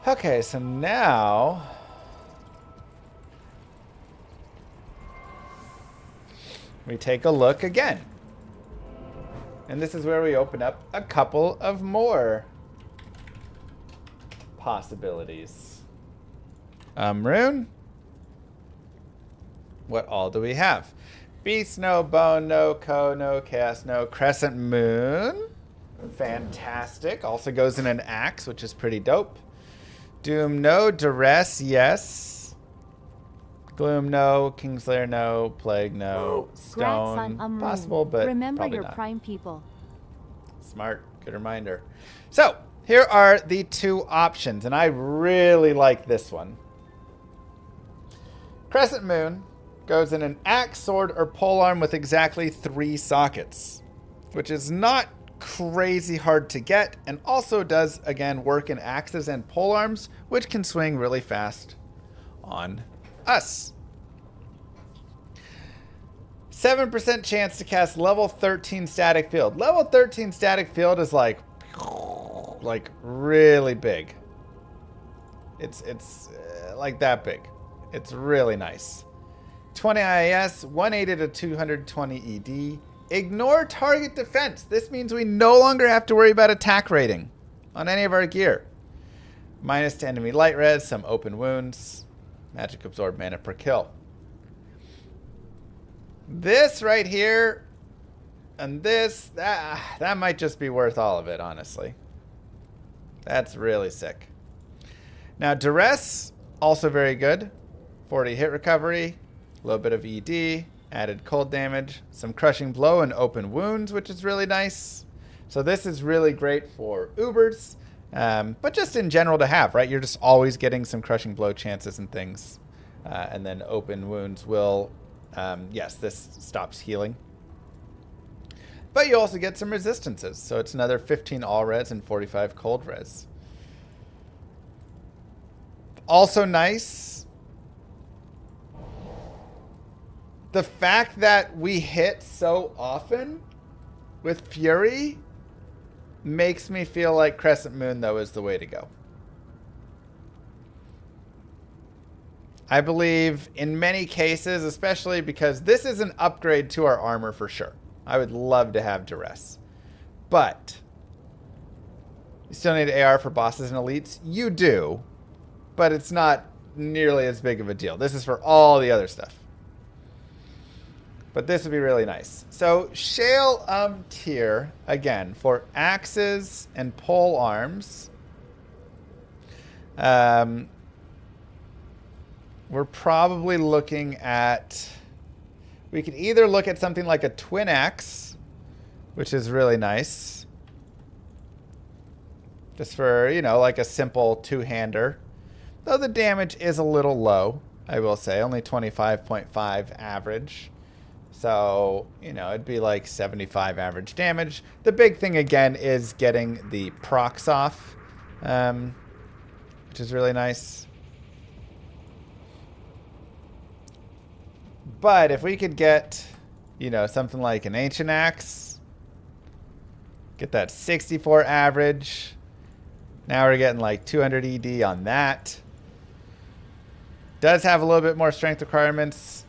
Okay, so now we take a look again. And this is where we open up a couple of more possibilities. Rune. What all do we have? Beast, no bone, no co, no chaos, no crescent moon. Fantastic. Also goes in an axe, which is pretty dope. Doom, no. Duress, yes. Gloom, no. Kingslayer, no. Plague, no. Stone, possible, but remember probably your not. prime people. Smart. Good reminder. So, here are the two options, and I really like this one. Crescent Moon goes in an axe, sword, or polearm with exactly 3 sockets, which is not crazy hard to get, and also does, again, work in axes and polearms, which can swing really fast on us. 7% chance to cast level 13 static field. Level 13 static field is like really big. It's like that big. It's really nice. 20 IAS, 180 to 220 ED. Ignore target defense. This means we no longer have to worry about attack rating on any of our gear. Minus to enemy light res, some open wounds. Magic absorb mana per kill. This right here and this, that might just be worth all of it, honestly. That's really sick. Now, Duress, also very good. 40 hit recovery, a little bit of ED, added cold damage, some crushing blow and open wounds, which is really nice. So this is really great for Ubers, but just in general to have, right? You're just always getting some crushing blow chances and things. And then open wounds will, yes, this stops healing. But you also get some resistances. So it's another 15 all res and 45 cold res. Also nice, the fact that we hit so often with Fury makes me feel like Crescent Moon, though, is the way to go. I believe in many cases, especially because this is an upgrade to our armor for sure. I would love to have Duress. But you still need AR for bosses and elites? You do. But it's not nearly as big of a deal. This is for all the other stuff. But this would be really nice. So Shale tier, again, for axes and pole arms. We're probably looking at... We could either look at something like a twin axe, which is really nice. Just for, you know, like a simple two-hander. Though the damage is a little low, I will say. Only 25.5 average. So, you know, it'd be like 75 average damage. The big thing, again, is getting the procs off, which is really nice. But if we could get, you know, something like an Ancient Axe, get that 64 average. Now we're getting like 200 ED on that. Does have a little bit more strength requirements,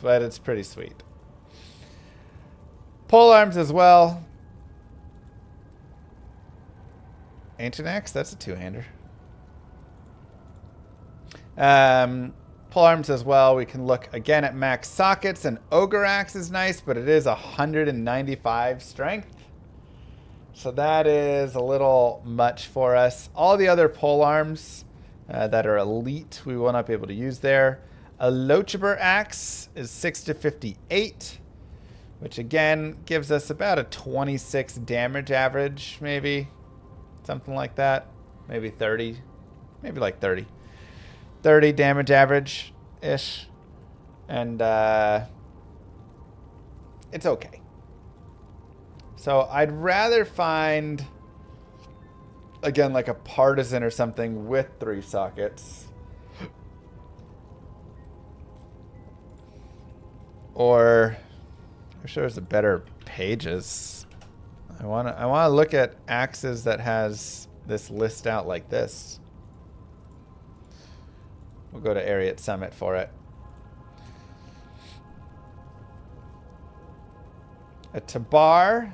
but it's pretty sweet. Pole arms as well. Ancient Axe, that's a two-hander. Pole arms as well. We can look again at max sockets. And Ogre Axe is nice, but it is 195 strength. So that is a little much for us. All the other pole arms that are elite, we will not be able to use there. A Lochaber Axe is 6 to 58, which again gives us about a 26 damage average, maybe. Something like that. Maybe 30. Maybe like 30. 30 damage average-ish. And it's okay. So I'd rather find, again, like a Partisan or something with 3 sockets. Or I'm sure there's a better Pages. I wanna look at axes that has this list out like this. We'll go to Ariat Summit for it. A Tabar,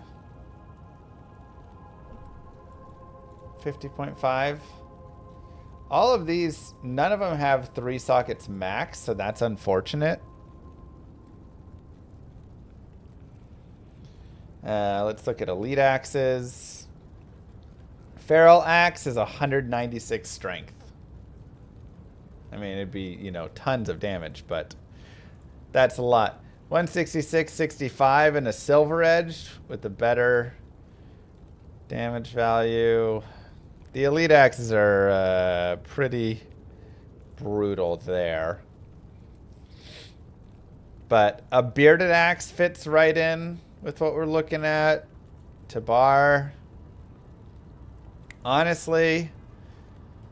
50.5. All of these, none of them have 3 sockets max, so that's unfortunate. Let's look at elite axes. Feral Axe is 196 strength. I mean, it'd be, you know, tons of damage, but that's a lot. 166, 65, and a Silver Edge with the better damage value. The elite axes are pretty brutal there. But a Bearded Axe fits right in with what we're looking at. Tabar. Honestly,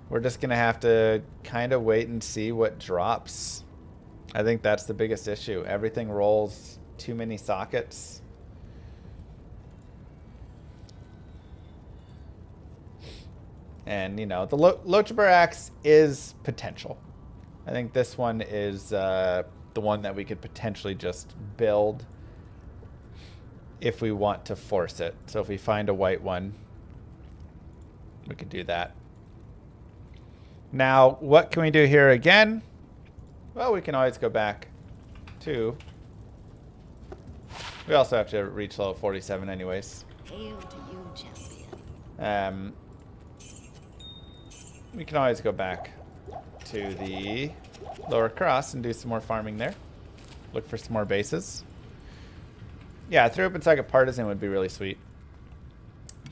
we're just going to have to kind of wait and see what drops. I think that's the biggest issue. Everything rolls too many sockets. And, you know, the Lochaber Axe is potential. I think this one is the one that we could potentially just build if we want to force it. So if we find a white one, we could do that. Now, what can we do here again? Well, we can always go back to... We also have to reach level 47 anyways. Hail to you, champion. We can always go back to the lower cross and do some more farming there. Look for some more bases. Yeah, through open socket Partisan would be really sweet.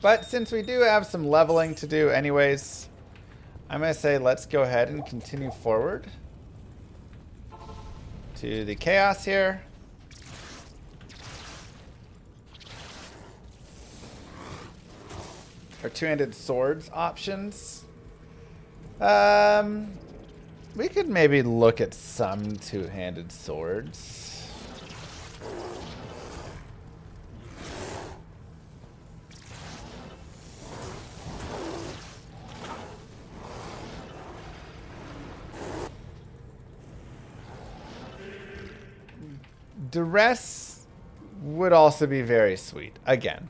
But since we do have some leveling to do anyways, I'm going to say let's go ahead and continue forward to the chaos here. Our two-handed swords options. We could maybe look at some two-handed swords. Duress would also be very sweet. Again.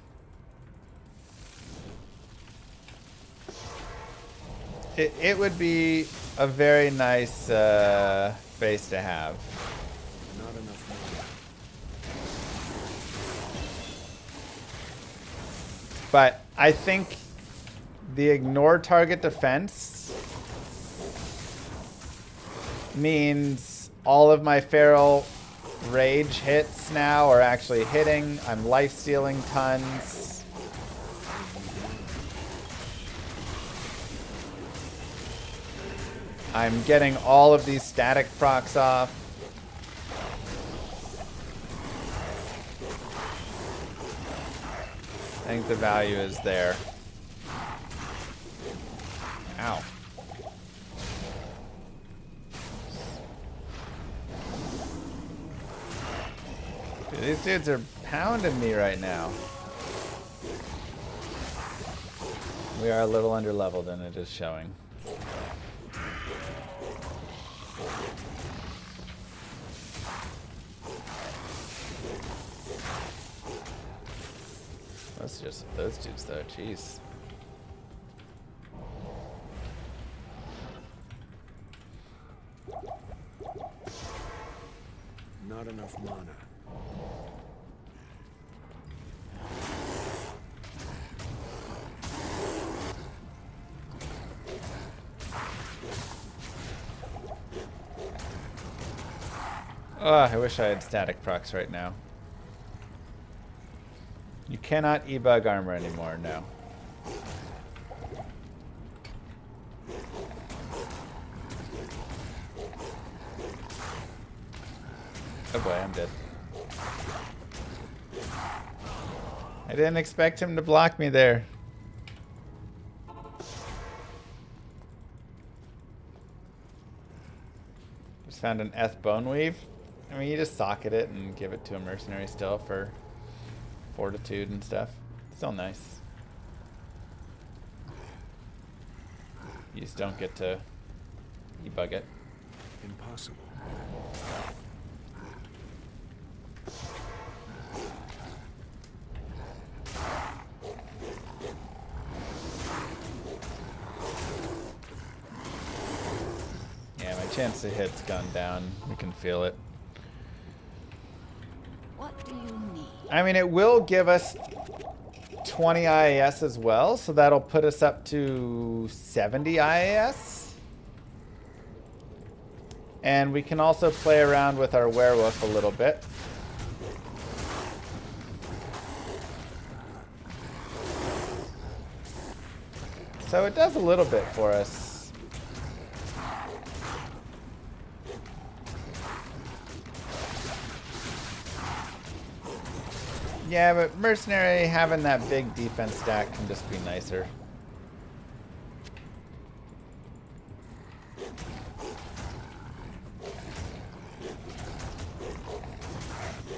It would be a very nice base to have. Not enough money. But I think the ignore target defense means all of my feral rage hits now are actually hitting. I'm life stealing tons. I'm getting all of these static procs off. I think the value is there. Ow. These dudes are pounding me right now. We are a little under leveled and it is showing. That's just those dudes though, jeez. Not enough mana. Oh, I wish I had static procs right now. You cannot e-bug armor anymore, no. Oh boy, I'm dead. I didn't expect him to block me there. Just found an Eth Bone Weave. I mean, you just socket it and give it to a mercenary still for fortitude and stuff. Still nice. You just don't get to debug it. Impossible. Yeah, my chance to hit's gone down. We can feel it. What do you need? I mean, it will give us 20 IAS as well, so that'll put us up to 70 IAS. And we can also play around with our werewolf a little bit. So it does a little bit for us. Yeah, but mercenary having that big defense stack can just be nicer.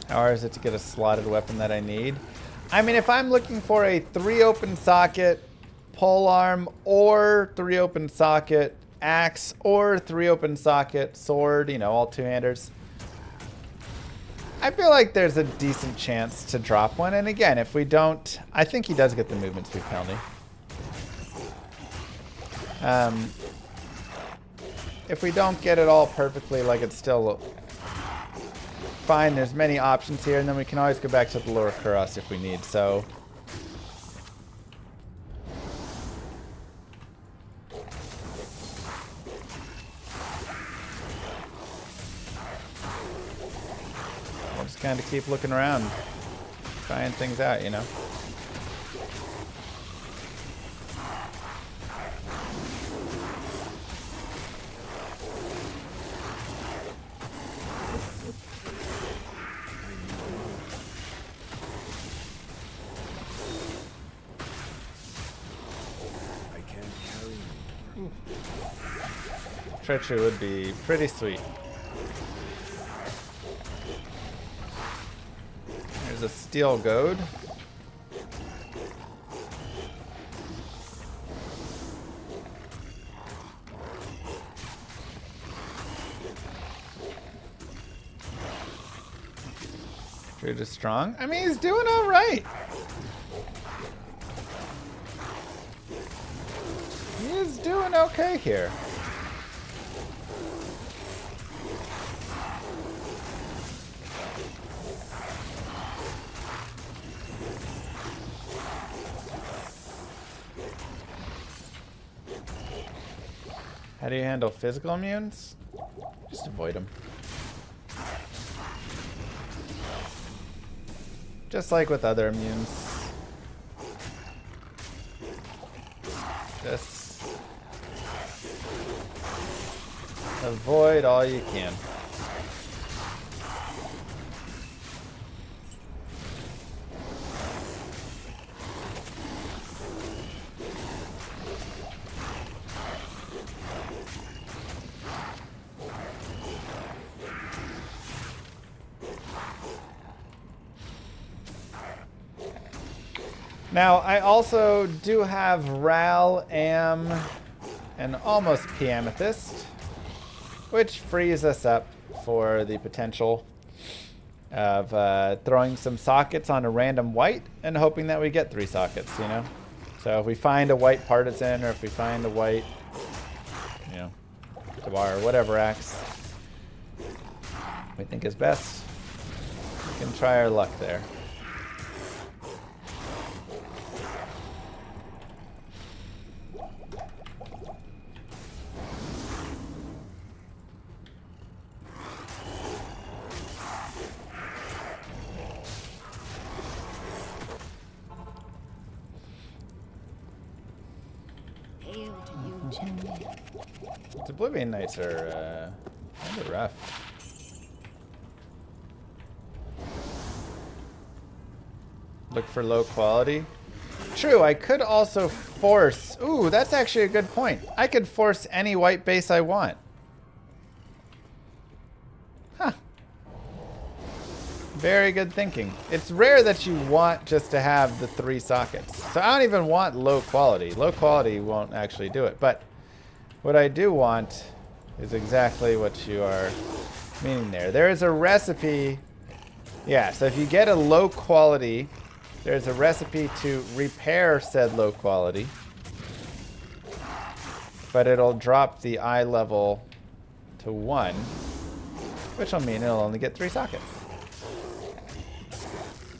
How hard is it to get a slotted weapon that I need? I mean, if I'm looking for a 3 open socket polearm or 3 open socket axe or 3 open socket sword, you know, all two-handers, I feel like there's a decent chance to drop one. And again, if we don't, I think he does get the movement speed penalty. If we don't get it all perfectly, like it's still fine. There's many options here, and then we can always go back to the lower cuirass if we need. So we'll just kind of keep looking around, trying things out, you know. Treachery would be pretty sweet. There's a steel goad. Druid is strong. I mean, he's doing all right. He is doing okay here. How do you handle physical immunes? Just avoid them. Just like with other immunes. Just avoid all you can. Now, I also do have Ral, Am, and almost P Amethyst, which frees us up for the potential of throwing some sockets on a random white and hoping that we get 3 sockets, you know? So if we find a white Partisan, or if we find a white, you know, Tabar, or whatever axe we think is best, we can try our luck there. Hail to you, champion. The Oblivion Knights are kind of rough. Look for low quality. True, I could also force... Ooh, that's actually a good point. I could force any white base I want. Huh. Very good thinking. It's rare that you want just to have the 3 sockets. So I don't even want low quality. Low quality won't actually do it. But what I do want is exactly what you are meaning there. There is a recipe. Yeah, so if you get a low quality, there's a recipe to repair said low quality. But it'll drop the eye level to 1, which will mean it'll only get 3 sockets.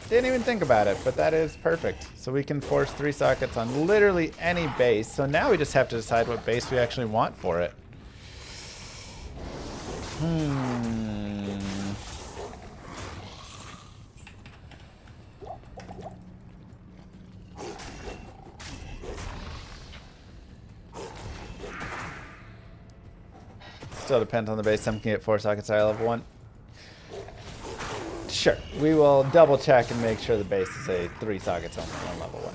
Didn't even think about it, but that is perfect. So we can force 3 sockets on literally any base. So now we just have to decide what base we actually want for it. Still depends on the base. Some can get 4 sockets eye level 1. Sure, we will double check and make sure the base is a 3 sockets only on level 1.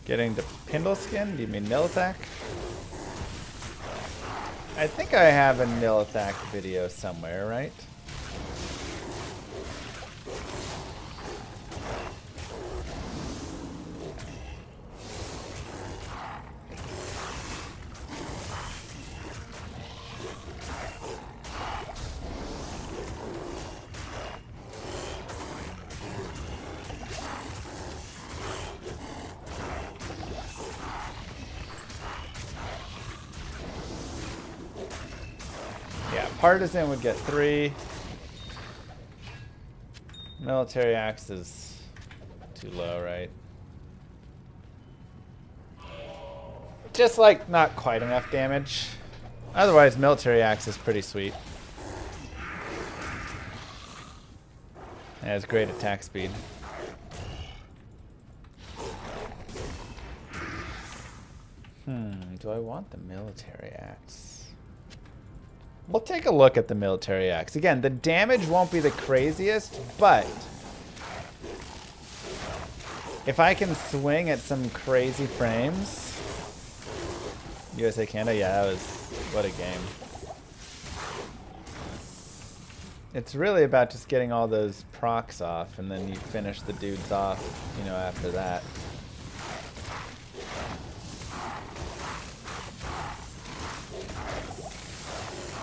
Getting the Pindle skin? Do you mean nil attack? I think I have a nil attack video somewhere, right? Partisan would get 3. Military axe is too low, right? Just like not quite enough damage. Otherwise, military axe is pretty sweet. It has great attack speed. Do I want the military axe? We'll take a look at the military axe. Again, the damage won't be the craziest, but if I can swing at some crazy frames. USA Canada, yeah, that was, what a game. It's really about just getting all those procs off, and then you finish the dudes off, you know, after that.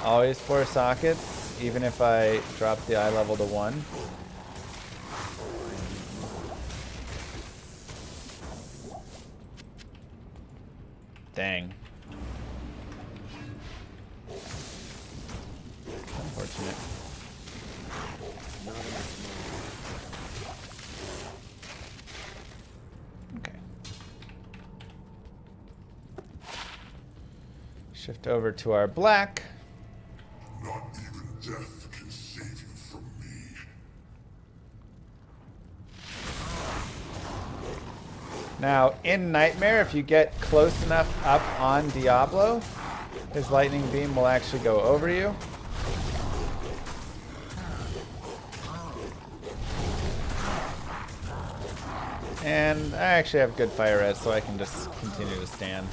Always 4 sockets, even if I drop the eye level to 1. Dang. Unfortunate. Okay. Shift over to our black. Not even death can save you from me. Now, in Nightmare, if you get close enough up on Diablo, his lightning beam will actually go over you. And I actually have good fire res, so I can just continue to stand.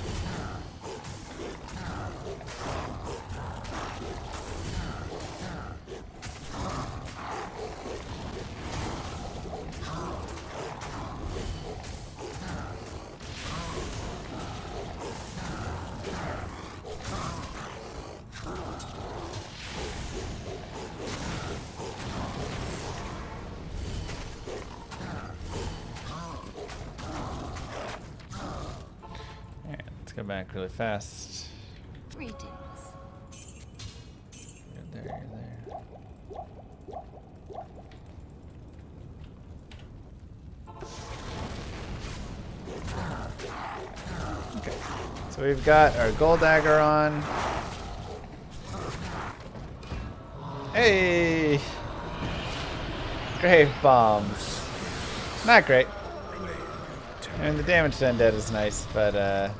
Go back really fast. Greetings. You're there, you're there. Okay, so we've got our gold dagger on. Hey! Grave bombs. Not great. And the damage to undead is nice, but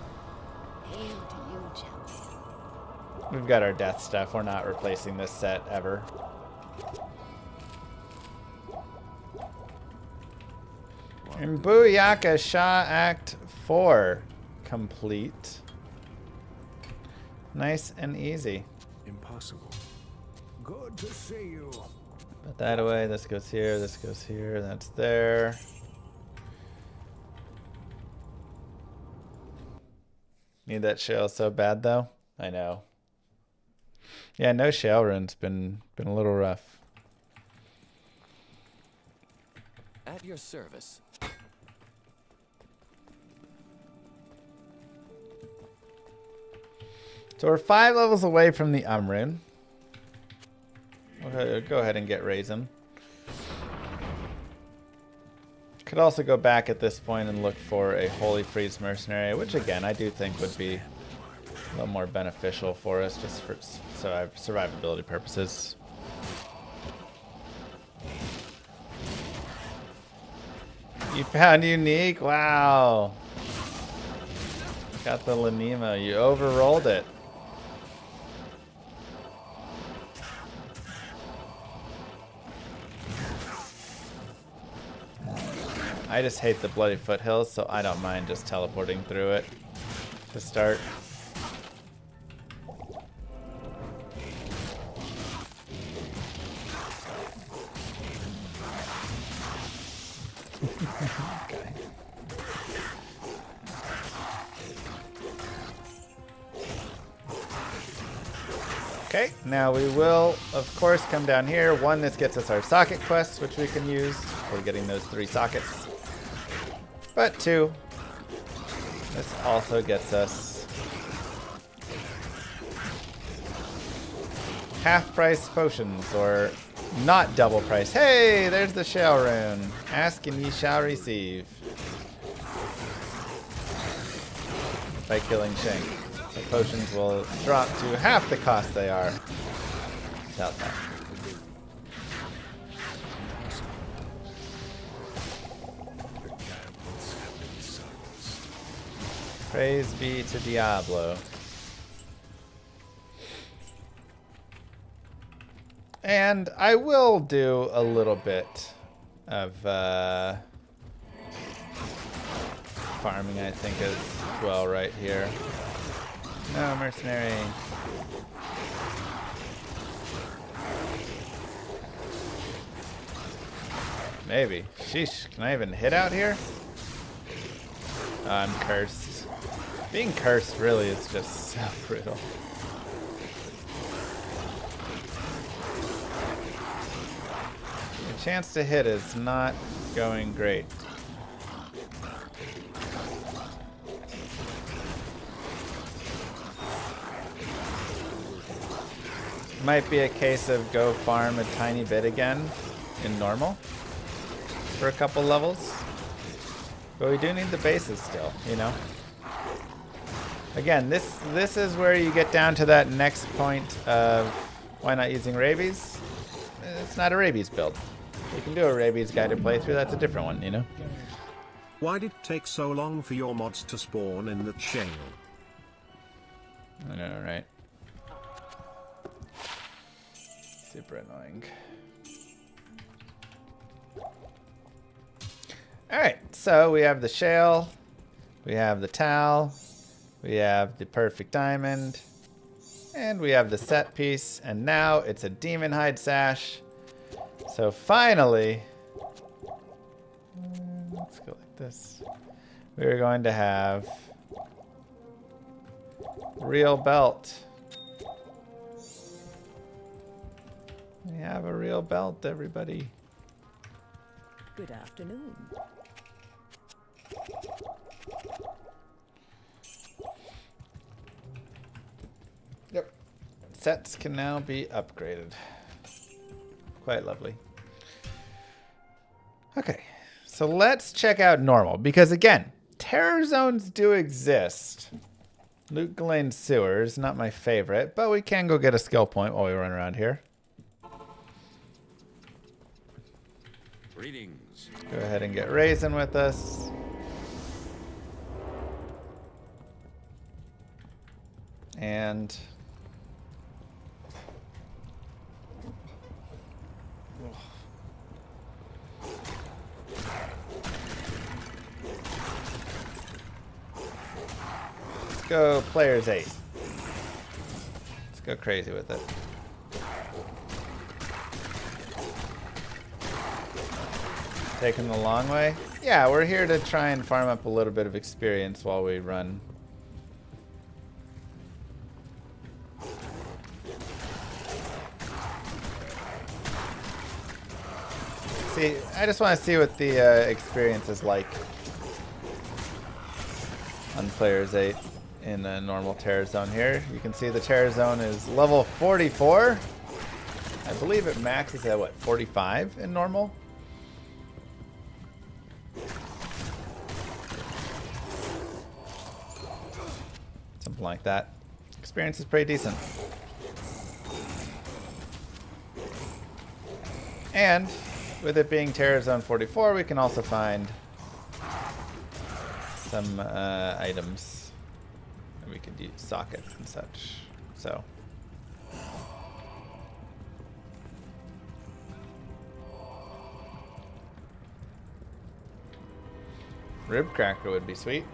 we've got our death stuff. We're not replacing this set ever. And Booyaka Shah Act 4 complete. Nice and easy. Impossible. Good to see you. Put that away. This goes here. This goes here. That's there. Need that shell so bad though. I know. Yeah, no shell run's been a little rough. At your service. So we're 5 levels away from the rune. We'll go ahead and get Raisin. Could also go back at this point and look for a Holy Freeze Mercenary, which again I do think would be a little more beneficial for us just for survivability purposes. You found unique? Wow. Got the Lanima. You overrolled it. I just hate the bloody foothills, so I don't mind just teleporting through it to start. Okay, now we will, of course, come down here. 1, this gets us our socket quests, which we can use for getting those 3 sockets. But 2, this also gets us half-price potions, or not double price. Hey, there's the shell rune. Ask and ye shall receive. By killing Shank. The potions will drop to half the cost they are without that. Praise be to Diablo. And I will do a little bit of farming, I think, as well right here. No, mercenary. Maybe. Sheesh, can I even hit out here? Oh, I'm cursed. Being cursed really is just so brutal. The chance to hit is not going great. Might be a case of go farm a tiny bit again in normal for a couple levels. But we do need the bases still, you know? Again, this is where you get down to that next point of why not using rabies? It's not a rabies build. You can do a rabies guided playthrough, that's a different one, you know? Why did it take so long for your mods to spawn in the chain? I know, right? Super annoying. Alright, so we have the shale, we have the towel, we have the perfect diamond, and we have the set piece, and now it's a demon hide sash. So finally, let's go like this. We're going to have real belt. We have a real belt, everybody. Good afternoon. Yep. Sets can now be upgraded. Quite lovely. Okay, so let's check out normal, because again, terror zones do exist. Luke Ghislaine Sewers, not my favorite, but we can go get a skill point while we run around here. Greetings. Go ahead and get Raisin with us. And let's go players 8. Let's go crazy with it. Taking the long way? Yeah, we're here to try and farm up a little bit of experience while we run. See, I just want to see what the experience is like on players 8 in a normal terror zone here. You can see the terror zone is level 44. I believe it maxes at what, 45 in normal? Something like that. Experience is pretty decent. And with it being Terror Zone 44, we can also find some items. And we could use sockets and such. So. Rib cracker would be sweet.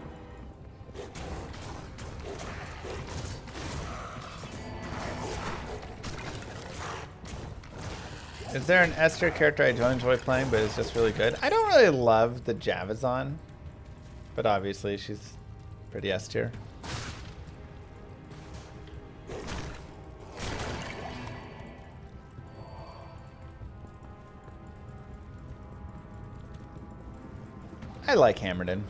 Is there an S tier character I don't enjoy playing, but it's just really good? I don't really love the Javazon, but obviously she's pretty S tier. I like Hammerden.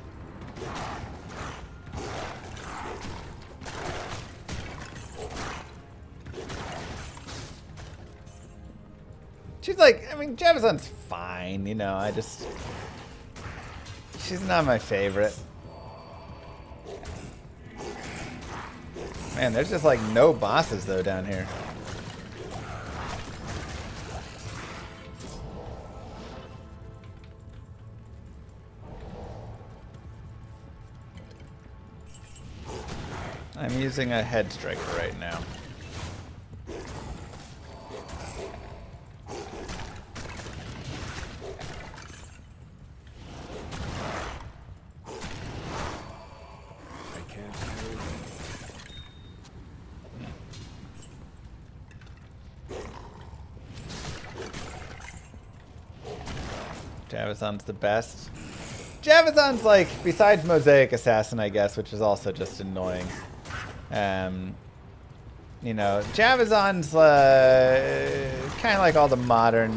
She's like, I mean, Javazon's fine, you know, she's not my favorite. Man, there's just like no bosses though down here. I'm using a head striker right now. Javazon's the best. Javazon's like, besides Mosaic Assassin, I guess, which is also just annoying. You know, Javazon's kind of like all the modern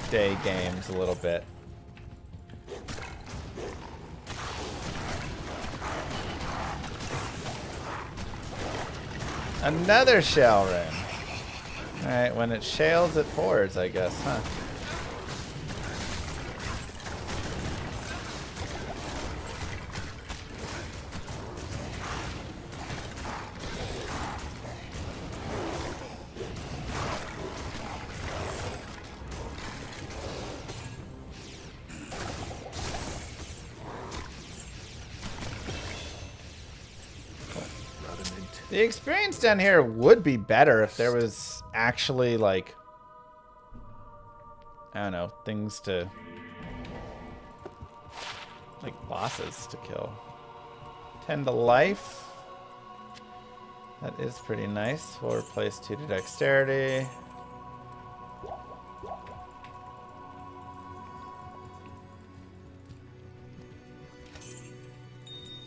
day games a little bit. Another shell room. Alright, when it shales, it pours, I guess, huh? The experience down here would be better if there was actually, like, I don't know, things to like bosses to kill. 10 to life. That is pretty nice. We'll replace 2 to dexterity.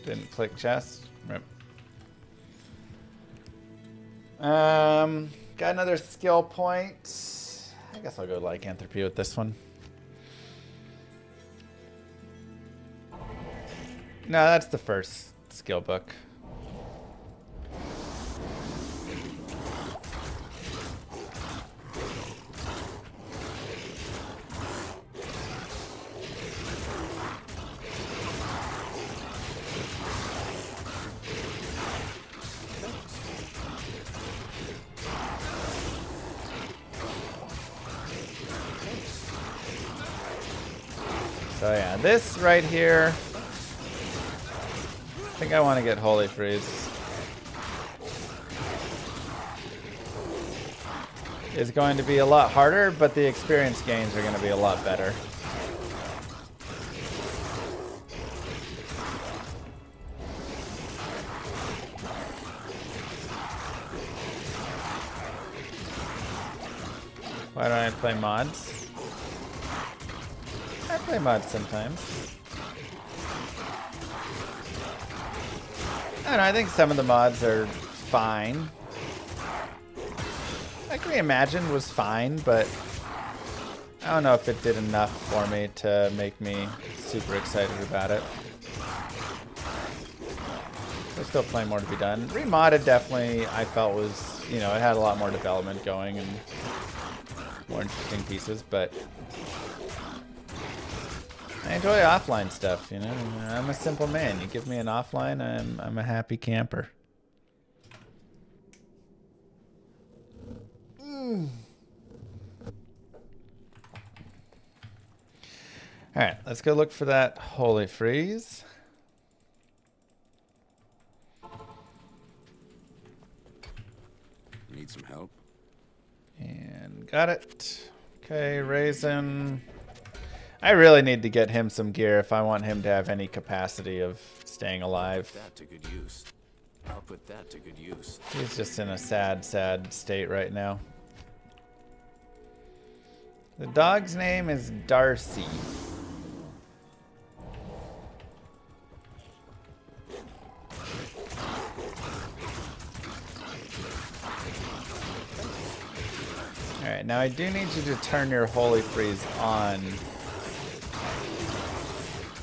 Didn't click chest. Rip. Got another skill point. I guess I'll go lycanthropy with this one. No, that's the first skill book. So yeah, this right here, I think I want to get Holy Freeze. Is going to be a lot harder, but the experience gains are going to be a lot better. Why don't I play mods? I play mods sometimes. I don't know, I think some of the mods are fine. Like Reimagine was fine, but I don't know if it did enough for me to make me super excited about it. There's still plenty more to be done. Remodded definitely I felt was, you know, it had a lot more development going and more interesting pieces, but I enjoy offline stuff, you know. I'm a simple man. You give me an offline, I'm a happy camper. All right, let's go look for that Holy Freeze. Need some help? And got it. Okay, Raisin. I really need to get him some gear if I want him to have any capacity of staying alive. That to good use. I'll put that to good use. He's just in a sad, sad state right now. The dog's name is Darcy. Alright, now I do need you to turn your Holy Freeze on.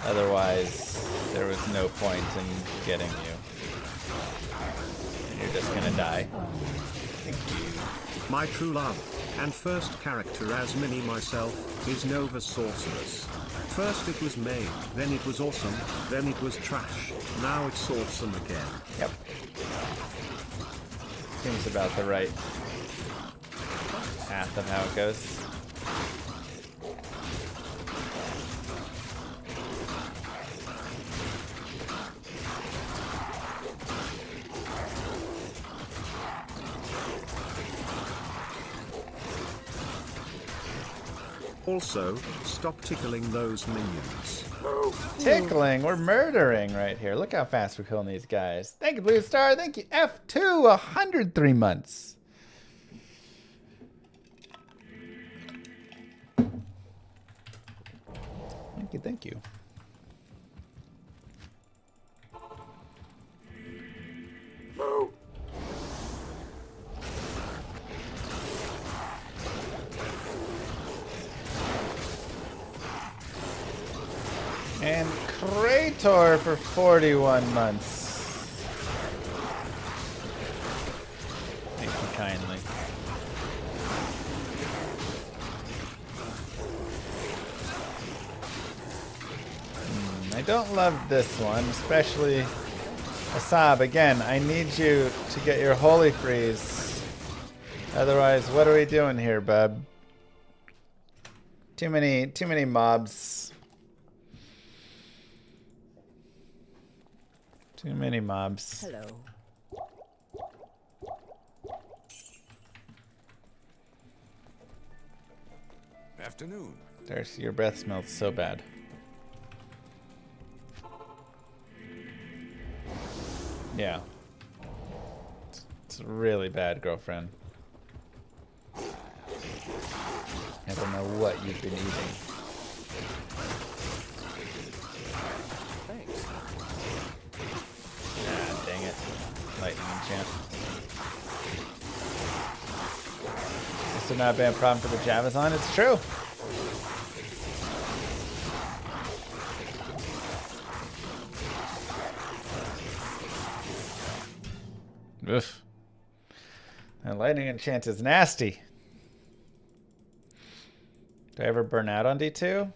Otherwise, there was no point in getting you. And you're just gonna die. Thank you. My true love, and first character as Mini myself, is Nova Sorceress. First it was made, then it was awesome, then it was trash, now it's awesome again. Yep. Seems about the right path of how it goes. Also, stop tickling those minions. Tickling, we're murdering right here. Look how fast we're killing these guys. Thank you, Blue Star. Thank you, F2, 103 months. Thank you, thank you. And Krator for 41 months. Thank you kindly. I don't love this one, especially Asab. Again, I need you to get your Holy Freeze. Otherwise, what are we doing here, bub? Too many mobs. Too many mobs. Hello. Afternoon. Darcy, your breath smells so bad. Yeah. It's really bad, girlfriend. I don't know what you've been eating. Thanks. Ah, dang it. Lightning enchant. This would not be a problem for the Javazon. It's true. Oof. That lightning enchant is nasty. Do I ever burn out on D2?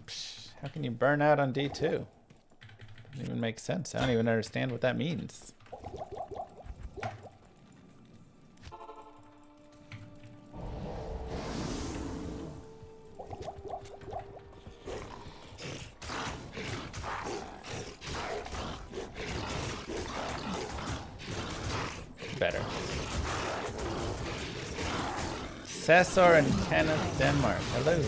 Psh, how can you burn out on D2? Doesn't even make sense. I don't even understand what that means. Better. Cesar and Kenneth, Denmark. Hello.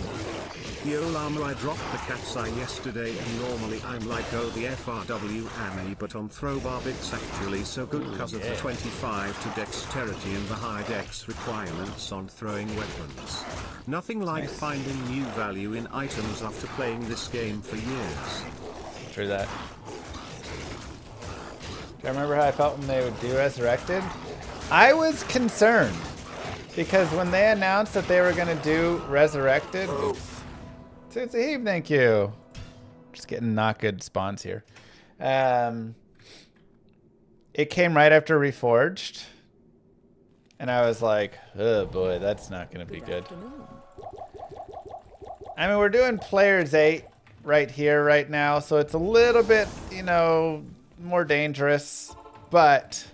Yo llama, I dropped the cat's eye yesterday and normally I'm like, oh the FRW Annie, but on throwbar it's actually so good because of the 25 to dexterity and the high dex requirements on throwing weapons. Nothing like finding new value in items after playing this game for years. True that. Do I remember how I felt when they would do Resurrected? I was concerned because when they announced that they were going to do Resurrected, Tootsie, thank you. Just getting not good spawns here. It came right after Reforged, and I was like, oh boy, that's not going to be good. I mean, we're doing Players 8 right here, right now, so it's a little bit, you know, more dangerous, but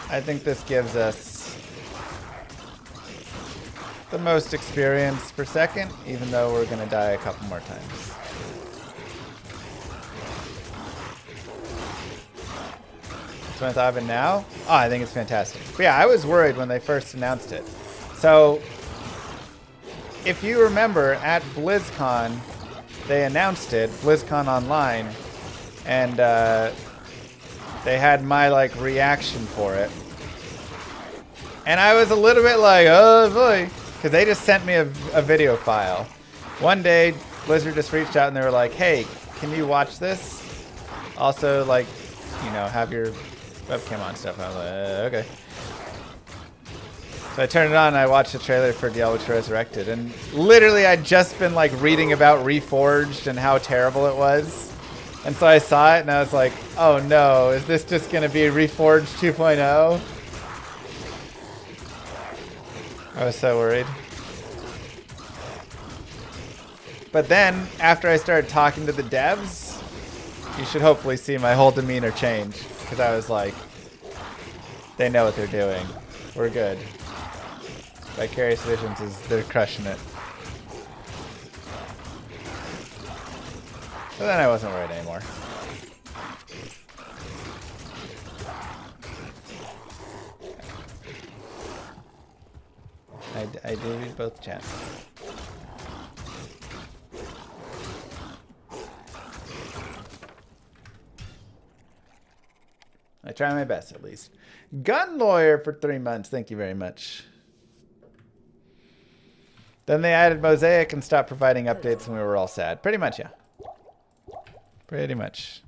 I think this gives us the most experience per second, even though we're gonna die a couple more times. That's what I thought of it now. Oh, I think it's fantastic. But yeah, I was worried when they first announced it. So, if you remember, at BlizzCon, they announced it, BlizzCon Online, and they had my like reaction for it. And I was a little bit like, oh boy, because they just sent me a video file. One day, Blizzard just reached out and they were like, hey, can you watch this? Also, like, you know, have your webcam on stuff. And I was like, okay. So I turned it on and I watched the trailer for Diablo Resurrected. And literally, I'd just been like reading about Reforged and how terrible it was. And so I saw it and I was like, oh no, is this just going to be Reforged 2.0? I was so worried. But then, after I started talking to the devs, you should hopefully see my whole demeanor change. Because I was like, they know what they're doing. We're good. Vicarious Visions they're crushing it. So then I wasn't worried anymore. I do read both chats. I try my best, at least. Gun Lawyer for 3 months. Thank you very much. Then they added Mosaic and stopped providing updates and we were all sad. Pretty much, yeah. Pretty much.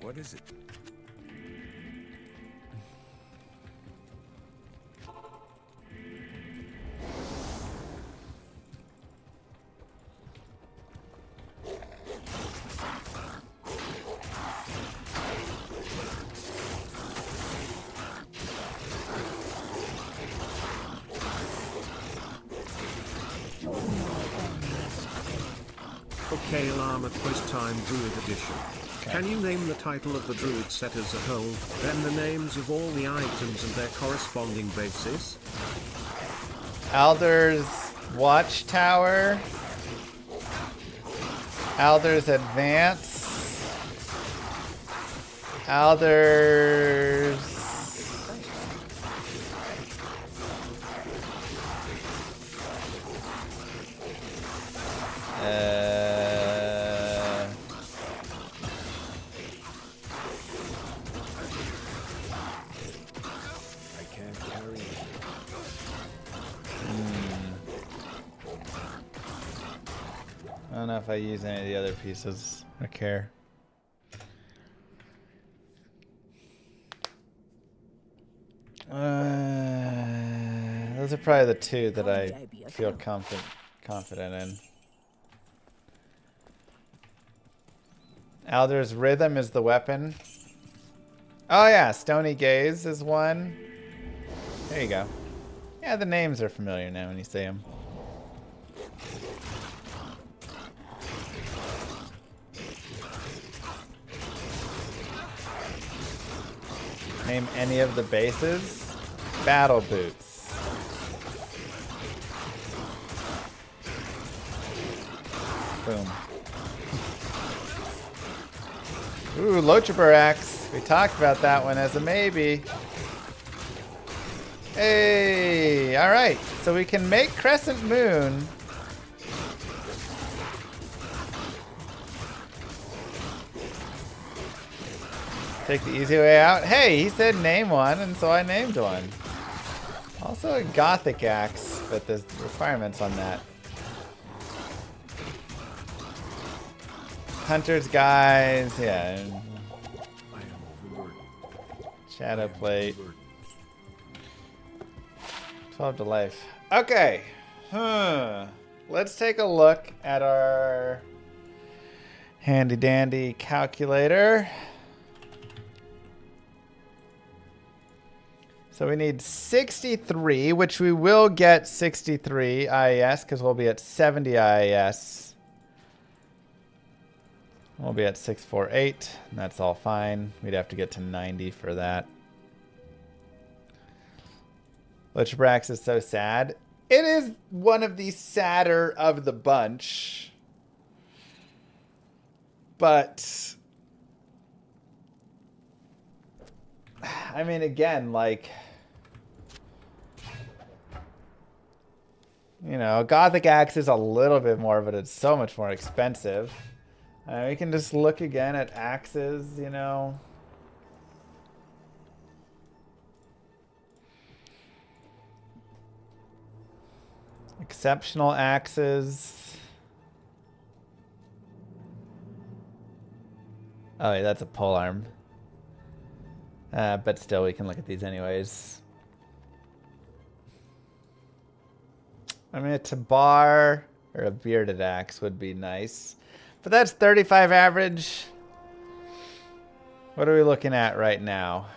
What is it? Okay, Llama Quiz Time Druid Edition. Okay. Can you name the title of the Druid set as a whole, then the names of all the items and their corresponding bases? Alder's Watchtower. Alder's Advance. Alder's... don't know if I use any of the other pieces or care. Those are probably the two that I feel confident in. Alder's Rhythm is the weapon. Oh yeah, Stony Gaze is one. There you go. Yeah, the names are familiar now when you say them. Name any of the bases. Battle Boots. Boom. Ooh, Lochaber Axe. We talked about that one as a maybe. Hey, alright. So we can make Crescent Moon. Take the easy way out. Hey, he said name one, and so I named one. Also a Gothic Axe, but there's requirements on that. Hunter's Guise, yeah. Shadow Plate. 12 to life. Okay. Let's take a look at our handy dandy calculator. So we need 63, which we will get 63 IAS because we'll be at 70 IAS. We'll be at 648, and that's all fine. We'd have to get to 90 for that. Lichbrax is so sad. It is one of the sadder of the bunch. But I mean, again, like, you know, Gothic Axe is a little bit more, but it's so much more expensive. We can just look again at axes, you know. Exceptional axes. Oh, yeah, that's a polearm. But still, we can look at these anyways. I mean, a Tabar or a bearded axe would be nice. But that's 35 average. What are we looking at right now?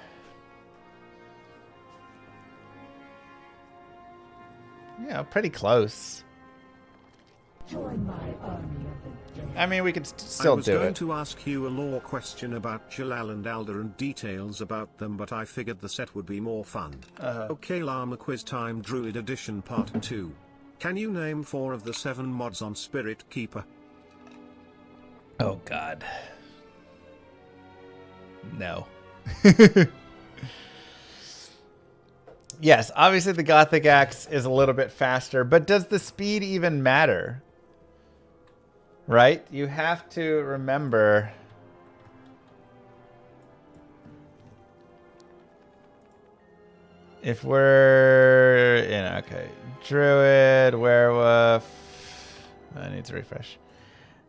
Yeah, pretty close. Join my army of the dead. I mean, we could still do it. I was going to ask you a lore question about Jalal and Alder and details about them, but I figured the set would be more fun. Okay, Llama Quiz Time Druid Edition Part 2. Can you name 4 of the 7 mods on Spirit Keeper? Oh, God. No. Yes, obviously the Gothic Axe is a little bit faster, but does the speed even matter? Right? You have to remember... If we're... You know, okay. Druid, Werewolf... I need to refresh.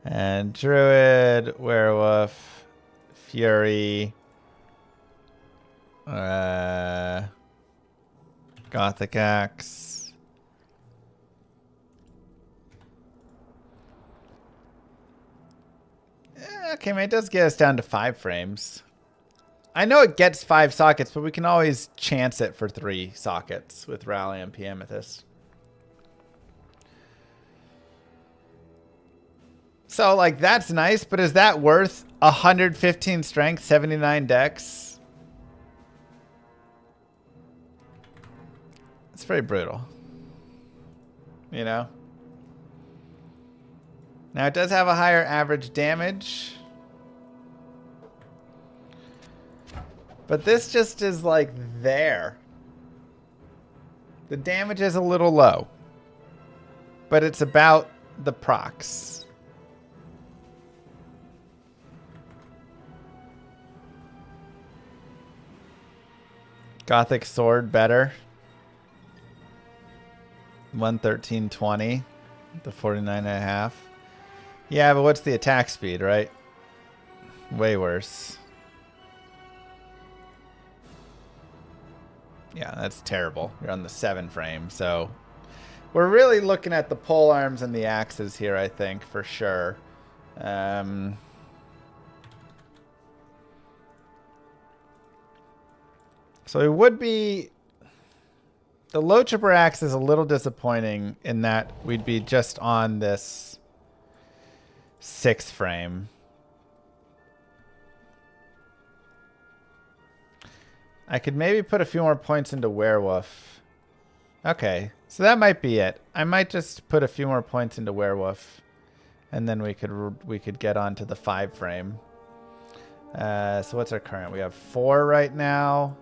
And Druid, Werewolf, Fury... Gothic Axe. Okay, man, it does get us down to 5 frames. I know it gets 5 sockets, but we can always chance it for 3 sockets with Rally and Amethyst. So, like, that's nice, but is that worth 115 strength, 79 dex? It's very brutal. You know? Now, it does have a higher average damage. But this just is, like, there. The damage is a little low. But it's about the procs. Gothic Sword better. 113.20. The 49.5. Yeah, but what's the attack speed, right? Way worse. Yeah, that's terrible. You're on the 7 frame, so we're really looking at the pole arms and the axes here, I think, for sure. So it would be... The low chipper axe is a little disappointing in that we'd be just on this 6 frame. I could maybe put a few more points into werewolf. Okay, so that might be it. I might just put a few more points into werewolf, and then we could get onto the 5 frame. So what's our current? We have 4 right now.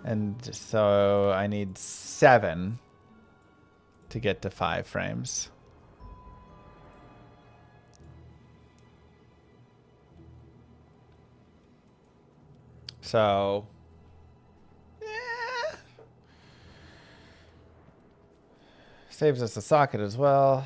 And so I need 7 to get to 5 frames. So, yeah. Saves us a socket as well.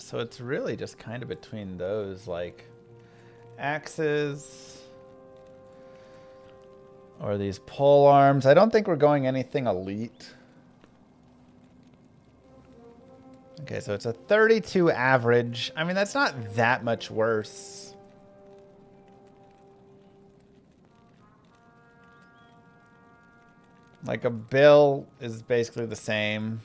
So it's really just kind of between those, like, axes or these pole arms. I don't think we're going anything elite. Okay, so it's a 32 average. I mean, that's not that much worse. Like, a bill is basically the same.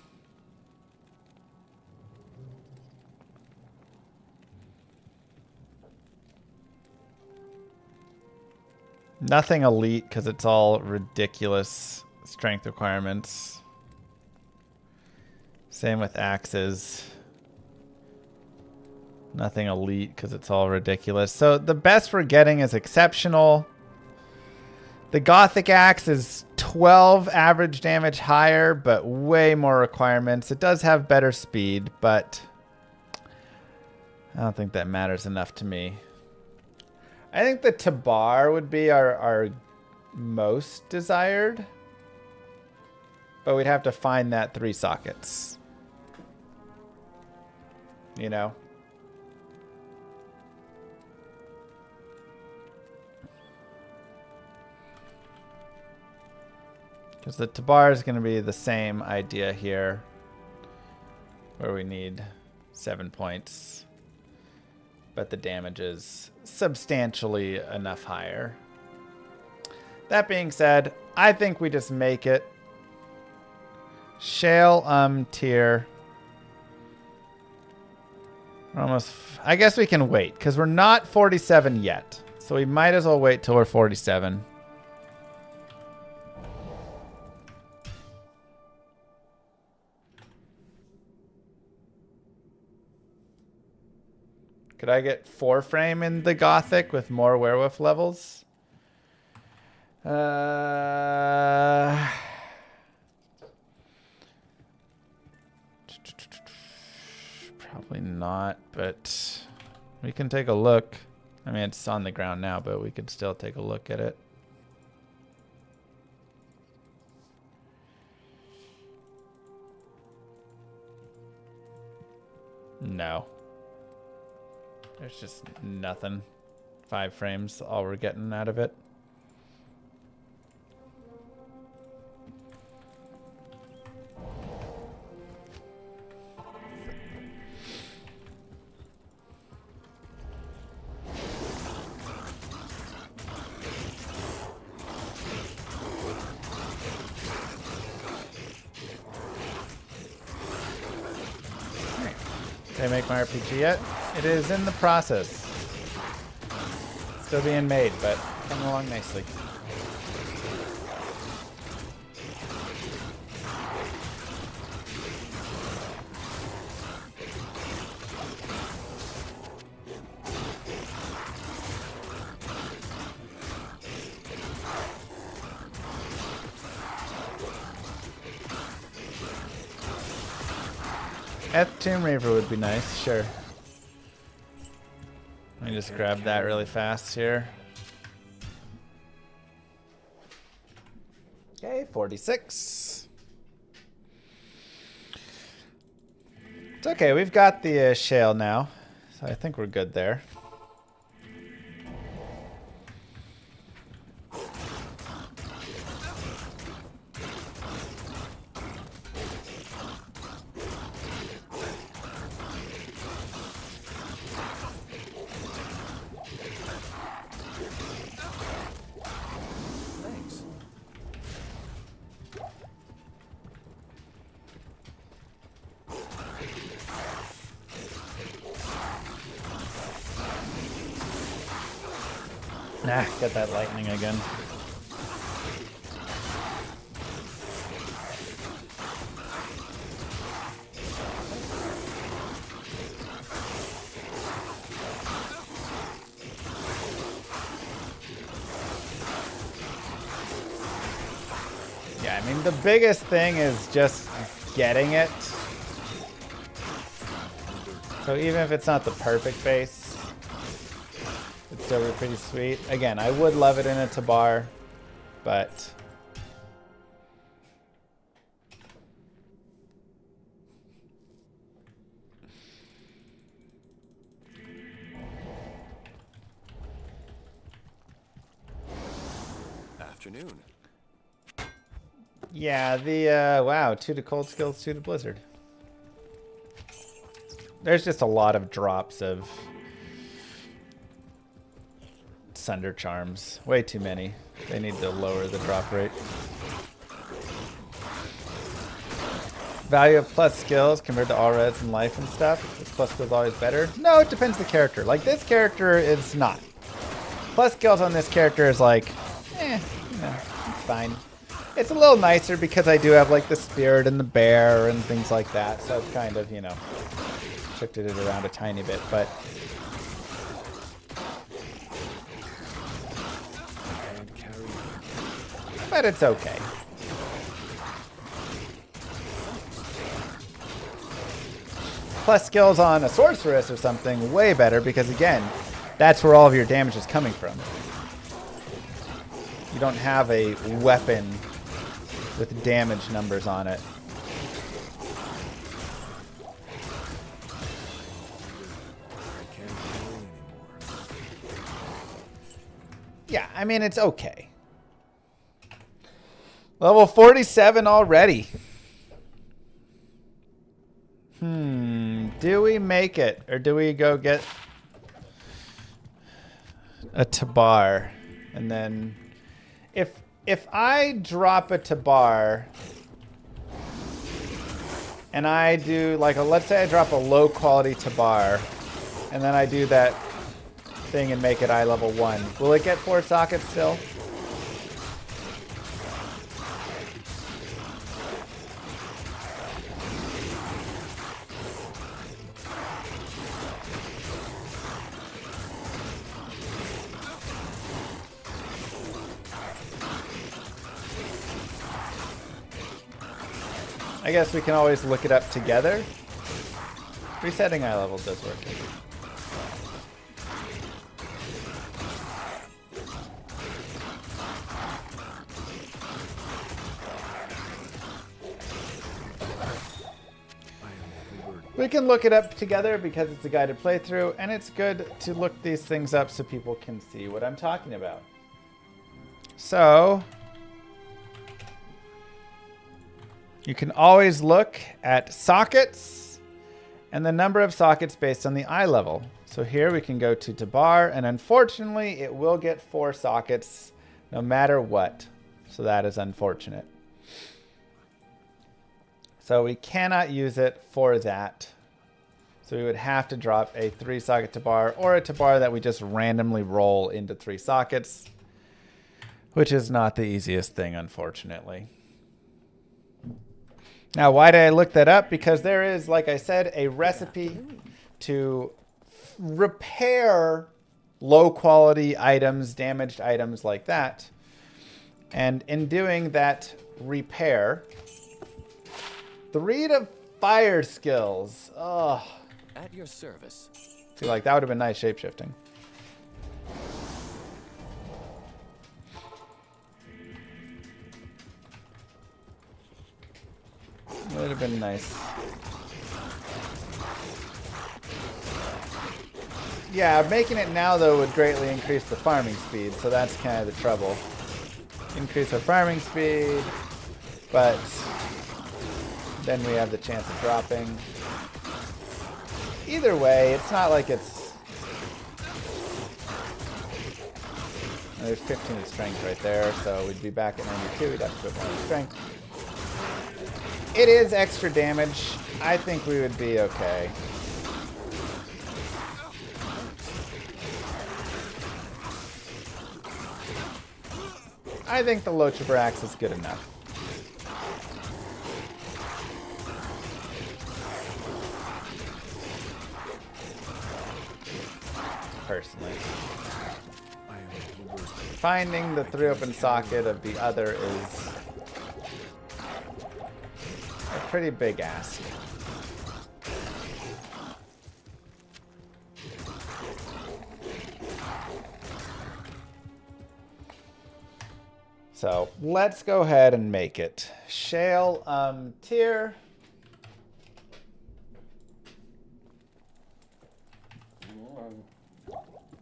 Nothing elite because it's all ridiculous strength requirements. Same with axes. Nothing elite because it's all ridiculous. So the best we're getting is exceptional. The Gothic axe is 12 average damage higher, but way more requirements. It does have better speed, but I don't think that matters enough to me. I think the Tabar would be our most desired, but we'd have to find that 3 sockets. You know? Because the Tabar is going to be the same idea here, where we need 7 points, but the damage is substantially enough higher. That being said, I think we just make it. Shale tier. We're almost... I guess we can wait, because we're not 47 yet. So we might as well wait till we're 47. Could I get 4 frame in the Gothic with more werewolf levels? Probably not, but we can take a look. I mean, it's on the ground now, but we could still take a look at it. No. There's just nothing. 5 frames, all we're getting out of it. Did I make my RPG yet? It is in the process. Still being made, but coming along nicely. Tomb Reaver would be nice, sure. Let me just grab that really fast here. Okay, 46. It's okay, we've got the shale now, so I think we're good there. Nah, get that lightning again. Yeah, I mean, the biggest thing is just getting it. So even if it's not the perfect base, it's still pretty sweet. Again, I would love it in a Tabar, but Afternoon. yeah, the wow, 2 to cold skills, 2 to blizzard. There's just a lot of drops of Sunder Charms. Way too many. They need to lower the drop rate. Value of plus skills compared to all reds and life and stuff. Is plus skills always better? No, it depends the character. Like this character is not. Plus skills on this character is like, you know, it's fine. It's a little nicer because I do have like the spirit and the bear and things like that. So it's kind of, you know, shifted it around a tiny bit, but it's okay. Plus skills on a sorceress or something, way better, because again, that's where all of your damage is coming from. You don't have a weapon with damage numbers on it. Yeah, I mean, it's okay. Level 47 already. Do we make it? Or do we go get a Tabar? And then if I drop a Tabar and I do like let's say I drop a low quality Tabar and then I do that thing and make it eye level 1, will it get 4 sockets still? I guess we can always look it up together. Resetting eye level does work. We can look it up together because it's a guided playthrough, and it's good to look these things up so people can see what I'm talking about. So you can always look at sockets and the number of sockets based on the eye level. So here we can go to Tabar, and unfortunately it will get 4 sockets no matter what. So that is unfortunate. So we cannot use it for that. So we would have to drop a 3-socket Tabar or a Tabar that we just randomly roll into 3 sockets, which is not the easiest thing, unfortunately. Now, why did I look that up? Because there is, like I said, a recipe to repair low-quality items, damaged items like that. And in doing that repair, 3 to fire skills. Oh. At your service. See, like, that would have been nice shapeshifting. Would have been nice. Yeah, making it now, though, would greatly increase the farming speed, so that's kind of the trouble. Increase our farming speed, but then we have the chance of dropping. Either way, it's not like it's... There's 15 of strength right there, so we'd be back at 92. We'd have to put more strength. It is extra damage. I think we would be okay. I think the Lochaber axe is good enough. Personally. Finding the 3-open socket of the other is a pretty big ask. So let's go ahead and make it. Shale tier.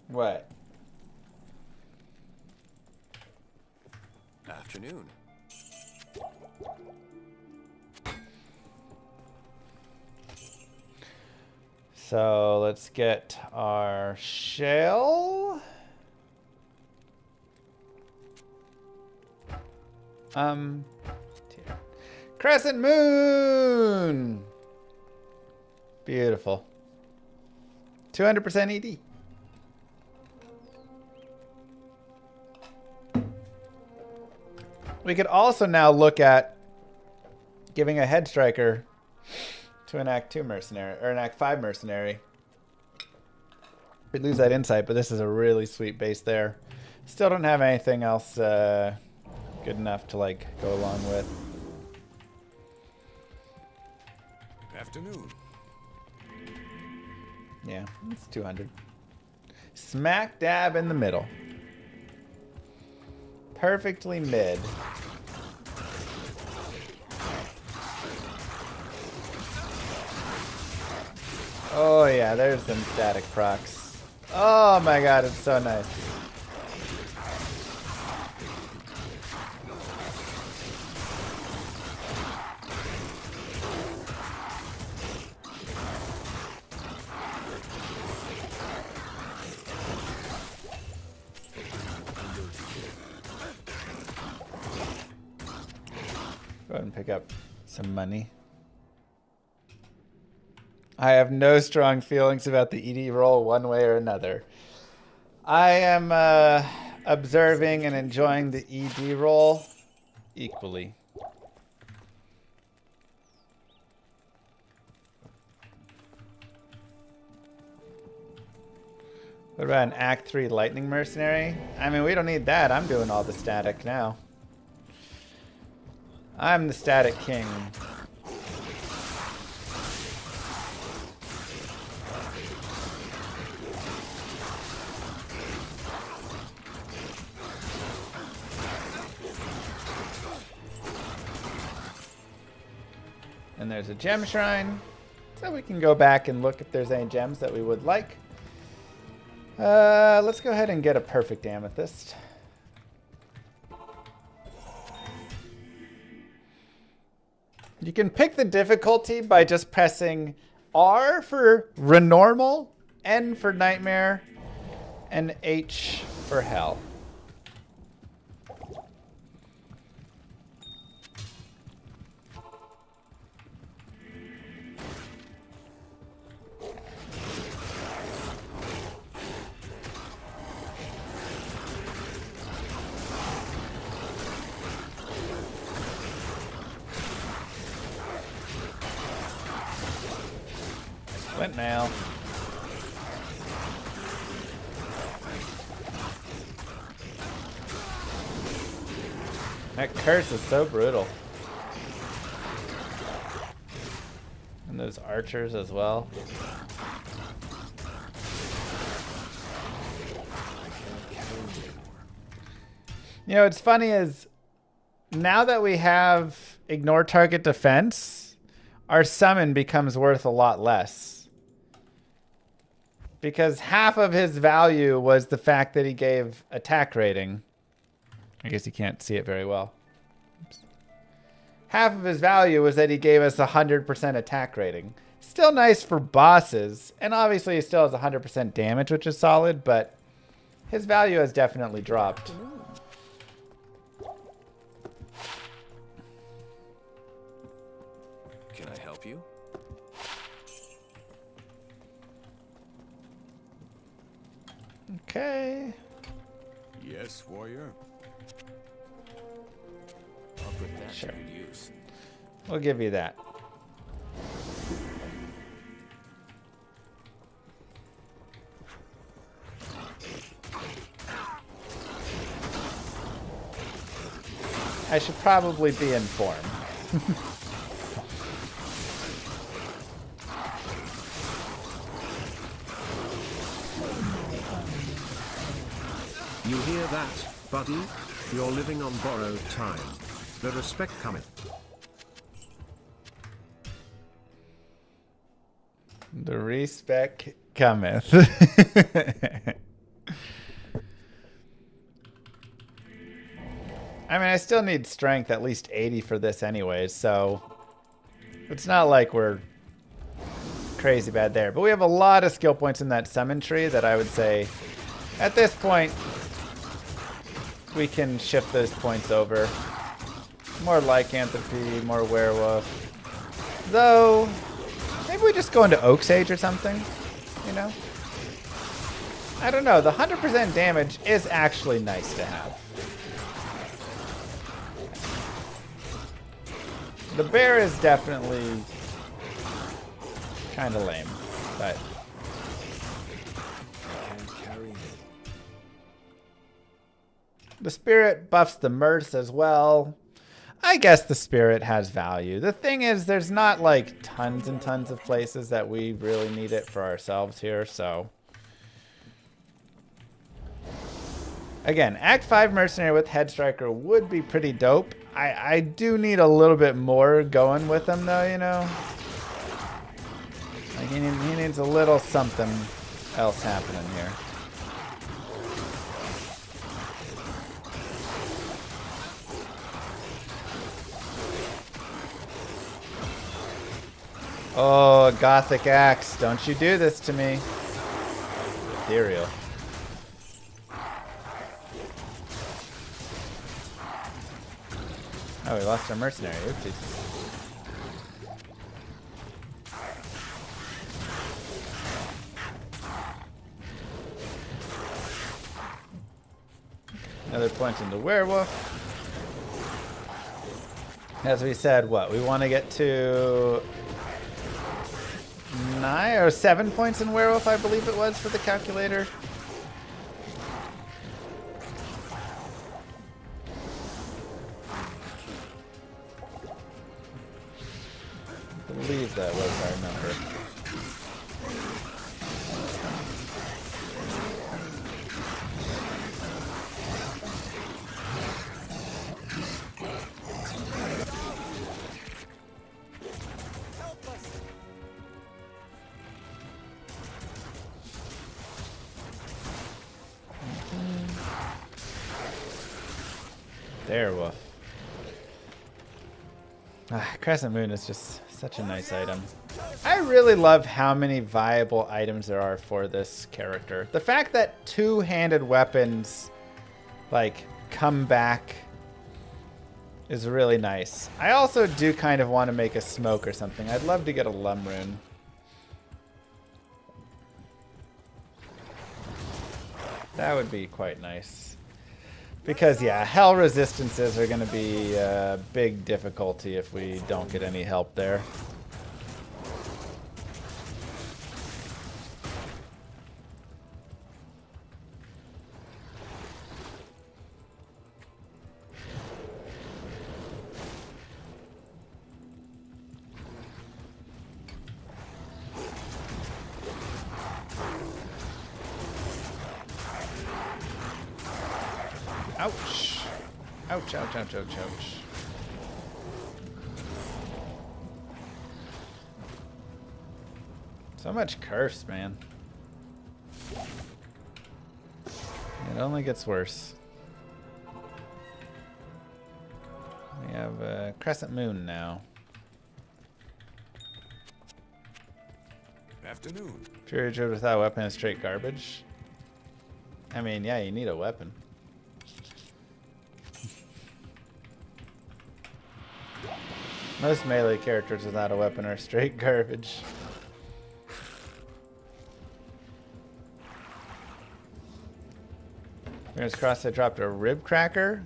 What? Afternoon. So let's get our shale. Tier. Crescent Moon. Beautiful. 200% ED. We could also now look at giving a head striker to an Act 2 mercenary, or an Act 5 mercenary. We'd lose that insight, but this is a really sweet base there. Still don't have anything else good enough to like go along with. Afternoon. Yeah, it's 200. Smack dab in the middle. Perfectly mid. Oh yeah, there's some static procs. Oh my god, it's so nice. Go ahead and pick up some money. I have no strong feelings about the ED roll one way or another. I am observing and enjoying the ED roll equally. What about an Act 3 Lightning Mercenary? I mean, we don't need that. I'm doing all the static now. I'm the static king. And there's a gem shrine. So we can go back and look if there's any gems that we would like. Let's go ahead and get a perfect amethyst. You can pick the difficulty by just pressing R for Renormal, N for Nightmare, and H for Hell. Flint mail. That curse is so brutal. those archers as well. You know, what's funny is now that we have ignore target defense, our summon becomes worth a lot less. Because half of his value was the fact that he gave attack rating. I guess you can't see it very well. Oops. Half of his value was that he gave us 100% attack rating. Still nice for bosses. And obviously he still has 100% damage, which is solid, but his value has definitely dropped. Can I help you? Okay. Yes, warrior. I'll put that Sure. to good use. We'll give you that. I should probably be in form. You hear that, buddy? You're living on borrowed time. The respect cometh. The respec cometh. I mean, I still need strength at least 80 for this anyways, so it's not like we're crazy bad there. But we have a lot of skill points in that summon tree that I would say at this point we can shift those points over. More lycanthropy, more werewolf. Though, maybe we just go into Oak Sage or something, you know? I don't know, the 100% damage is actually nice to have. The bear is definitely kind of lame, but the spirit buffs the mirths as well. I guess the spirit has value. The thing is, there's not like tons and tons of places that we really need it for ourselves here, so. Again, Act 5 Mercenary with Head Striker would be pretty dope. I do need a little bit more going with him though, you know. Like he needs a little something else happening here. Oh, Gothic Axe, don't you do this to me. Ethereal. Oh, we lost our mercenary. Oopsies. Another point into werewolf. As we said, what? We want to get to 9 or 7 points in werewolf, I believe it was, for the calculator. I believe that was our number. Werewolf. Crescent Moon is just such a nice item. I really love how many viable items there are for this character. The fact that two-handed weapons like come back is really nice. I also do kind of want to make a smoke or something. I'd love to get a Lum Rune. That would be quite nice. Because, yeah, hell resistances are going to be a big difficulty if we don't get any help there. Ouch. Ouch, ouch, ouch, ouch, ouch. So much curse, man. It only gets worse. We have a crescent moon now. Afternoon. Fury Druid without a weapon is straight garbage. I mean, yeah, you need a weapon. Most melee characters without a weapon are straight garbage. Fingers crossed I dropped a rib cracker.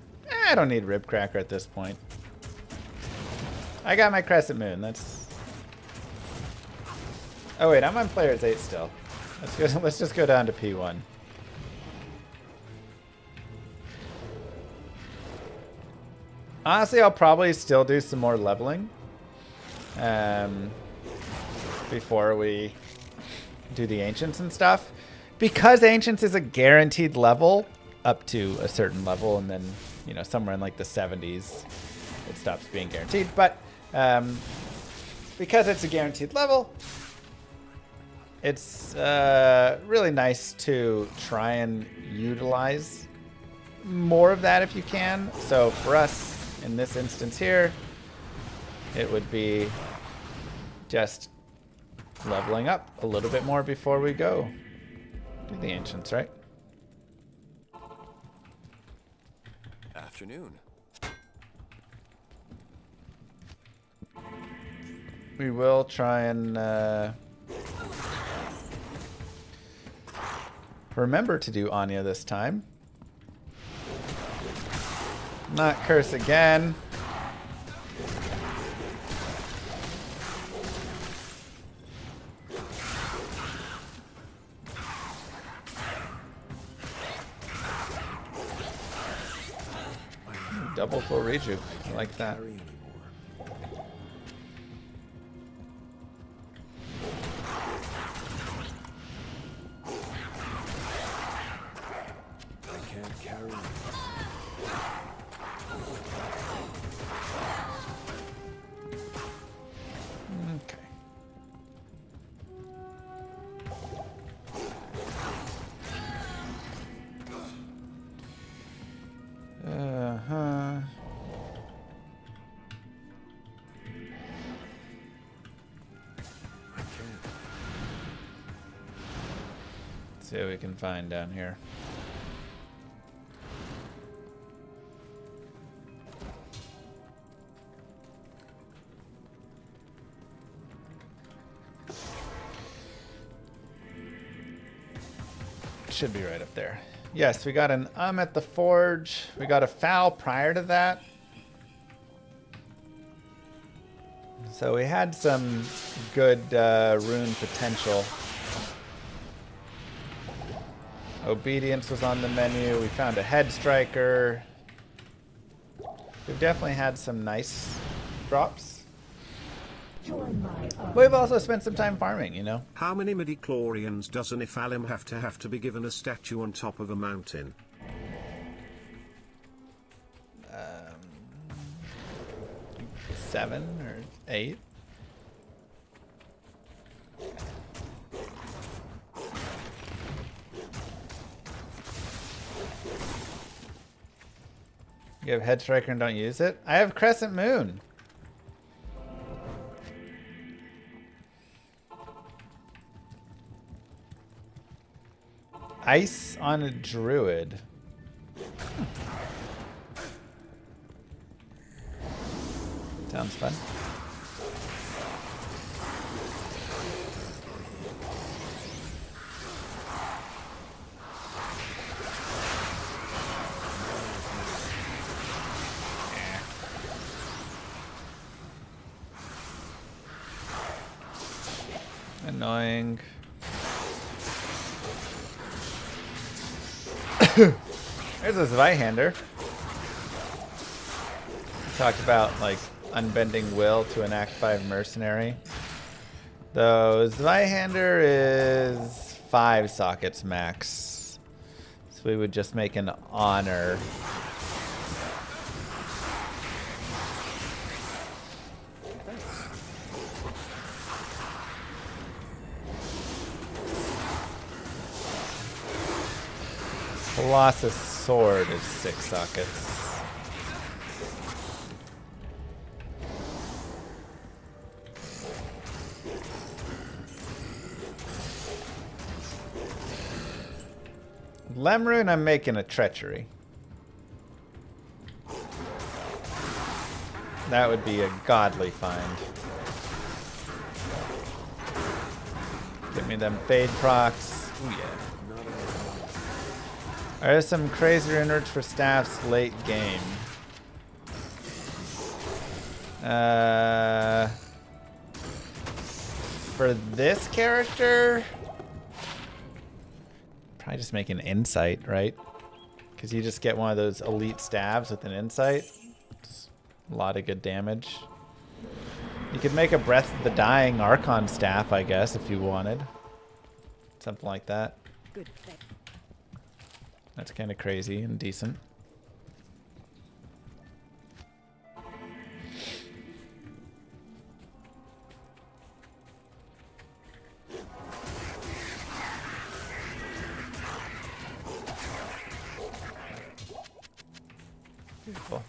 I don't need rib cracker at this point. I got my crescent moon. That's. Oh wait, I'm on players 8 still. Let's just go down to P1. Honestly, I'll probably still do some more leveling before we do the Ancients and stuff. Because Ancients is a guaranteed level up to a certain level, and then, you know, somewhere in like the 70s, it stops being guaranteed. But because it's a guaranteed level, it's really nice to try and utilize more of that if you can. So for us, in this instance here, it would be just leveling up a little bit more before we go do the Ancients, right? Afternoon. We will try and remember to do Anya this time. Not curse again. Double full rejuve. I like that. I can't carry. Okay. Uh-huh. Let's see what we can find down here. Should be right up there. Yes, we got an at the forge. We got a foul prior to that. So we had some good rune potential. Obedience was on the menu. We found a head striker. We've definitely had some nice drops. We've also spent some time farming, you know. How many midichlorians does an Nephalim have to be given a statue on top of a mountain? 7 or 8. You have head striker and don't use it? I have crescent moon. Ice on a druid. Sounds fun. Annoying. There's a Zweihander. Talked about like unbending will to an Act 5 mercenary. Though Zweihander is 5 sockets max. So we would just make an honor Colossus sword is 6 sockets. Lemrune, I'm making a treachery. That would be a godly find. Give me them fade procs. Ooh, yeah. Are there some crazy inwards for staffs late game? For this character, probably just make an insight, right? Because you just get one of those elite staves with an insight. It's a lot of good damage. You could make a Breath of the Dying Archon staff, I guess, if you wanted. Something like that. Good thing. That's kind of crazy and decent. Cool.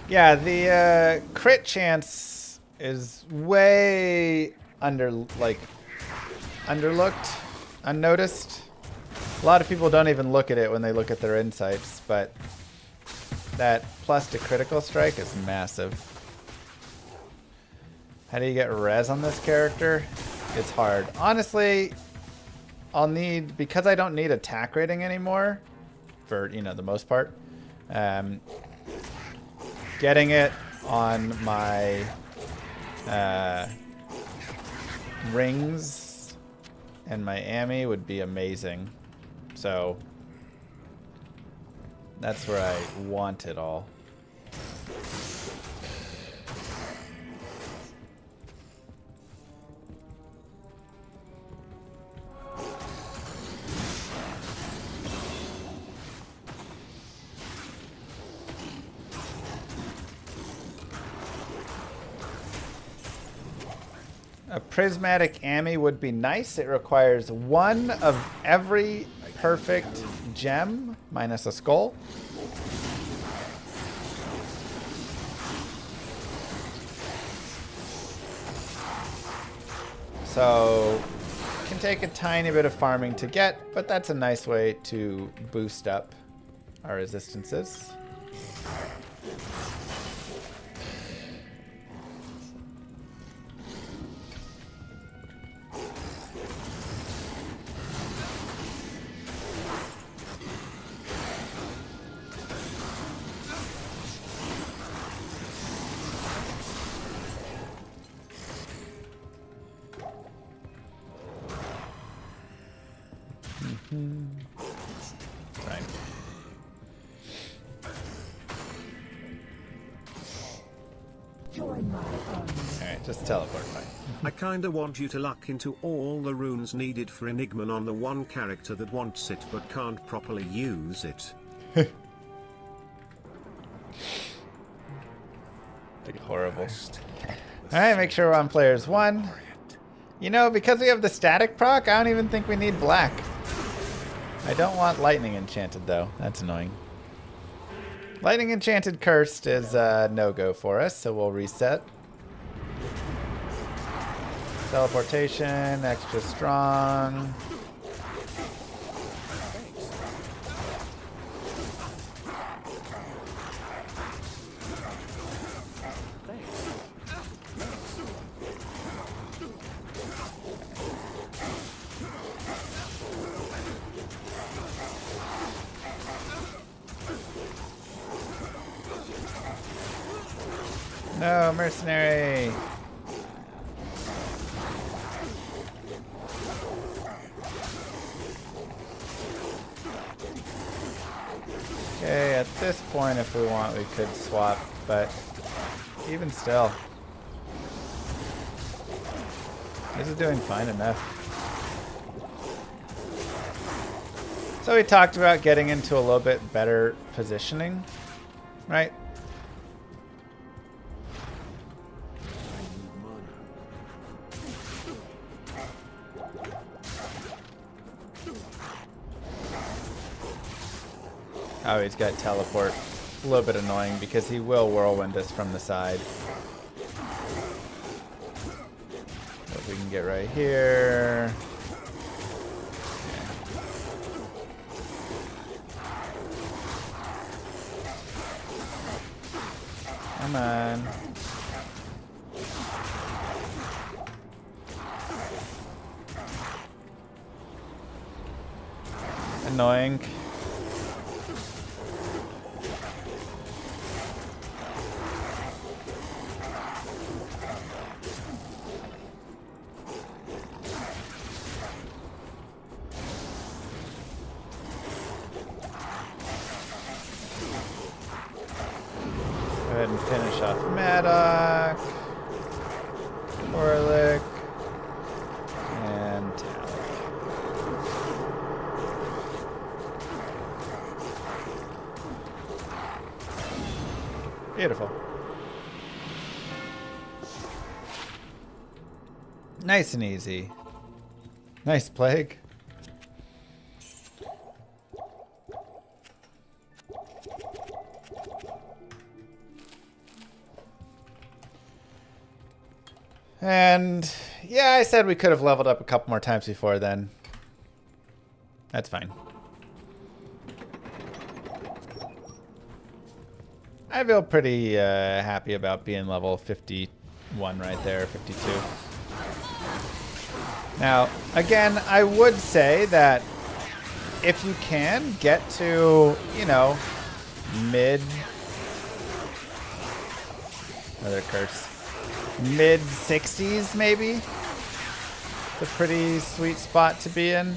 Yeah, the crit chance is way underlooked, unnoticed. A lot of people don't even look at it when they look at their insights, but that plus to critical strike is massive. How do you get res on this character? It's hard. Honestly, I'll need, because I don't need attack rating anymore, for, you know, the most part, getting it on my rings and my Ami would be amazing. So that's where I want it all. A prismatic Ami would be nice. It requires one of every perfect gem minus a skull. So it can take a tiny bit of farming to get, but that's a nice way to boost up our resistances. Right. Alright, just teleport, fine. I kinda want you to luck into all the runes needed for Enigma on the one character that wants it but can't properly use it. Pretty horrible. Alright, make sure we're on players 1. You know, because we have the static proc, I don't even think we need black. I don't want lightning enchanted though. That's annoying. Lightning enchanted cursed is a no-go for us, so we'll reset. Teleportation, extra strong. No, mercenary. Okay, at this point, if we want, we could swap, but even still, this is doing fine enough. So we talked about getting into a little bit better positioning, right? Oh, he's got teleport. It's a little bit annoying because he will whirlwind us from the side. So if we can get right here. Come on. Annoying. Go ahead and finish off Maddock, Orlick, and Talik. Beautiful. Nice and easy. Nice plague. And yeah, I said we could have leveled up a couple more times before then. That's fine. I feel pretty happy about being level 51 right there, 52. Now, again, I would say that if you can get to, you know, mid... Another curse. Mid 60s, maybe? It's a pretty sweet spot to be in.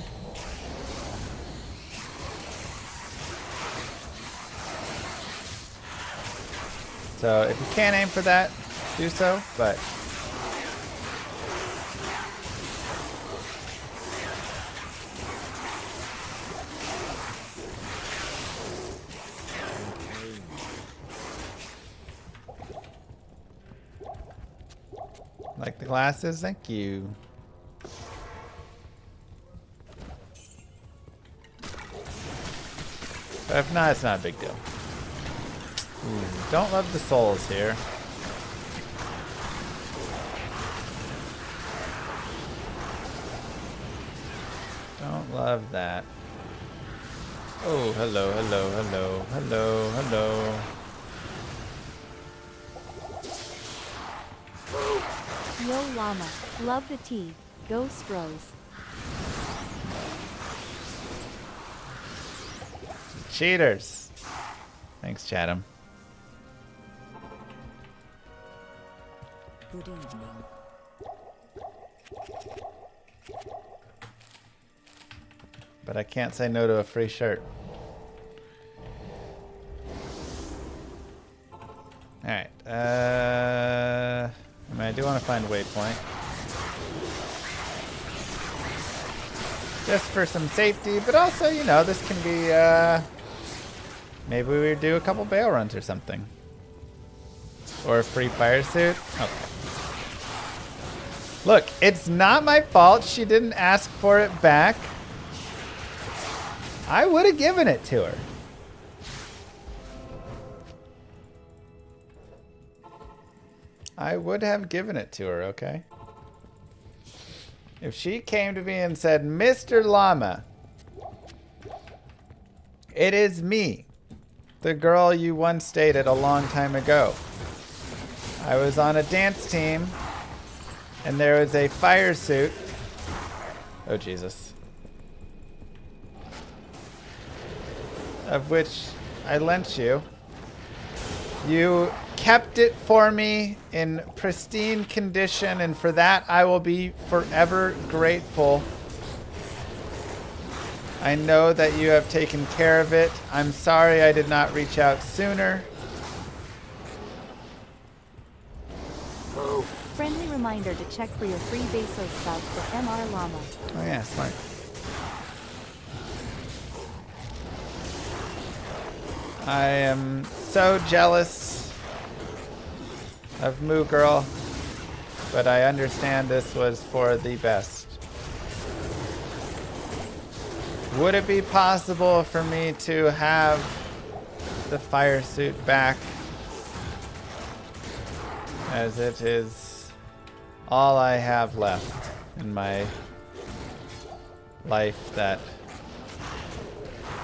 So if you can't aim for that, do so, but... Like the glasses? Thank you. But if not, it's not a big deal. Ooh, don't love the souls here. Don't love that. Oh, hello, hello, hello, hello, hello. Yo llama, love the tea, go Stros. Cheaters. Thanks, Chatham. Good evening. But I can't say no to a free shirt. Alright, I mean, I do want to find a waypoint. Just for some safety, but also, you know, this can be, maybe we do a couple bail runs or something. Or a free fire suit. Okay. Look, it's not my fault she didn't ask for it back. I would have given it to her. I would have given it to her, okay? If she came to me and said, Mr. Llama, it is me, the girl you once dated a long time ago. I was on a dance team, and there was a fire suit. Oh, Jesus. Of which I lent you. You kept it for me in pristine condition, and for that I will be forever grateful. I know that you have taken care of it. I'm sorry I did not reach out sooner. Friendly reminder to check for your free Besos sub for MR Llama. Oh yeah, smart. I am so jealous of Moo Girl, but I understand this was for the best. Would it be possible for me to have the fire suit back, as it is all I have left in my life that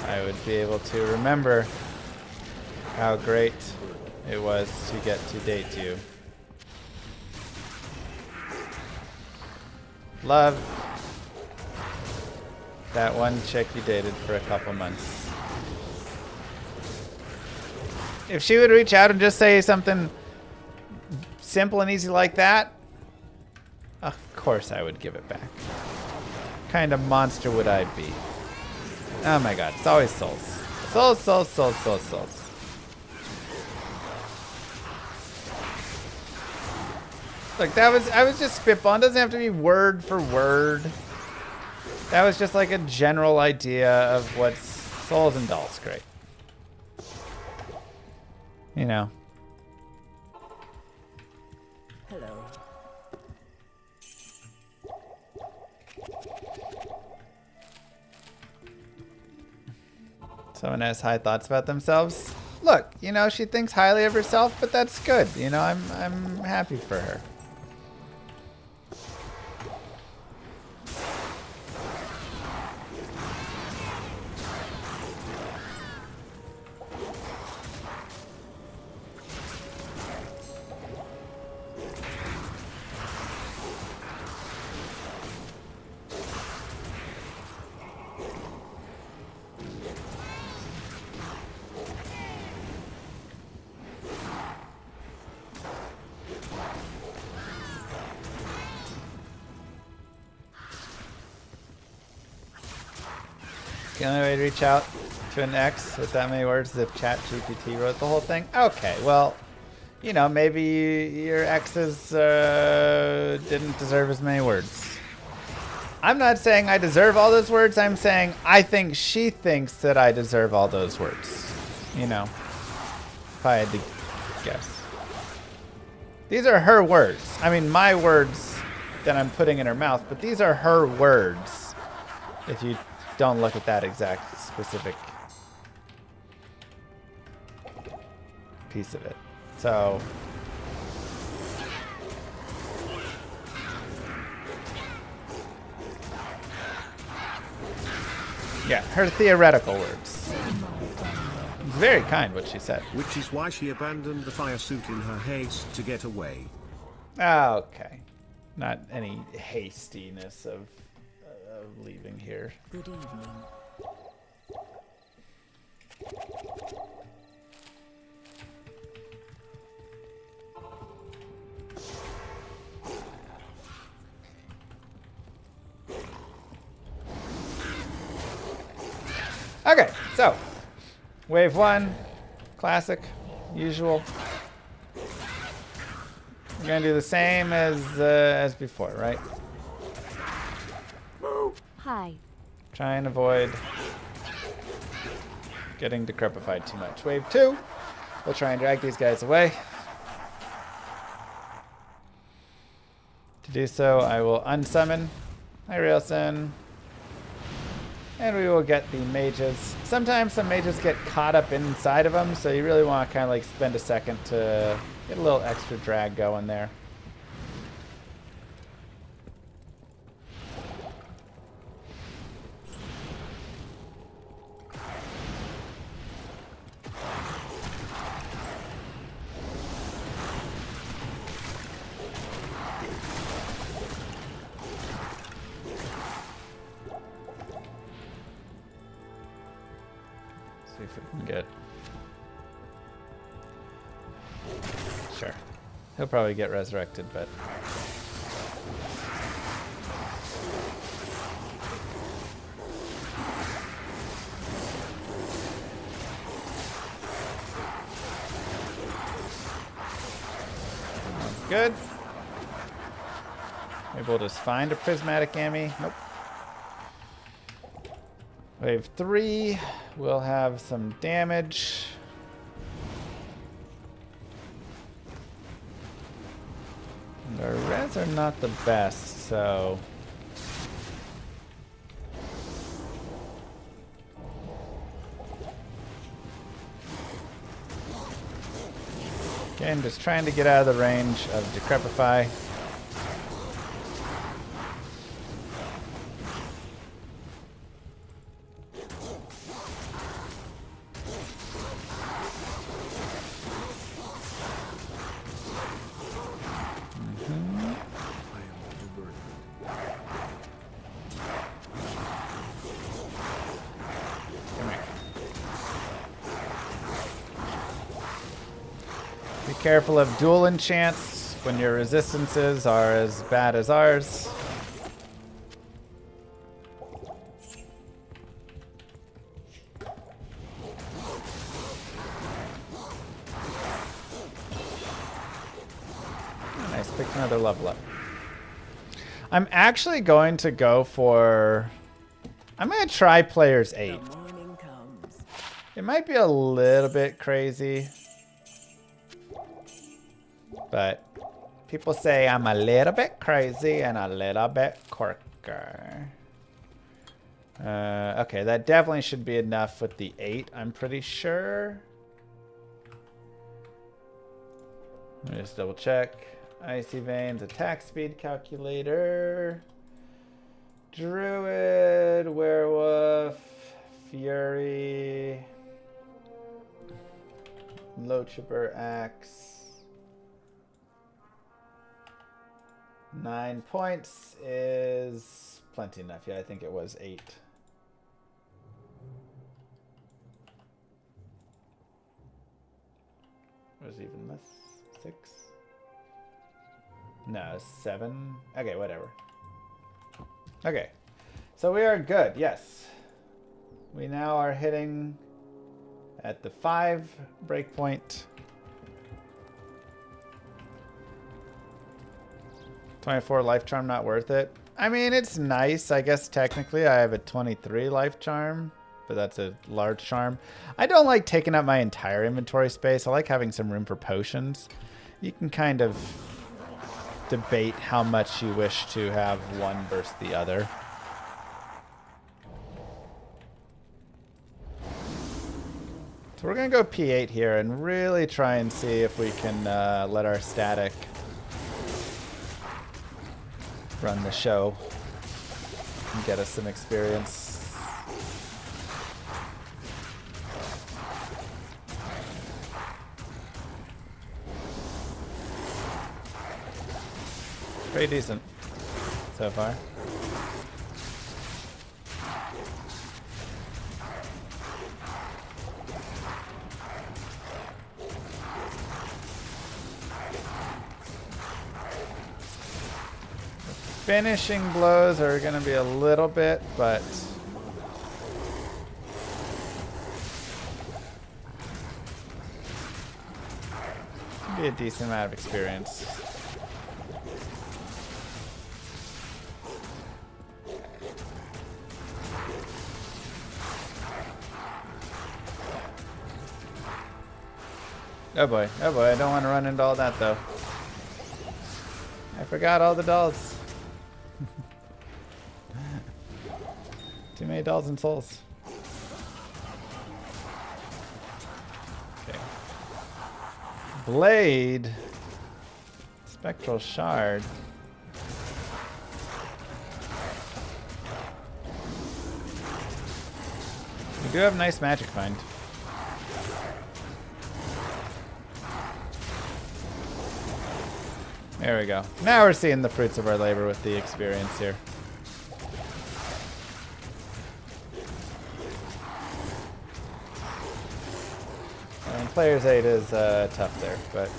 I would be able to remember how great it was to get to date you. Love that one chick you dated for a couple months. If she would reach out and just say something simple and easy like that, of course I would give it back. What kind of monster would I be? Oh my god, it's always souls. Souls, souls, souls, souls, souls. Look, I was just spitballing. It doesn't have to be word for word. That was just like a general idea of what's souls and dolls great. You know. Hello. Someone has high thoughts about themselves. Look, you know, she thinks highly of herself, but that's good. You know, I'm happy for her. The only way to reach out to an ex with that many words is if ChatGPT wrote the whole thing. Okay, well, you know, maybe your exes didn't deserve as many words. I'm not saying I deserve all those words. I'm saying I think she thinks that I deserve all those words. You know, if I had to guess. These are her words. I mean, my words that I'm putting in her mouth, but these are her words. If you don't look at that exact specific piece of it. So yeah, her theoretical words. It's very kind what she said. Which is why she abandoned the fire suit in her haste to get away. Okay. Not any hastiness of leaving here. Good evening. Okay, so wave one, classic, usual. We're gonna do the same as before, right? Hi. Try and avoid getting decrepified too much. Wave two, we'll try and drag these guys away. To do so, I will unsummon my Railsin, and we will get the mages. Sometimes some mages get caught up inside of them, so you really want to kind of like spend a second to get a little extra drag going there. See if we can get... Sure. He'll probably get resurrected, but... Good. Maybe we'll just find a prismatic Ammy. Nope. Wave 3, we'll have some damage. And our res are not the best, so... Again, just trying to get out of the range of Decrepify. Careful of dual enchants when your resistances are as bad as ours. Oh, nice, picked another level up. I'm actually going to go for... I'm going to try players 8. It might be a little bit crazy. But people say I'm a little bit crazy and a little bit quirky. Okay, that definitely should be enough with the 8, I'm pretty sure. Let me just double check. Icy Veins, attack speed calculator. Druid, Werewolf, Fury, Low Chipper Axe. 9 points is plenty enough. Yeah, I think it was 8. Was even less? 6? No, 7. Okay, whatever. Okay, so we are good. Yes, we now are hitting at the 5 breakpoint. 24 life charm, not worth it. I mean, it's nice. I guess technically I have a 23 life charm, but that's a large charm. I don't like taking up my entire inventory space. I like having some room for potions. You can kind of debate how much you wish to have one versus the other. So we're going to go P8 here and really try and see if we can let our static run the show and get us some experience. Pretty decent so far. Finishing blows are going to be a little bit, but be a decent amount of experience. Oh boy, I don't want to run into all that though. I forgot all the dolls. Too many dolls and souls. Okay. Blade. Spectral shard. We do have nice magic find. There we go. Now we're seeing the fruits of our labor with the experience here. And player's 8 is tough there, but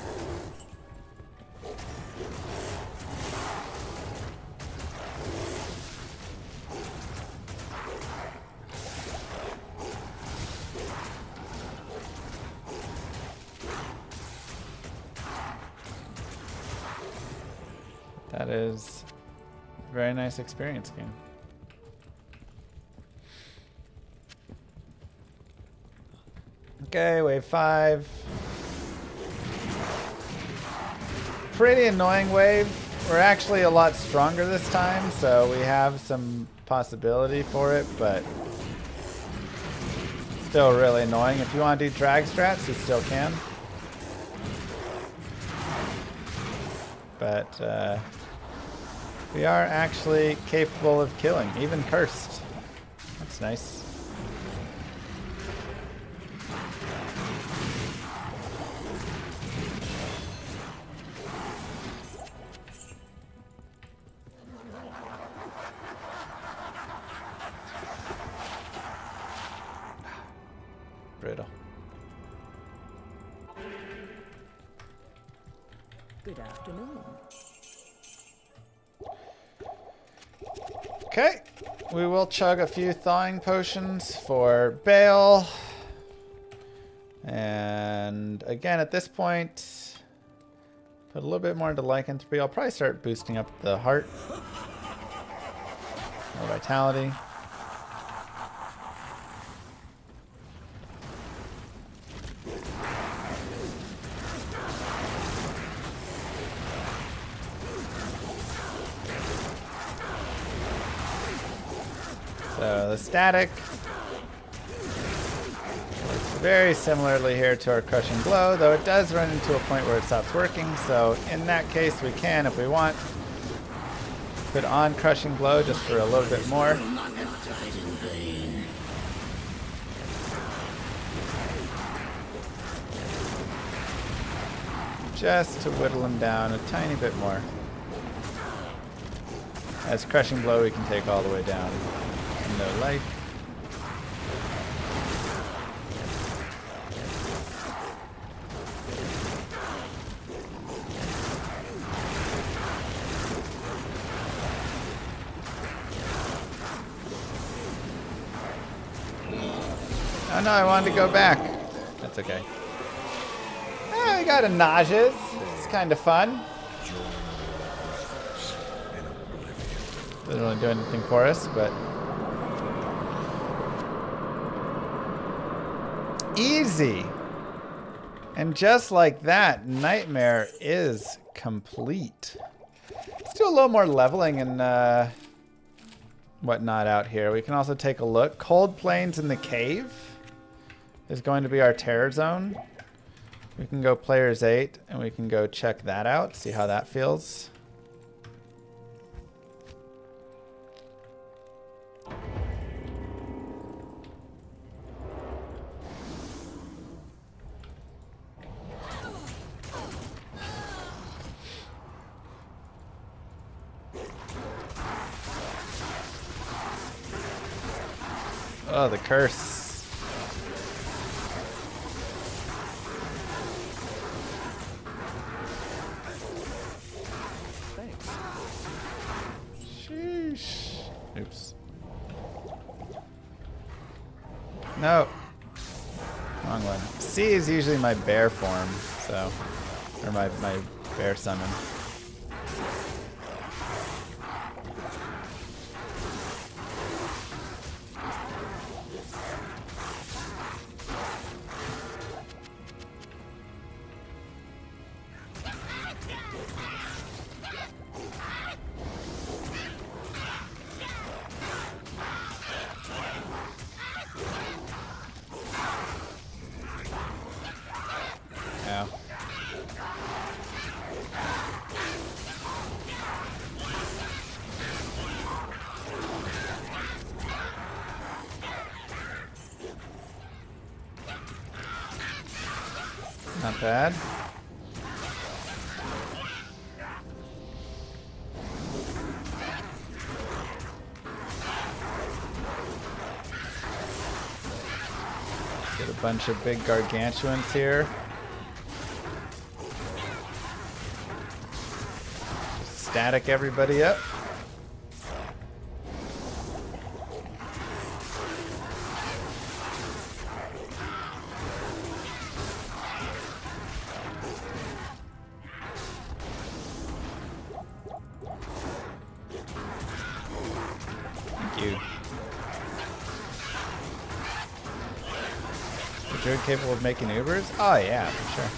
that is a very nice experience game. Okay, wave 5. Pretty annoying wave. We're actually a lot stronger this time, so we have some possibility for it, but still really annoying. If you want to do drag strats, you still can. but we are actually capable of killing, even cursed. That's nice. Brutal. Good afternoon. Okay, we will chug a few thawing potions for Bale. And again, at this point, put a little bit more into lycanthropy. I'll probably start boosting up the heart. More vitality. So the static works very similarly here to our crushing blow, though it does run into a point where it stops working. So in that case, we can, if we want, put on crushing blow just for a little bit more. Just to whittle him down a tiny bit more. As crushing blow, we can take all the way down. No life. Oh no, I wanted to go back. That's okay. We got a nauseous. It's kind of fun. Doesn't really do anything for us, but easy. And just like that, Nightmare is complete. Let's do a little more leveling and whatnot out here. We can also take a look. Cold Plains in the Cave is going to be our terror zone. We can go players 8 and we can go check that out, see how that feels. Oh, the curse. Thanks. Sheesh. Oops. No. Wrong one. C is usually my bear form, so. Or my bear summon. Ow. Not bad. Get a bunch of big gargantuans here. Static everybody up. Thank you. Is the druid capable of making Ubers? Oh yeah, for sure.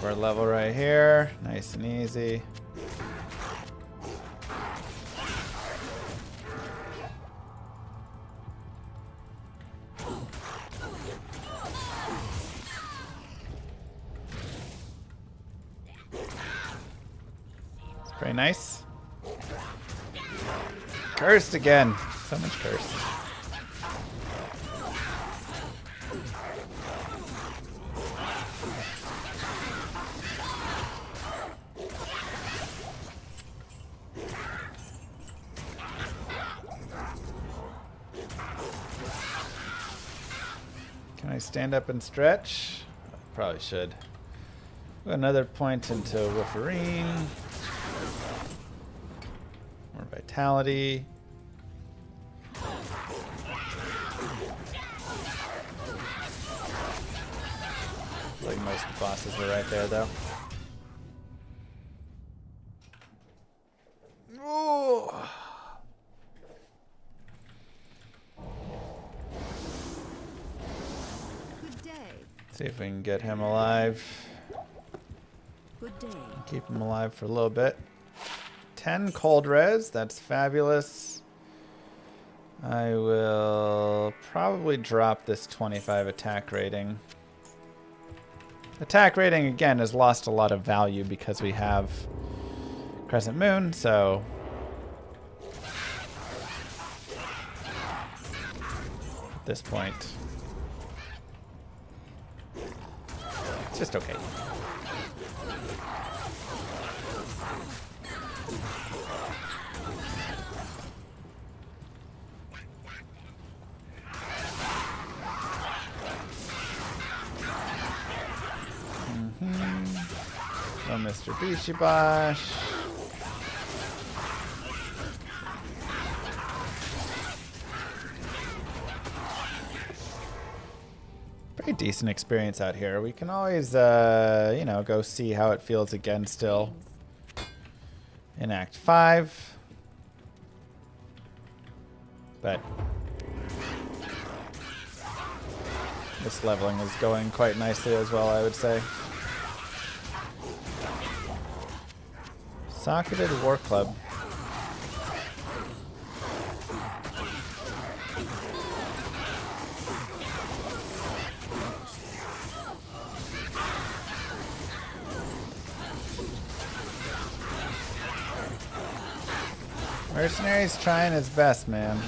Our level right here, nice and easy. Very nice. Cursed again. So much curse. Can I stand up and stretch? Probably should. Another point into Wolverine. More vitality. Like most of the bosses are right there, though. Ooh. Good day. See if we can get him alive. Good day. Keep him alive for a little bit. 10 cold res, that's fabulous. I will probably drop this 25 attack rating. Attack rating, again, has lost a lot of value because we have Crescent Moon, so... At this point... It's just okay. Oh, Mr. Bishibosh. Pretty decent experience out here. We can always, you know, go see how it feels again still. In Act 5. But this leveling is going quite nicely as well, I would say. Socketed War Club. Mercenary's trying his best, man.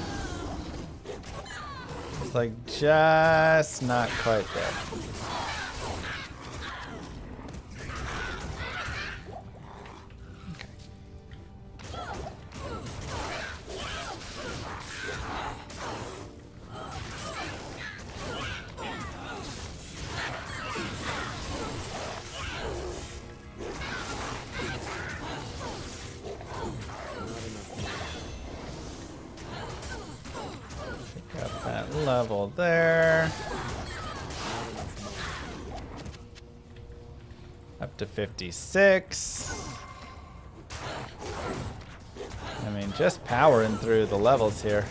It's like just not quite there. Got that level there. Up to 56. I mean, just powering through the levels here.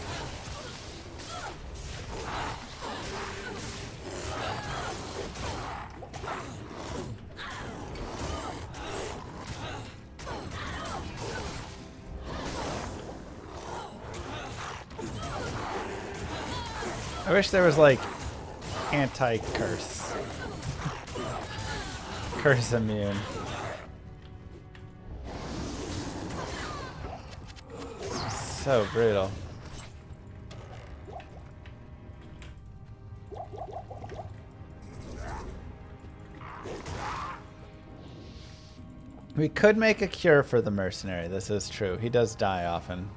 I wish there was like anti-curse. Curse immune. It's just so brutal. We could make a cure for the mercenary. This is true. He does die often.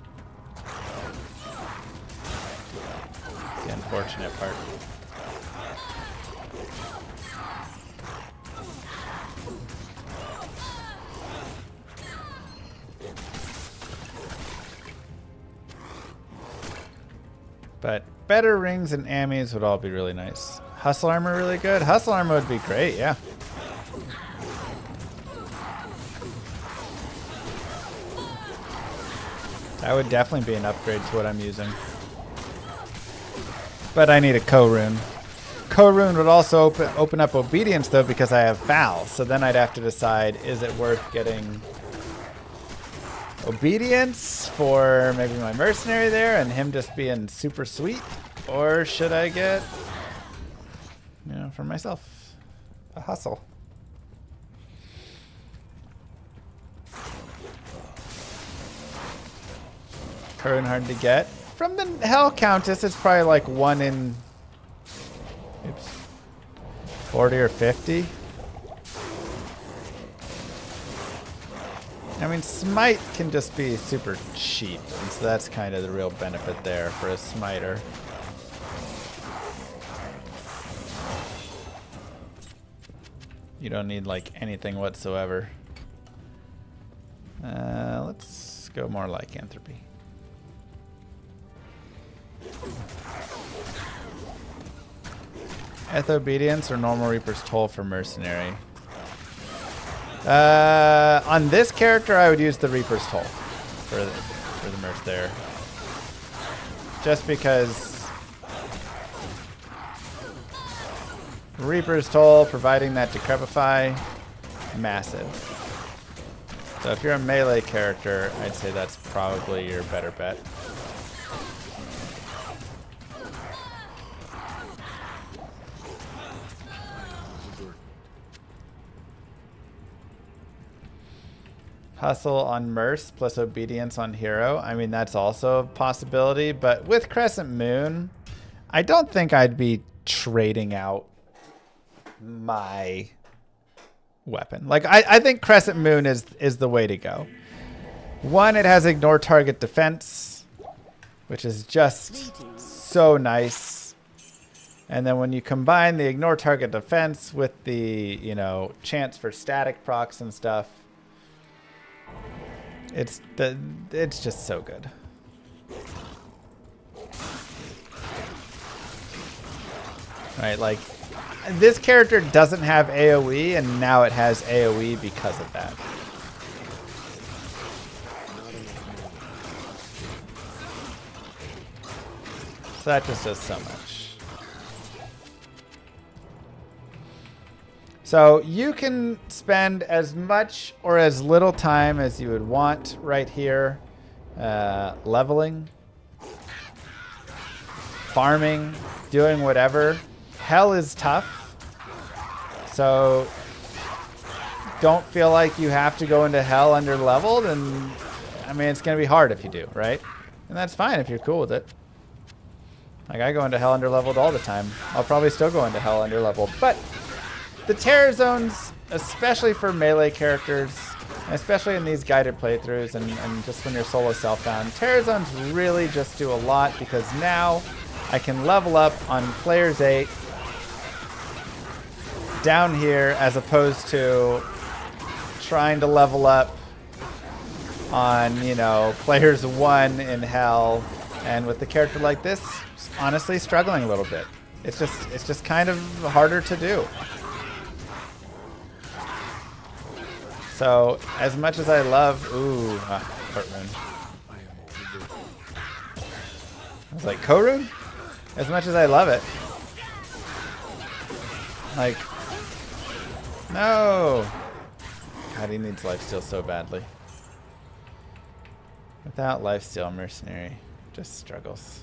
The unfortunate part. But better rings and ammies would all be really nice. Hustle armor really good? Hustle armor would be great, yeah. That would definitely be an upgrade to what I'm using. But I need a co-rune. Co-rune would also open up obedience though because I have foul. So then I'd have to decide, is it worth getting obedience for maybe my mercenary there and him just being super sweet? Or should I get, you know, for myself, a hustle? Karun hard to get. From the Hell Countess, it's probably like 1 in 40 or 50. I mean, Smite can just be super cheap, and so that's kind of the real benefit there for a Smiter. You don't need like anything whatsoever. Let's go more lycanthropy. Eth Obedience or normal Reaper's Toll for Mercenary. On this character, I would use the Reaper's Toll for the merc there. Just because Reaper's Toll, providing that Decrepify, massive. So if you're a melee character, I'd say that's probably your better bet. Hustle on Merce plus Obedience on Hero. I mean, that's also a possibility. But with Crescent Moon, I don't think I'd be trading out my weapon. Like, I think Crescent Moon is the way to go. One, it has Ignore Target Defense, which is just so nice. And then when you combine the Ignore Target Defense with the, you know, chance for static procs and stuff, it's just so good. Right, like this character doesn't have AoE, and now it has AoE because of that. So that just does so much. So you can spend as much or as little time as you would want right here, leveling, farming, doing whatever. Hell is tough, so don't feel like you have to go into hell under leveled, and I mean, it's gonna be hard if you do, right? And that's fine if you're cool with it. Like, I go into hell under leveled all the time. I'll probably still go into hell under leveled, but the terror zones, especially for melee characters, especially in these guided playthroughs and just when you're solo self-bound, terror zones really just do a lot, because now I can level up on players 8 down here as opposed to trying to level up on, you know, players 1 in hell, and with the character like this, honestly struggling a little bit. It's just kind of harder to do. So as much as I love, Heartrune. I was like, Korun? As much as I love it, like, no. God, he needs lifesteal so badly. Without lifesteal, mercenary just struggles.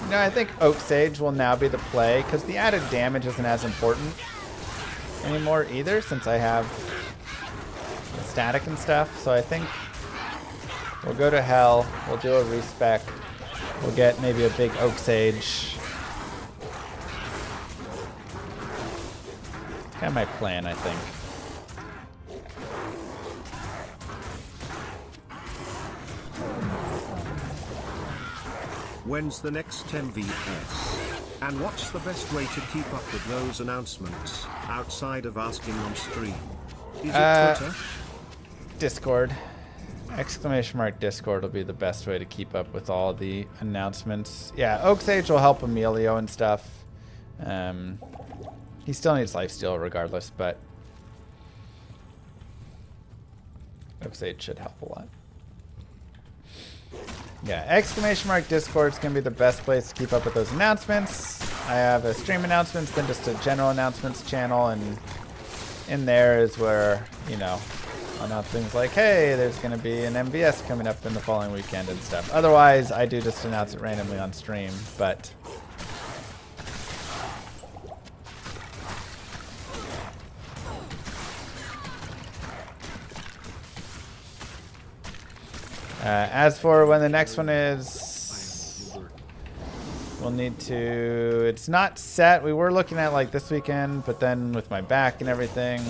No, I think Oak Sage will now be the play, because the added damage isn't as important anymore either, since I have the static and stuff. So I think we'll go to hell, we'll do a respec, we'll get maybe a big Oak Sage. Kind of my plan, I think. When's the next 10 VS? And what's the best way to keep up with those announcements, outside of asking on stream? Is it Twitter? Discord. ! Discord will be the best way to keep up with all the announcements. Yeah, Oak Sage will help Emilio and stuff. He still needs lifesteal regardless, but Oak Sage should help a lot. Yeah, ! Discord is going to be the best place to keep up with those announcements. I have a stream announcements, then just a general announcements channel, and in there is where, you know, I'll announce things like, hey, there's going to be an MVS coming up in the following weekend and stuff. Otherwise, I do just announce it randomly on stream, but... as for when the next one is, we'll need to, it's not set. We were looking at like this weekend, but then with my back and everything,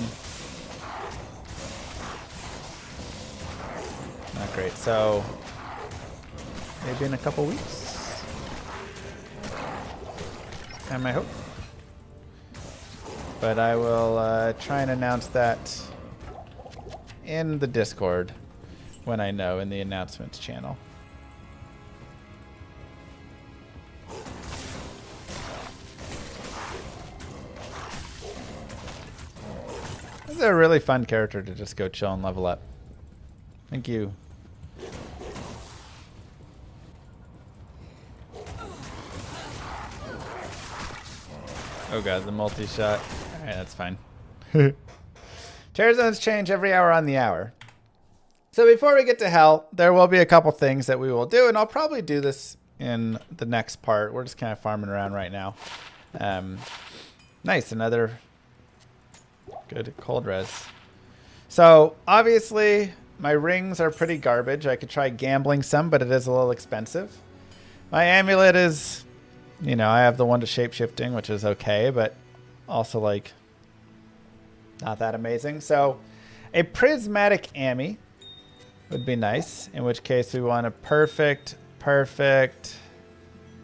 not great. So maybe in a couple weeks, and I hope. But I will try and announce that in the Discord when I know, in the announcements channel. This is a really fun character to just go chill and level up. Thank you. Oh god, the multi-shot. Alright, that's fine. Terror zones change every hour on the hour. So before we get to hell, there will be a couple things that we will do, and I'll probably do this in the next part. We're just kind of farming around right now. Nice, another good cold res. So obviously my rings are pretty garbage. I could try gambling some, but it is a little expensive. My amulet is, you know, I have the one to shapeshifting, which is okay, but also like not that amazing. So a prismatic Ami would be nice, in which case we want a perfect,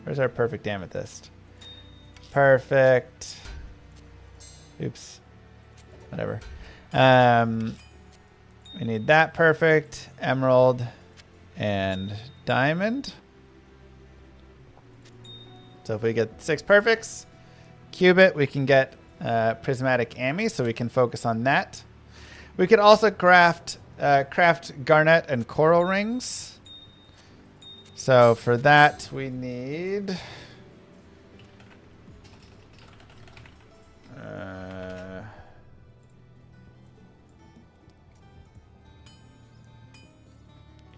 where's our perfect amethyst? Perfect, oops, whatever. We need that perfect, emerald, and diamond. So if we get 6 perfects, cube it, we can get prismatic Ami, so we can focus on that. We could also craft garnet and coral rings. So for that we need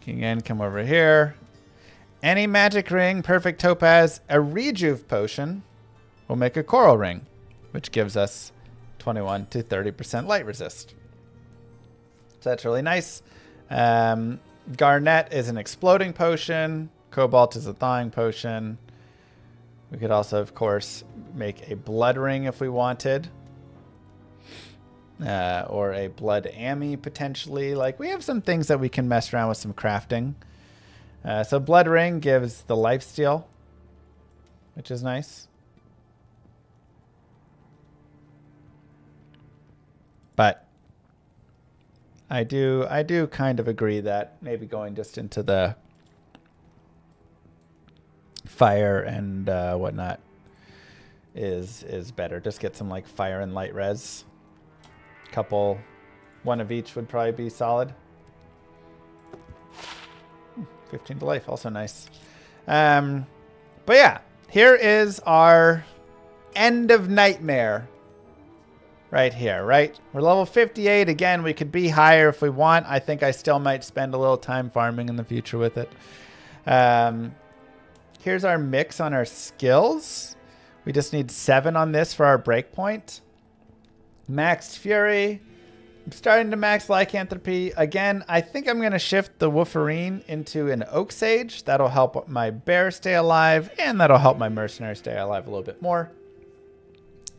again, come over here. Any magic ring, perfect topaz, a rejuve potion will make a coral ring, which gives us 21 to 30% light resist. So that's really nice. Garnet is an exploding potion. Cobalt is a thawing potion. We could also, of course, make a blood ring if we wanted. Or a blood Ami, potentially. Like, we have some things that we can mess around with some crafting. So blood ring gives the lifesteal, which is nice. But I do kind of agree that maybe going just into the fire and whatnot is better. Just get some like fire and light res. Couple, one of each would probably be solid. 15 to life, also nice. But yeah, here is our end of nightmare. Right here, right? We're level 58. Again, we could be higher if we want. I think I still might spend a little time farming in the future with it. Here's our mix on our skills. We just need 7 on this for our breakpoint. Maxed Fury. I'm starting to max Lycanthropy. Again, I think I'm going to shift the Wolverine into an Oak Sage. That'll help my bear stay alive, and that'll help my mercenary stay alive a little bit more.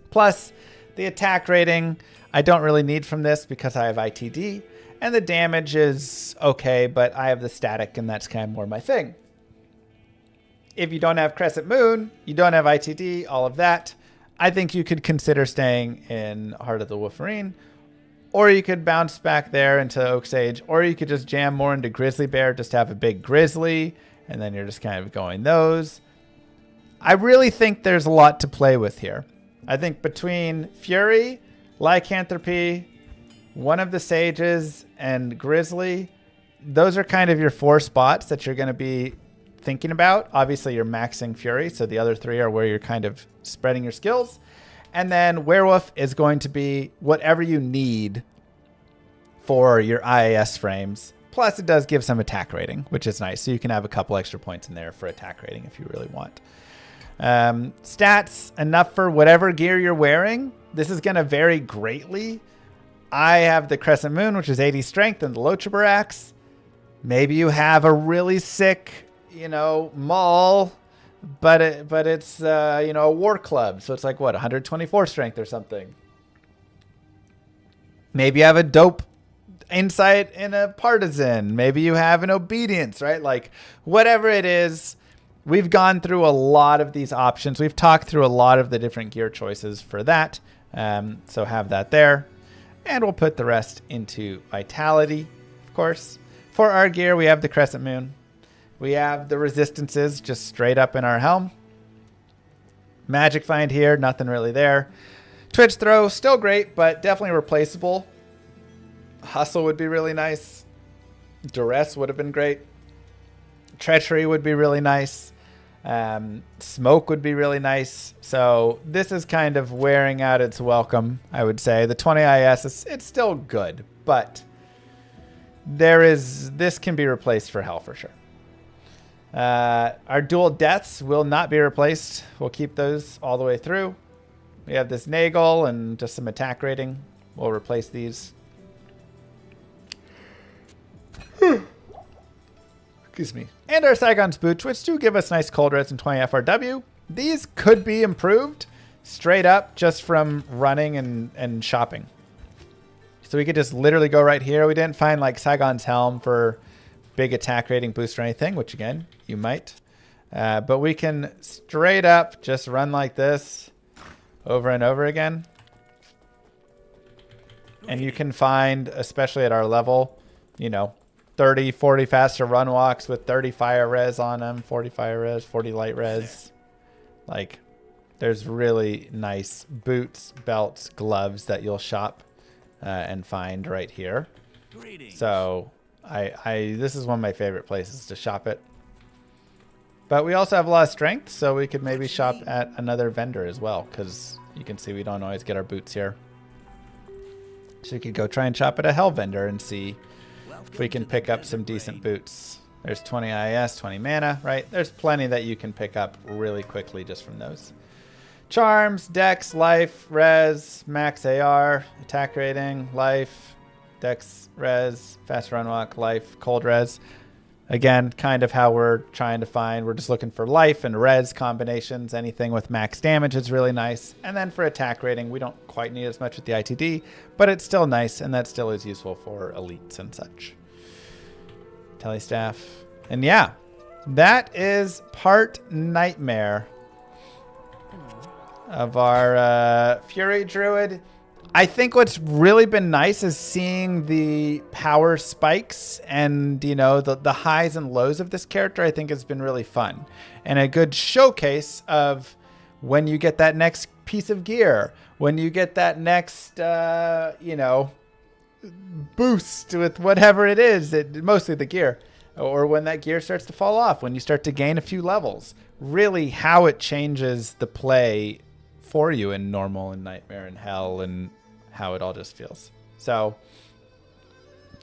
Plus, the attack rating, I don't really need from this because I have ITD. And the damage is okay, but I have the static, and that's kind of more my thing. If you don't have Crescent Moon, you don't have ITD, all of that, I think you could consider staying in Heart of the Wolverine. Or you could bounce back there into Oak Sage. Or you could just jam more into Grizzly Bear, just have a big Grizzly, and then you're just kind of going those. I really think there's a lot to play with here. I think between Fury, Lycanthropy, one of the Sages, and Grizzly, those are kind of your 4 spots that you're going to be thinking about. Obviously, you're maxing Fury, so the other 3 are where you're kind of spreading your skills. And then Werewolf is going to be whatever you need for your IAS frames. Plus, it does give some attack rating, which is nice. So you can have a couple extra points in there for attack rating if you really want. Stats, enough for whatever gear you're wearing. This is going to vary greatly. I have the Crescent Moon, which is 80 strength, and the Lochaber Axe. Maybe you have a really sick, maul, but it's, a war club. So it's like, what, 124 strength or something. Maybe you have a dope insight in a partisan. Maybe you have an obedience, right? Like whatever it is, we've gone through a lot of these options. We've talked through a lot of the different gear choices for that. So have that there. And we'll put the rest into vitality, of course. For our gear, we have the Crescent Moon. We have the resistances just straight up in our helm. Magic Find here, nothing really there. Twitch Throw, still great, but definitely replaceable. Hustle would be really nice. Duress would have been great. Treachery would be really nice. Smoke would be really nice. So this is kind of wearing out its welcome, I would say. The 20 IS, it's still good, but this can be replaced for hell for sure. Our dual deaths will not be replaced. We'll keep those all the way through. We have this Nagel and just some attack rating. We'll replace these. Excuse me. And our Saigon's Boots, which do give us nice cold res and 20 FRW. These could be improved straight up just from running and shopping. So we could just literally go right here. We didn't find like Saigon's Helm for big attack rating boost or anything, which again, you might. But we can straight up just run like this over and over again. And you can find, especially at our level, 30, 40 faster run walks with 30 fire res on them, 40 fire res, 40 light res. Like, there's really nice boots, belts, gloves that you'll shop and find right here. So this is one of my favorite places to shop it. But we also have a lot of strength, so we could maybe shop at another vendor as well, because you can see we don't always get our boots here. So you could go try and shop at a hell vendor and see if we can pick up some decent boots. There's 20 IS, 20 mana, right? There's plenty that you can pick up really quickly just from those. Charms, Dex, Life, Res, Max AR, Attack Rating, Life, Dex, Res, Fast Run Walk, Life, Cold Res. Again, kind of how we're trying to find. We're just looking for Life and Res combinations. Anything with max damage is really nice. And then for Attack Rating, we don't quite need as much with the ITD, but it's still nice, and that still is useful for elites and such. Telestaff. And yeah, that is part Nightmare of our Fury Druid. I think what's really been nice is seeing the power spikes and, the highs and lows of this character. I think has been really fun and a good showcase of when you get that next piece of gear, when you get that next, boost with whatever it is, mostly the gear, or when that gear starts to fall off, when you start to gain a few levels, really how it changes the play for you in normal and nightmare and hell and how it all just feels. So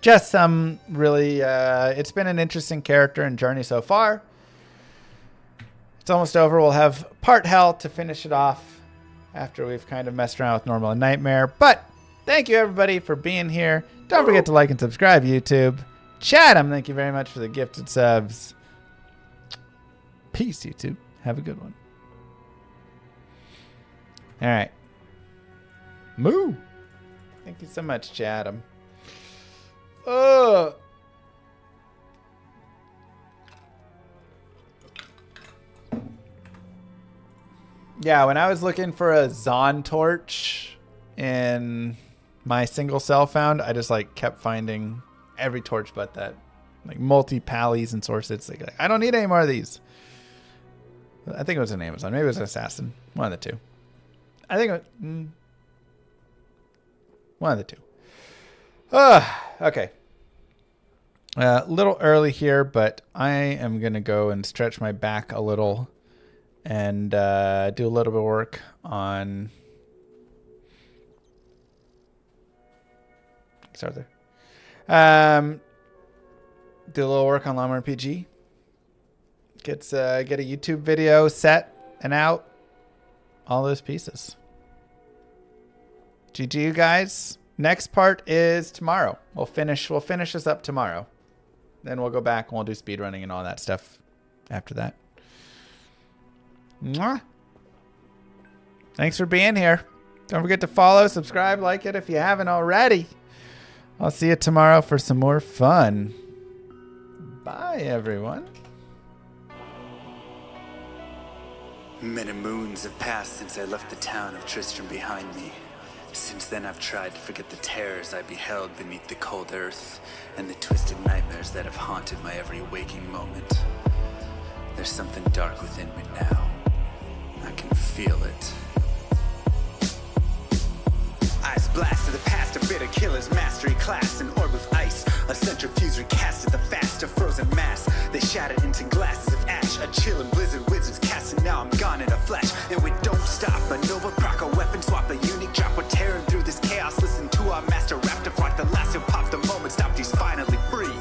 just some really, it's been an interesting character and journey so far. It's almost over. We'll have part hell to finish it off after we've kind of messed around with normal and nightmare. But thank you everybody for being here. Don't forget to like and subscribe, YouTube. Chatham, thank you very much for the gifted subs. Peace, YouTube. Have a good one. All right. Moo. Thank you so much, Chatham. Yeah, when I was looking for a Zon torch in my single cell found, I just kept finding every torch but that. Multi-pallies and sources. I don't need any more of these. I think it was an Amazon. Maybe it was an assassin. One of the two. I think it was, one of the two. Okay. A little early here, but I am going to go and stretch my back a little and do a little bit of work on... Start there. Do a little work on Llama RPG. Get a YouTube video set and out. All those pieces. GG, you guys. Next part is tomorrow. We'll finish this up tomorrow. Then we'll go back and we'll do speedrunning and all that stuff after that. Mwah. Thanks for being here. Don't forget to follow, subscribe, like it if you haven't already. I'll see you tomorrow for some more fun. Bye, everyone. Many moons have passed since I left the town of Tristram behind me. Since then I've tried to forget the terrors I beheld beneath the cold earth and the twisted nightmares that have haunted my every waking moment. There's something dark within me now. I can feel it. Eyes blast to the past, a bitter killer's mastery class, an orb of ice, a centrifuge recasted the fast, a frozen mass. They shattered into glasses of ash, a chill and blizzard wizards cast, and now I'm gone in a flash. And we don't stop, a Nova proc, a weapon swap, a unique drop. We're tearing through this chaos, listen to our master rap to flock. The last who popped the moment stopped, he's finally free.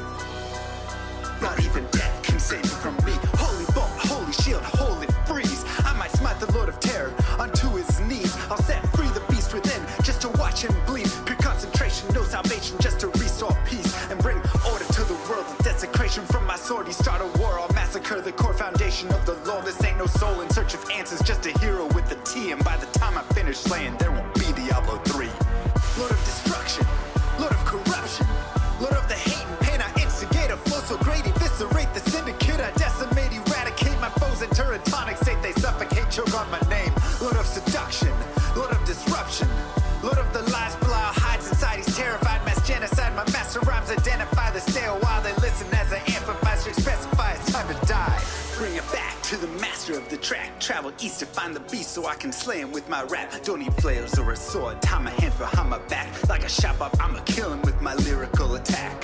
Not even death can save me from me. Holy bolt, holy shield, holy freeze. I might smite the Lord of Terror unto his knees. I'll set free the beast within just to watch him bleed. Pure concentration, no salvation, just to restore peace and bring order to the world. The desecration from my sword, he start a war. I'll massacre the core foundation of the law. This ain't no soul in search of answers, just a hero with a T. And by the time I finish slaying, there won't be Diablo 3. Lord of destruction, Lord of corruption, Lord of the hate and pain. I instigate a flow so great, eviscerate the syndicate. I decimate, eradicate my foes in teratonic state. They suffocate, choke on my name. Lord of seduction, Lord of disruption, Lord of the lies, Belial hides inside. He's terrified, mass genocide. My master rhymes identify the stale while they listen as I amplify, specify it's time to die. Bring it back to the master of the track. Travel east to find the beast so I can slay him with my rap. Don't need flails or a sword. Tie my hands behind my back. Like a shop up, I'ma kill him with my lyrical attack.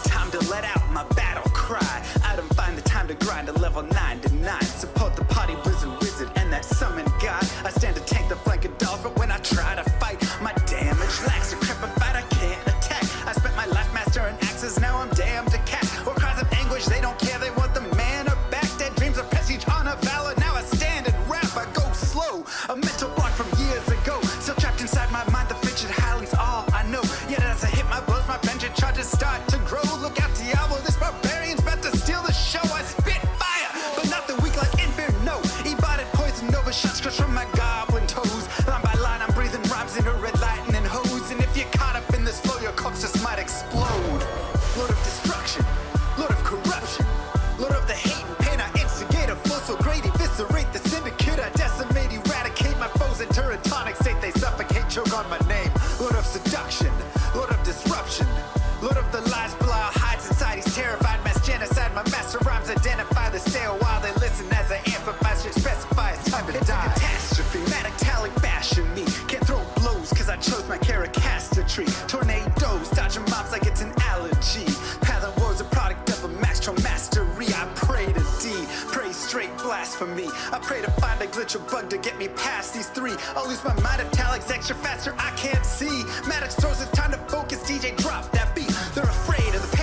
Time to let out my battle cry. I don't find the time to grind a level 9 to 9. Support the party blizzard wizard and that summon god. I stand to tank the flank of dolls, but when I try to fight, my damage lacks. Decrepified, I can't attack. I spent my life mastering axes, now I'm damned to cat. Or cries of anguish, they don't care, they want the mana back. Dead dreams of prestige, honor, valor. Now I stand and rap, I go slow. A mental block from years ago. Still trapped inside my mind, the frigid howling's all I know. Yet as I hit my blows, my vengeance charges start to grow. Look out, Diablo, this barbarian's about to steal the show. I spit fire, but not the weak like Inferno. Ebotted poison, Nova shots crush from my goblin toes. Line by line, I'm breathing rhymes into red lightning hose. And if you're caught up in this flow, your corpse just might explode. Lord of destruction, Lord of corruption, Lord of the hate and pain. I instigate a flow so great, eviscerate the syndicate. I decimate, eradicate my foes in teratonic state. They suffocate, choke on my name. Lord of seduction, Lord of disruption, Lord of the lies, Belial hides inside. He's terrified, mass genocide. My master rhymes identify the stale while they listen as I amplify, specify it's time to die. It's a catastrophe, metallic bashing me. Can't throw blows cause I chose my caricature. Tornadoes, dodging mobs like it's an allergy. Pattern war's a product of a master mastery. I pray to D, pray straight blasphemy. I pray to find a glitch or bug to get me past these three. I'll lose my mind if Talik's extra faster, I can't see. Maddox throws, it's time to focus. DJ drop that beat. They're afraid of the